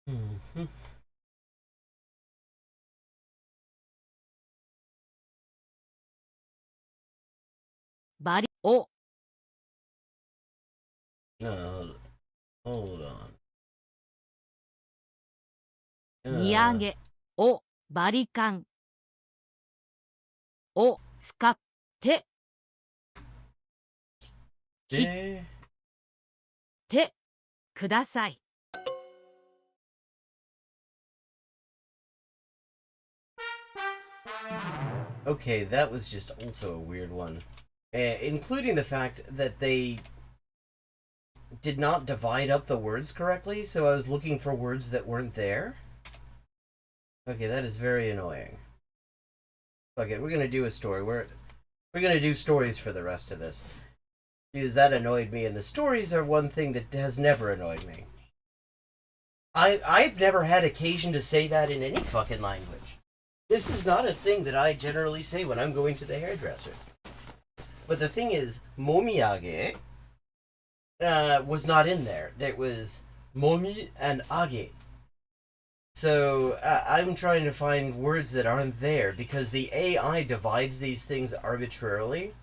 S8: Mm-hmm.
S3: Body. Oh.
S8: No, hold on.
S3: 荷上げをバリカンを使って切ってください。
S8: Okay, that was just also a weird one. Including the fact that they did not divide up the words correctly, so I was looking for words that weren't there. Okay, that is very annoying. Okay, we're gonna do a story. We're gonna do stories for the rest of this. Because that annoyed me, and the stories are one thing that has never annoyed me. I've never had occasion to say that in any fucking language. This is not a thing that I generally say when I'm going to the hairdressers. But the thing is, momiyage was not in there. There was momi and age. So I'm trying to find words that aren't there because the AI divides these things arbitrarily.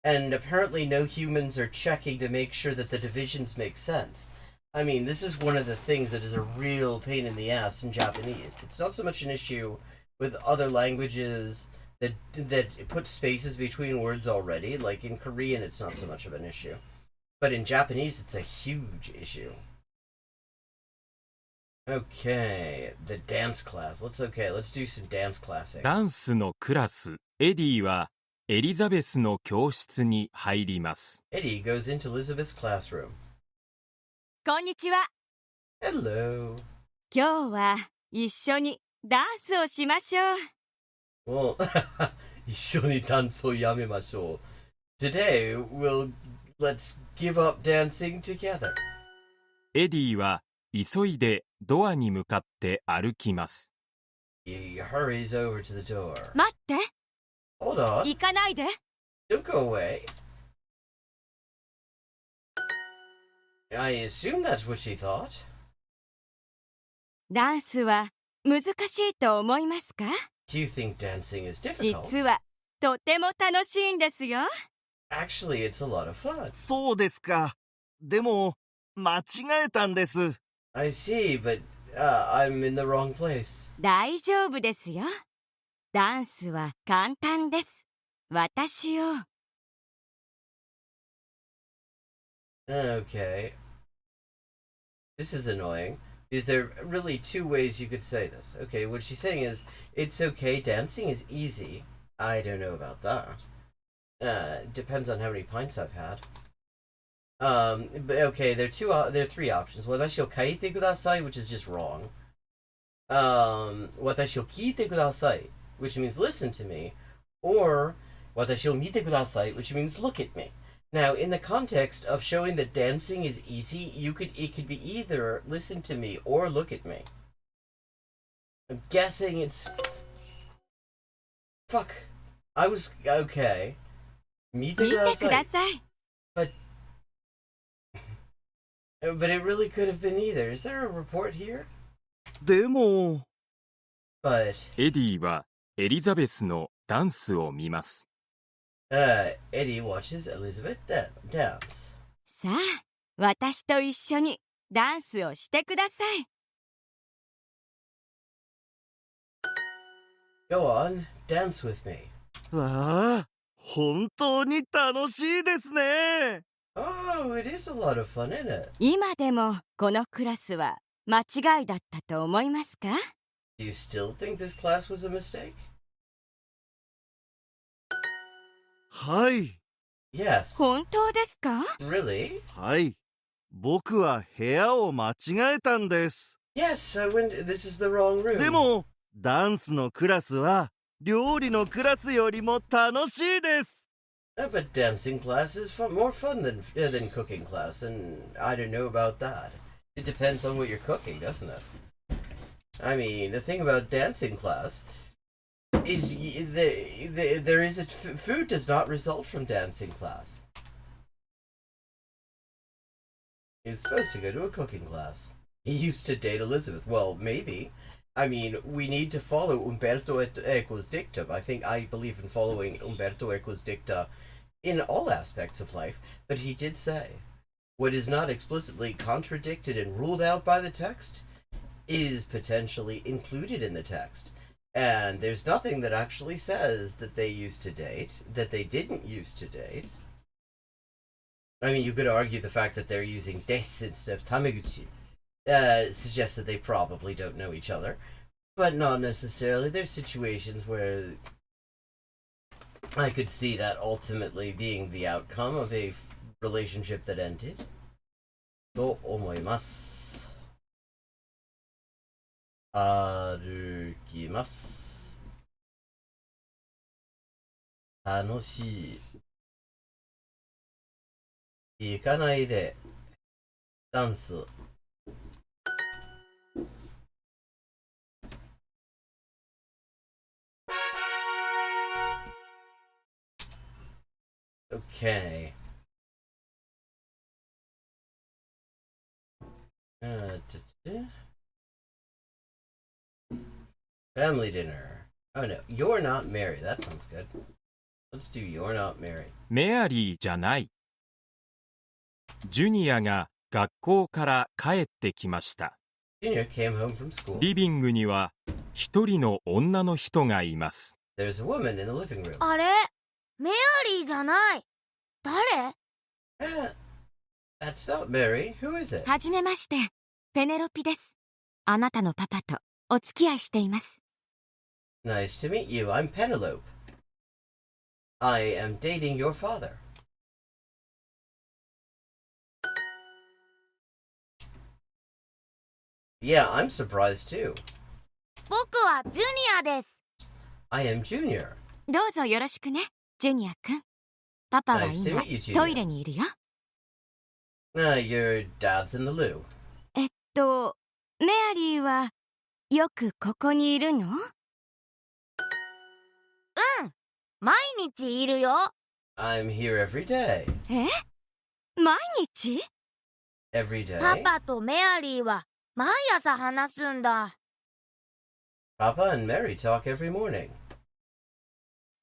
S8: And apparently no humans are checking to make sure that the divisions make sense. I mean, this is one of the things that is a real pain in the ass in Japanese. It's not so much an issue with other languages that put spaces between words already. Like in Korean, it's not so much of an issue. But in Japanese, it's a huge issue. Okay, the dance class. Let's do some dance classing.
S17: ダンスのクラス、エディはエリザベスの教室に入ります。
S8: Eddie goes into Elizabeth's classroom.
S6: こんにちは。
S8: Hello.
S6: 今日は一緒にダンスをしましょう。
S8: Well, 一緒にダンスをやめましょう。Today, let's give up dancing together.
S17: エディは急いでドアに向かって歩きます。
S8: He hurries over to the door.
S6: 待って。
S8: Hold on.
S6: 行かないで。
S8: Don't go away. I assume that's what she thought.
S6: ダンスは難しいと思いますか？
S8: Do you think dancing is difficult?
S6: 実はとても楽しいんですよ。
S8: Actually, it's a lot of fun.
S7: そうですか。でも、間違えたんです。
S8: I see, but I'm in the wrong place.
S6: 大丈夫ですよ。ダンスは簡単です。私を。
S8: Okay. This is annoying. Because there are really two ways you could say this. Okay, what she's saying is, it's okay, dancing is easy. I don't know about that. Depends on how many pints I've had. But okay, there are three options. Watashi o kaite kudasai, which is just wrong. Watashi o kiite kudasai, which means listen to me. Or, Watashi o mite kudasai, which means look at me. Now, in the context of showing that dancing is easy, it could be either listen to me or look at me. I'm guessing it's... Fuck. I was... Okay. Mite kudasai. But it really could have been either. Is there a report here?
S7: でも
S8: But
S17: エディはエリザベスのダンスを見ます。
S8: Eddie watches Elizabeth dance.
S6: さあ、私と一緒にダンスをしてください。
S8: Go on, dance with me.
S7: わあ、本当に楽しいですね。
S8: Oh, it is a lot of fun, isn't it?
S6: 今でもこのクラスは間違いだったと思いますか？
S8: Do you still think this class was a mistake?
S7: はい。
S8: Yes.
S6: 本当ですか？
S8: Really?
S7: はい。僕は部屋を間違えたんです。
S8: Yes, I went. This is the wrong room.
S7: でも、ダンスのクラスは料理のクラスよりも楽しいです。
S8: But dancing class is more fun than cooking class, and I don't know about that. It depends on what you're cooking, doesn't it? I mean, the thing about dancing class is there is food does not result from dancing class. He's supposed to go to a cooking class. He used to date Elizabeth. Well, maybe. I mean, we need to follow Umberto Eco's dictum. I believe in following Umberto Eco's dicta in all aspects of life, but he did say, what is not explicitly contradicted and ruled out by the text is potentially included in the text. And there's nothing that actually says that they used to date, that they didn't used to date. I mean, you could argue the fact that they're using des instead of tameguchi suggests that they probably don't know each other, but not necessarily. There's situations where I could see that ultimately being the outcome of a relationship that ended. と思います。歩きます。楽しい。行かないで。ダンス。Okay. Family dinner. Oh no, you're not Mary. That sounds good. Let's do You're Not Mary.
S17: メアリーじゃない。ジュニアが学校から帰ってきました。
S8: Junior came home from school.
S17: リビングには一人の女の人がいます。
S8: There's a woman in the living room.
S18: あれメアリーじゃない。誰？
S8: That's not Mary. Who is it?
S6: はじめまして、ペネロピです。あなたのパパとお付き合いしています。
S8: Nice to meet you. I'm Penelope. I am dating your father. Yeah, I'm surprised too.
S18: 僕はジュニアです。
S8: I am Junior.
S6: どうぞよろしくね、ジュニア君。パパは
S8: Nice to
S6: 今
S8: meet you, Junior.
S6: トイレにいるよ。
S8: Your dad's in the loo.
S6: メアリーはよくここにいるの？
S18: うん、毎日いるよ。
S8: I'm here every day.
S6: え？毎日？
S8: Every day?
S18: パパとメアリーは毎朝話すんだ。
S8: Papa and Mary talk every morning.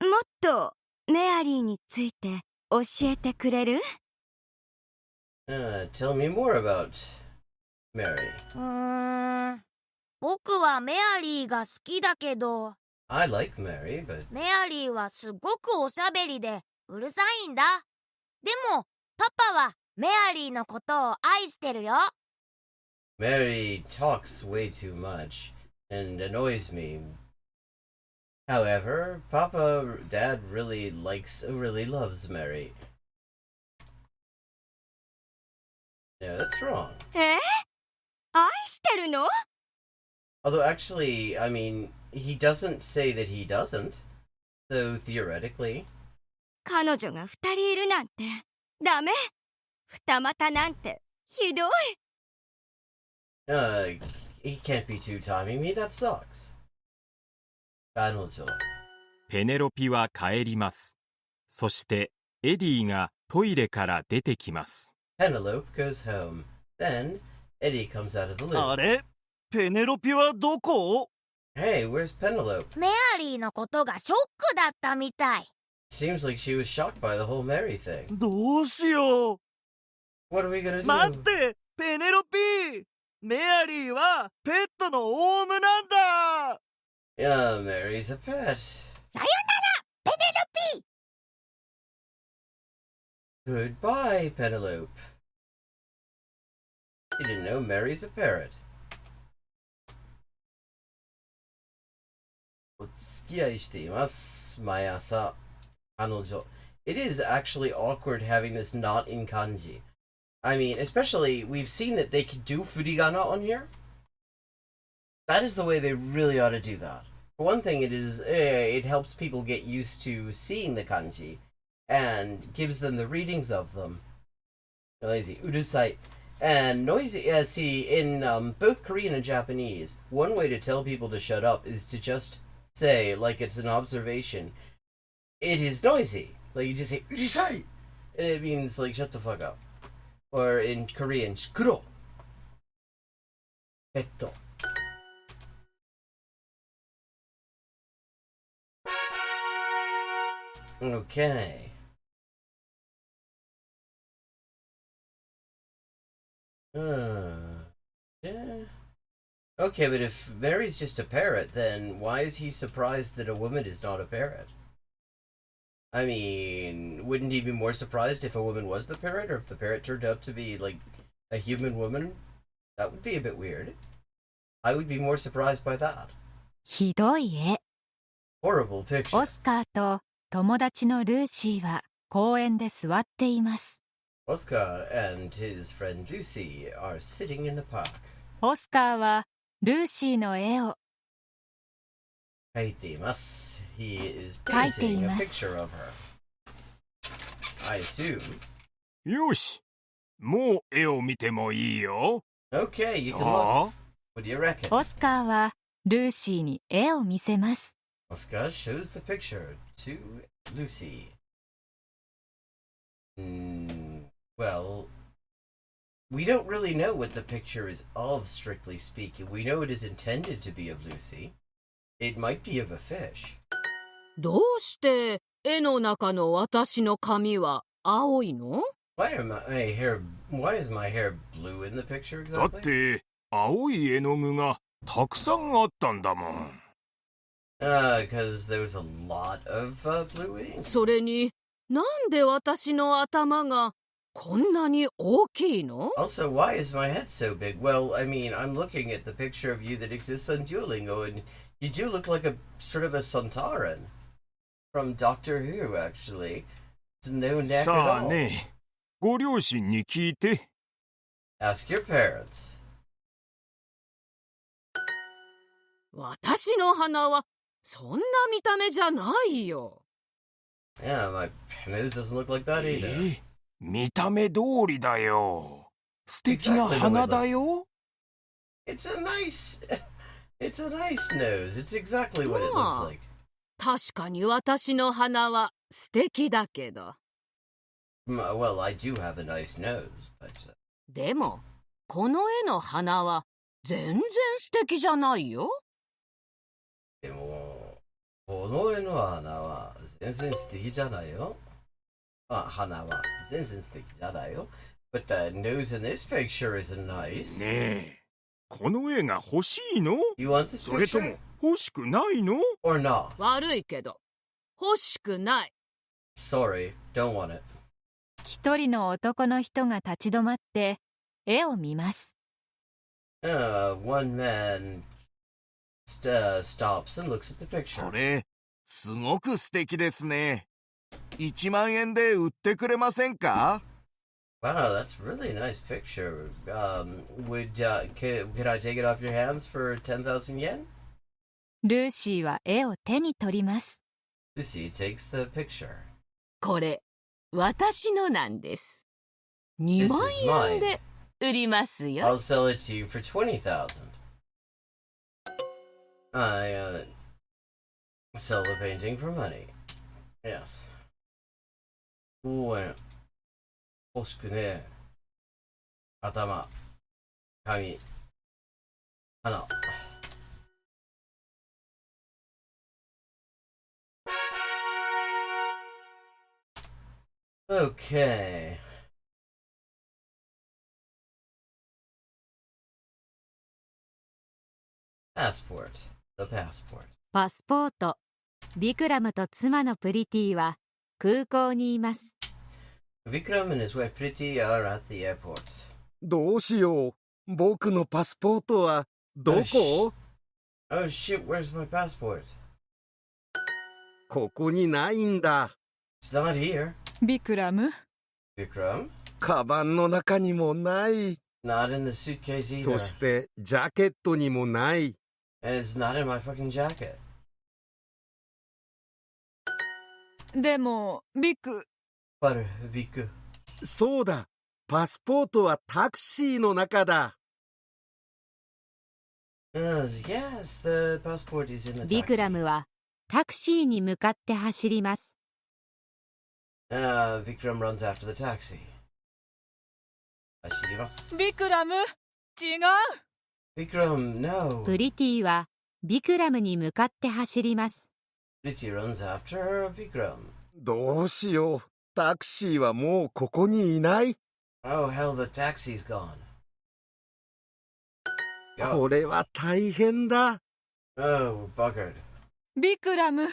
S6: もっとメアリーについて教えてくれる？
S8: Tell me more about Mary.
S18: 僕はメアリーが好きだけど、
S8: I like Mary, but
S18: メアリーはすごくおしゃべりでうるさいんだ。でも、パパはメアリーのことを愛してるよ。
S8: Mary talks way too much and annoys me. However, Dad really loves Mary. No, that's wrong.
S6: 愛してるの？
S8: Although actually, I mean, he doesn't say that he doesn't. So theoretically,
S6: 彼女が2人いるなんてダメ。二股なんてひどい。
S8: He can't be two-timing me, that sucks. 彼女。
S17: ペネロピは帰ります。そしてエディがトイレから出てきます。
S8: Penelope goes home. Then Eddie comes out of the loo.
S7: あれ？ペネロピはどこ？
S8: Hey, where's Penelope?
S18: メアリーのことがショックだったみたい。
S8: Seems like she was shocked by the whole Mary thing.
S7: どうしよう。
S8: What are we gonna do?
S7: 待って、ペネロピー。メアリーはペットのオウムなんだ。
S8: Yeah, Mary's a pet.
S18: さよなら、ペネロピー。
S8: Goodbye, Penelope. You didn't know Mary's a parrot. お付き合いしています。毎朝。彼女。It is actually awkward having this not in kanji. I mean, especially, we've seen that they can do furigana on here. That is the way they really ought to do that. For one thing, it helps people get used to seeing the kanji and gives them the readings of them. Noisy, urusai. And noisy, see, in both Korean and Japanese, one way to tell people to shut up is to just say, like it's an observation, it is noisy. Like you just say, urusai! And it means, like, shut the fuck up. Or in Korean, shikuro. Petto. Okay. Yeah. Okay, but if Mary's just a parrot, then why is he surprised that a woman is not a parrot? I mean, wouldn't he be more surprised if a woman was the parrot, or if the parrot turned out to be, like, a human woman? That would be a bit weird. I would be more surprised by that.
S3: ひどい絵。
S8: Horrible picture.
S3: オスカーと友達のルーシーは公園で座っています。
S8: Oscar and his friend Lucy are sitting in the park.
S3: オスカーはルーシーの絵を
S8: 描いています。He is
S3: 描いてい
S8: painting
S3: ま
S8: a
S3: す。
S8: picture of her. I assume.
S17: よし、もう絵を見てもいいよ。
S8: Okay, you can
S17: あ
S8: look. What do you reckon?
S3: オスカーはルーシーに絵を見せます。
S8: Oscar shows the picture to Lucy. Well, we don't really know what the picture is of, strictly speaking. We know it is intended to be of Lucy. It might be of a fish.
S19: どうして絵の中の私の髪は青いの？
S8: Why is my hair blue in the picture
S17: だっ
S8: exactly?
S17: て青い絵の具がたくさんあったんだもん。
S8: Because there was a lot of blue ink.
S19: それになんで私の頭がこんなに大きいの？
S8: Also, why is my head so big? Well, I mean, I'm looking at the picture of you that exists on Duolingo, and you do look like a sort of a Sontaran from Doctor Who, actually. It's no neck at
S17: さあ
S8: all.
S17: ね、ご両親に聞いて。
S8: Ask your parents.
S19: 私の鼻はそんな見た目じゃないよ。
S8: Yeah, my nose doesn't look like that either.
S17: 見た目通りだよ。素敵な鼻だよ。
S8: It's a nice nose. It's exactly what it looks like.
S19: 確かに私の鼻は素敵だけど。
S8: Well, I do have a nice nose, but...
S19: でも、この絵の鼻は全然素敵じゃないよ。
S8: でも、この絵の鼻は全然素敵じゃないよ。鼻は全然素敵じゃないよ。But the nose in this picture isn't nice.
S17: ねえ、この絵が欲しいの？
S8: You want this
S17: それと
S8: picture?
S17: も欲しくないの？
S8: Or not?
S19: 悪いけど、欲しくない。
S8: Sorry, don't want it.
S3: 一人の男の人が立ち止まって絵を見ます。
S8: One man stops and looks at the picture.
S7: それ、すごく素敵ですね。1万円で売ってくれませんか？
S8: Wow, that's really a nice picture. Could I take it off your hands for 10,000 yen?
S3: ルーシーは絵を手に取ります。
S8: Lucy takes the picture.
S19: これ、私のなんです。2万円で売りますよ。
S8: I'll sell it to you for 20,000. I sell the painting for money. Yes. 公園。欲しくねえ。頭。髪。花。Okay. Passport. The passport.
S3: パスポート。ビクラムと妻のプリティは空港にいます。
S8: Vikram and his wife Priti are at the airport.
S7: どうしよう。僕のパスポートはどこ？
S8: Oh shit, where's my passport?
S7: ここにないんだ。
S8: It's not here.
S16: ビクラム。
S8: Vikram?
S7: カバンの中にもない。
S8: Not in the suitcase either.
S7: そしてジャケットにもない。
S8: And it's not in my fucking jacket.
S16: でも、ビク。
S8: But, Viku.
S7: そうだ。パスポートはタクシーの中だ。
S8: Yes, the passport is in the taxi.
S3: ビクラムはタクシーに向かって走ります。
S8: Vikram runs after the taxi. 走ります。
S16: ビクラム、違う。
S8: Vikram, no.
S3: プリティはビクラムに向かって走ります。
S8: Priti runs after Vikram.
S7: どうしよう。タクシーはもうここにいない。
S8: Oh, hell, the taxi's gone.
S7: これは大変だ。
S8: Oh, buggered.
S16: ビクラム。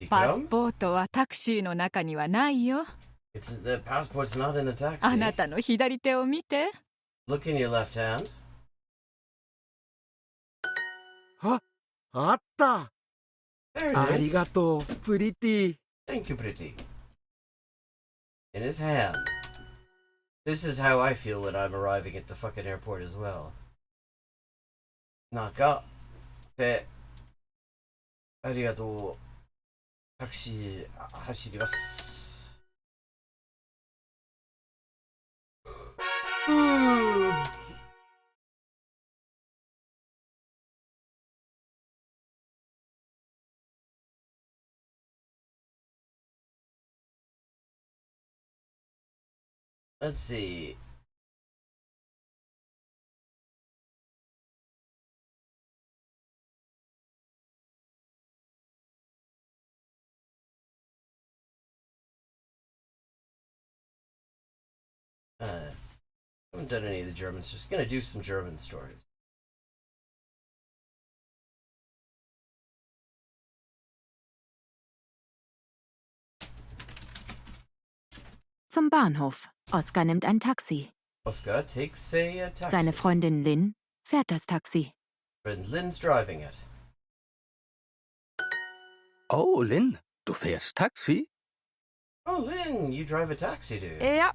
S16: パス
S8: Vikram?
S16: ポートはタクシーの中にはないよ。
S8: The passport's not in the taxi.
S16: あなたの左手を見て。
S8: Look in your left hand.
S7: あった。
S8: There it
S7: あり
S8: is.
S7: がとう、プリティ。
S8: Thank you, Priti. In his hand. This is how I feel when I'm arriving at the fucking airport as well. 中で、ありがとう。タクシー走ります。Let's see. Haven't done any of the Germans. Just gonna do some German stories.
S2: Zum Bahnhof. Oskar nimmt ein Taxi.
S8: Oskar takes a taxi.
S2: Seine Freundin Lynn fährt das Taxi.
S8: Friend Lynn's driving it.
S13: Oh, Lynn, du fährst Taxi?
S8: Oh, Lynn, you drive a taxi, do you?
S16: Ja,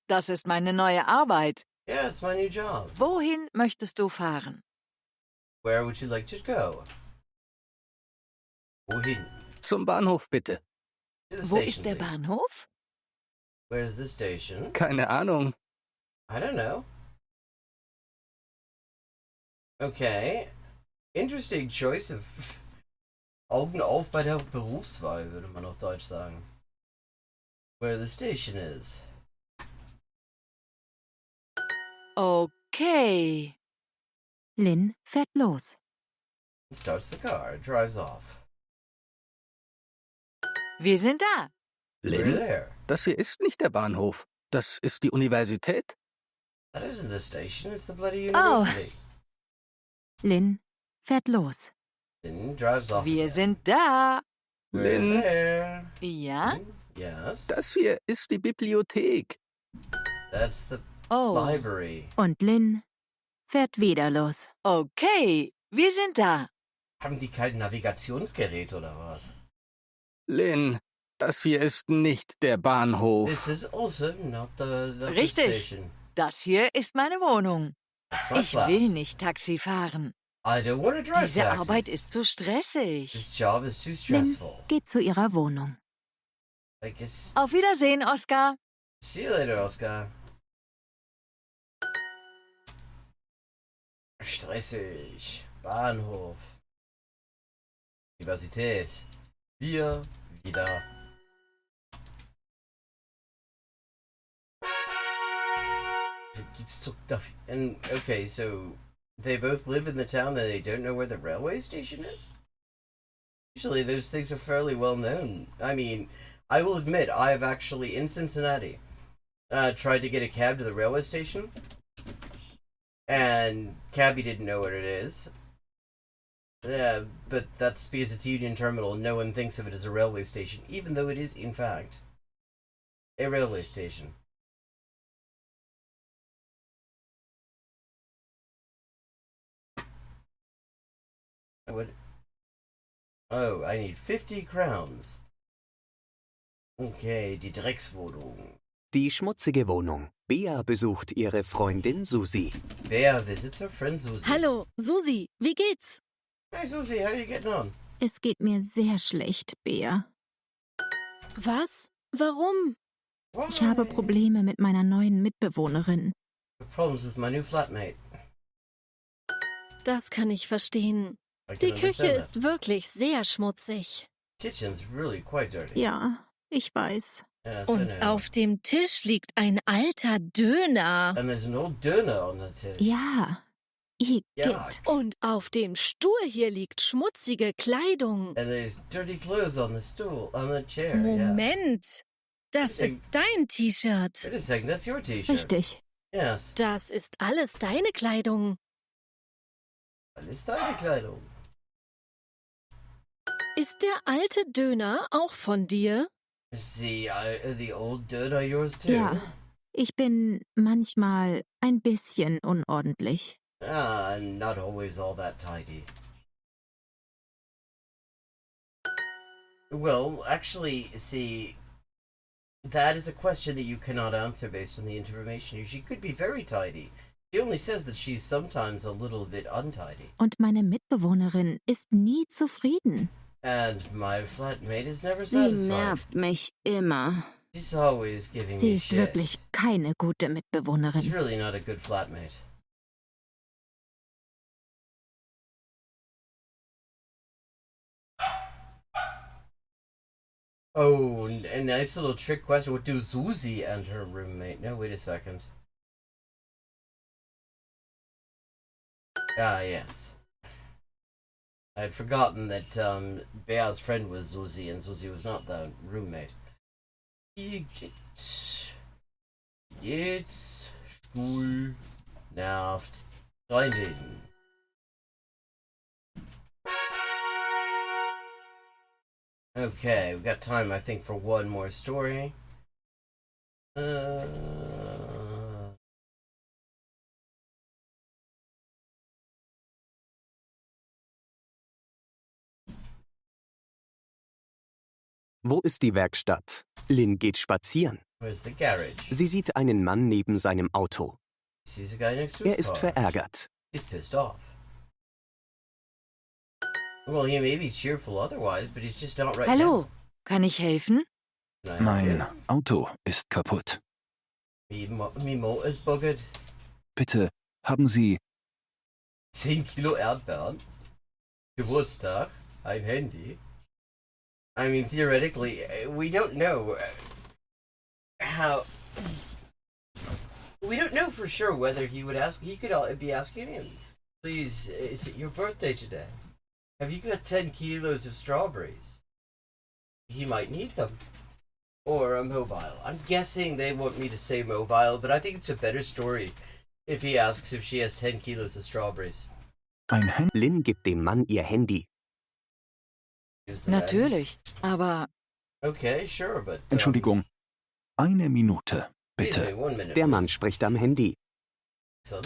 S16: das ist meine neue Arbeit.
S8: Yeah, it's my new job.
S16: Wohin möchtest du fahren?
S8: Where would you like to go? Wohin?
S13: Zum Bahnhof bitte.
S8: To the
S16: Wo
S8: station,
S16: ist der
S8: please.
S16: Bahnhof?
S8: Where's the station?
S13: Keine Ahnung.
S8: I don't know. Okay. Interesting choice of Augen auf bei der Berufswahl, würde man auf Deutsch sagen. Where the station is.
S16: Okay.
S2: Lynn fährt los.
S8: Starts the car, drives off.
S16: Wir sind da.
S8: We're
S13: Lynn,
S8: there.
S13: das hier ist nicht der Bahnhof. Das ist die Universität.
S8: That isn't the station, it's the bloody
S16: Oh.
S8: university.
S2: Lynn fährt los.
S8: Then drives off.
S16: Wir
S8: again.
S16: sind da.
S8: We're
S13: Lynn.
S8: there.
S16: Ja?
S8: Yes.
S13: Das hier ist die Bibliothek.
S8: That's the
S16: Oh.
S8: library.
S2: Und Lynn fährt wieder los.
S16: Okay, wir sind da.
S8: Haben die kein Navigationsgerät oder was?
S13: Lynn, das hier ist nicht der Bahnhof.
S8: This is also not the
S16: Richtig.
S8: station.
S16: Das hier ist meine Wohnung.
S8: That's my
S16: Ich
S8: flat.
S16: will nicht Taxi fahren.
S8: I don't want to drive
S16: Diese
S8: taxis.
S16: Arbeit ist zu stressig.
S8: This job is too
S2: Lynn
S8: stressful.
S2: geht zu ihrer Wohnung.
S8: I guess.
S16: Auf Wiedersehen, Oskar.
S8: See you later, Oskar. Stressig. Bahnhof. Universität. Wir wieder. And okay, so they both live in the town and they don't know where the railway station is? Usually those things are fairly well known. I mean, I will admit, I have actually, in Cincinnati, tried to get a cab to the railway station, and cabbie didn't know what it is. But that's because it's Union Terminal and no one thinks of it as a railway station, even though it is, in fact, a railway station. What? Oh, I need 50 crowns. Okay, die Dreckswohnung.
S20: Die schmutzige Wohnung. Bea besucht ihre Freundin Susi.
S8: Bea visits her friend Susi.
S21: Hallo, Susi, wie geht's?
S8: Hey Susi, how are you getting on?
S21: Es geht mir sehr schlecht, Bea. Was? Warum?
S8: Why?
S21: Ich habe Probleme mit meiner neuen Mitbewohnerin.
S8: Problems with my new flatmate.
S21: Das kann ich verstehen. Die Küche ist wirklich sehr schmutzig.
S8: Kitchen's really quite dirty.
S21: Ja, ich weiß.
S8: Yes,
S21: Und auf dem Tisch liegt ein alter Döner.
S8: And there's an old döner on the tisch.
S21: Ja, igitt.
S8: Yuck.
S21: Und auf dem Stuhl hier liegt schmutzige Kleidung.
S8: And there's dirty clothes on the stool, on the chair.
S21: Moment, das ist dein T-Shirt.
S8: Wait a second, that's your t-shirt.
S21: Richtig.
S8: Yes.
S21: Das ist alles deine Kleidung.
S8: Alles deine Kleidung.
S21: Ist der alte Döner auch von dir?
S8: Is the old döner yours too?
S21: Ja, ich bin manchmal ein bisschen unordentlich.
S8: Not always all that tidy. Well, actually, see, that is a question that you cannot answer based on the information. She could be very tidy. She only says that she's sometimes a little bit untidy.
S21: Und meine Mitbewohnerin ist nie zufrieden.
S8: And my flatmate is never
S21: Sie
S8: satisfied.
S21: nervt mich immer.
S8: She's always giving
S21: Sie
S8: me
S21: ist
S8: shit.
S21: wirklich keine gute
S8: She's
S21: Mitbewohnerin.
S8: really not a good flatmate. Oh, a nice little trick question. What do Susie and her roommate? No, wait a second. Ah, yes. I had forgotten that Bea's friend was Susie, and Susie was not the roommate. Jetzt Stuhl nervt Freundin. Okay, we've got time, I think, for one more story.
S20: Wo ist die Werkstatt? Lynn geht spazieren.
S8: Where's the garage?
S20: Sie sieht einen Mann neben seinem Auto.
S8: Sees a guy next to
S20: Er
S8: his
S20: ist
S8: car.
S20: verärgert.
S8: He's pissed off. Well, he may be cheerful otherwise, but he's just not right
S16: Hallo, kann ich helfen?
S8: now.
S22: Mein Auto ist kaputt.
S8: Mi Mo is buggered.
S22: Bitte, haben Sie...
S8: 10 Kilo Erdbeeren. Geburtstag. Ein Handy. I mean, theoretically, we don't know how... We don't know for sure whether he would ask... He could be asking him, please, is it your birthday today? Have you got 10 kilos of strawberries? He might need them. Or a mobile. I'm guessing they want me to say mobile, but I think it's a better story if he asks if she has 10 kilos of strawberries.
S20: Lynn gibt dem Mann ihr Handy.
S16: Natürlich, aber...
S8: Okay, sure, but...
S22: Entschuldigung. Eine Minute, bitte.
S20: Der Mann spricht am Handy.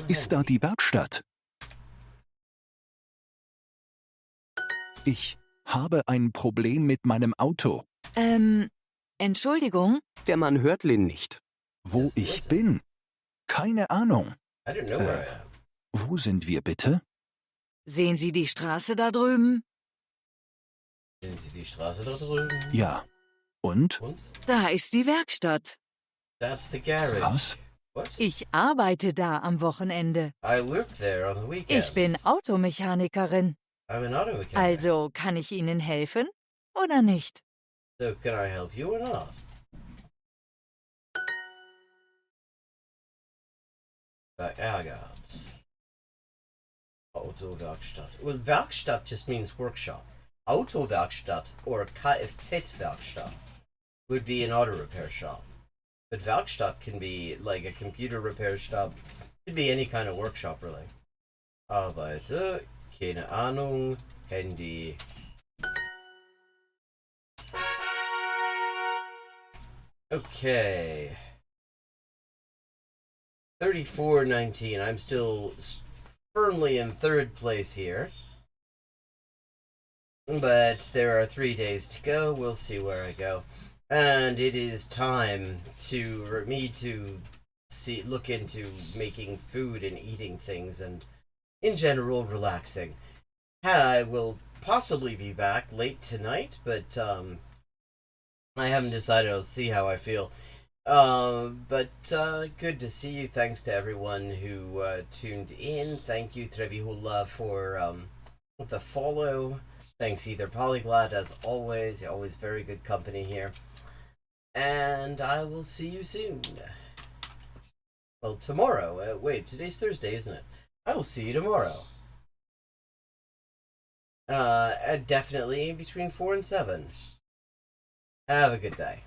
S22: Ist da die Werkstatt? Ich habe ein Problem mit meinem Auto.
S16: Entschuldigung?
S20: Der Mann hört Lynn nicht.
S22: Wo ich bin? Keine Ahnung.
S8: I don't know where I am.
S22: Wo sind wir bitte?
S16: Sehen Sie die Straße da drüben?
S8: Sehen Sie die Straße da drüben?
S22: Ja. Und?
S16: Da ist die Werkstatt.
S8: That's the garage.
S22: Was?
S8: What?
S16: Ich arbeite da am Wochenende.
S8: I work there on the weekends.
S16: Ich bin Automechanikerin.
S8: I'm an auto mechanic.
S16: Also kann ich Ihnen helfen oder nicht?
S8: So can I help you or not? Verärgert. Autowerkstatt. Well, Werkstatt just means workshop. Autowerkstatt or Kfz-Werkstatt would be an auto repair shop. But Werkstatt can be like a computer repair shop. Could be any kind of workshop, really. Arbeiter, keine Ahnung, Handy. Okay. 34-19. I'm still firmly in third place here. But there are 3 days to go. We'll see where I go. And it is time for me to look into making food and eating things and, in general, relaxing. I will possibly be back late tonight, but I haven't decided. I'll see how I feel. But good to see you. Thanks to everyone who tuned in. Thank you, Trevihula, for the follow. Thanks, Either Polyglot, as always. You're always very good company here. And I will see you soon. Well, tomorrow. Wait, today's Thursday, isn't it? I will see you tomorrow. Definitely between 4 and 7. Have a good day.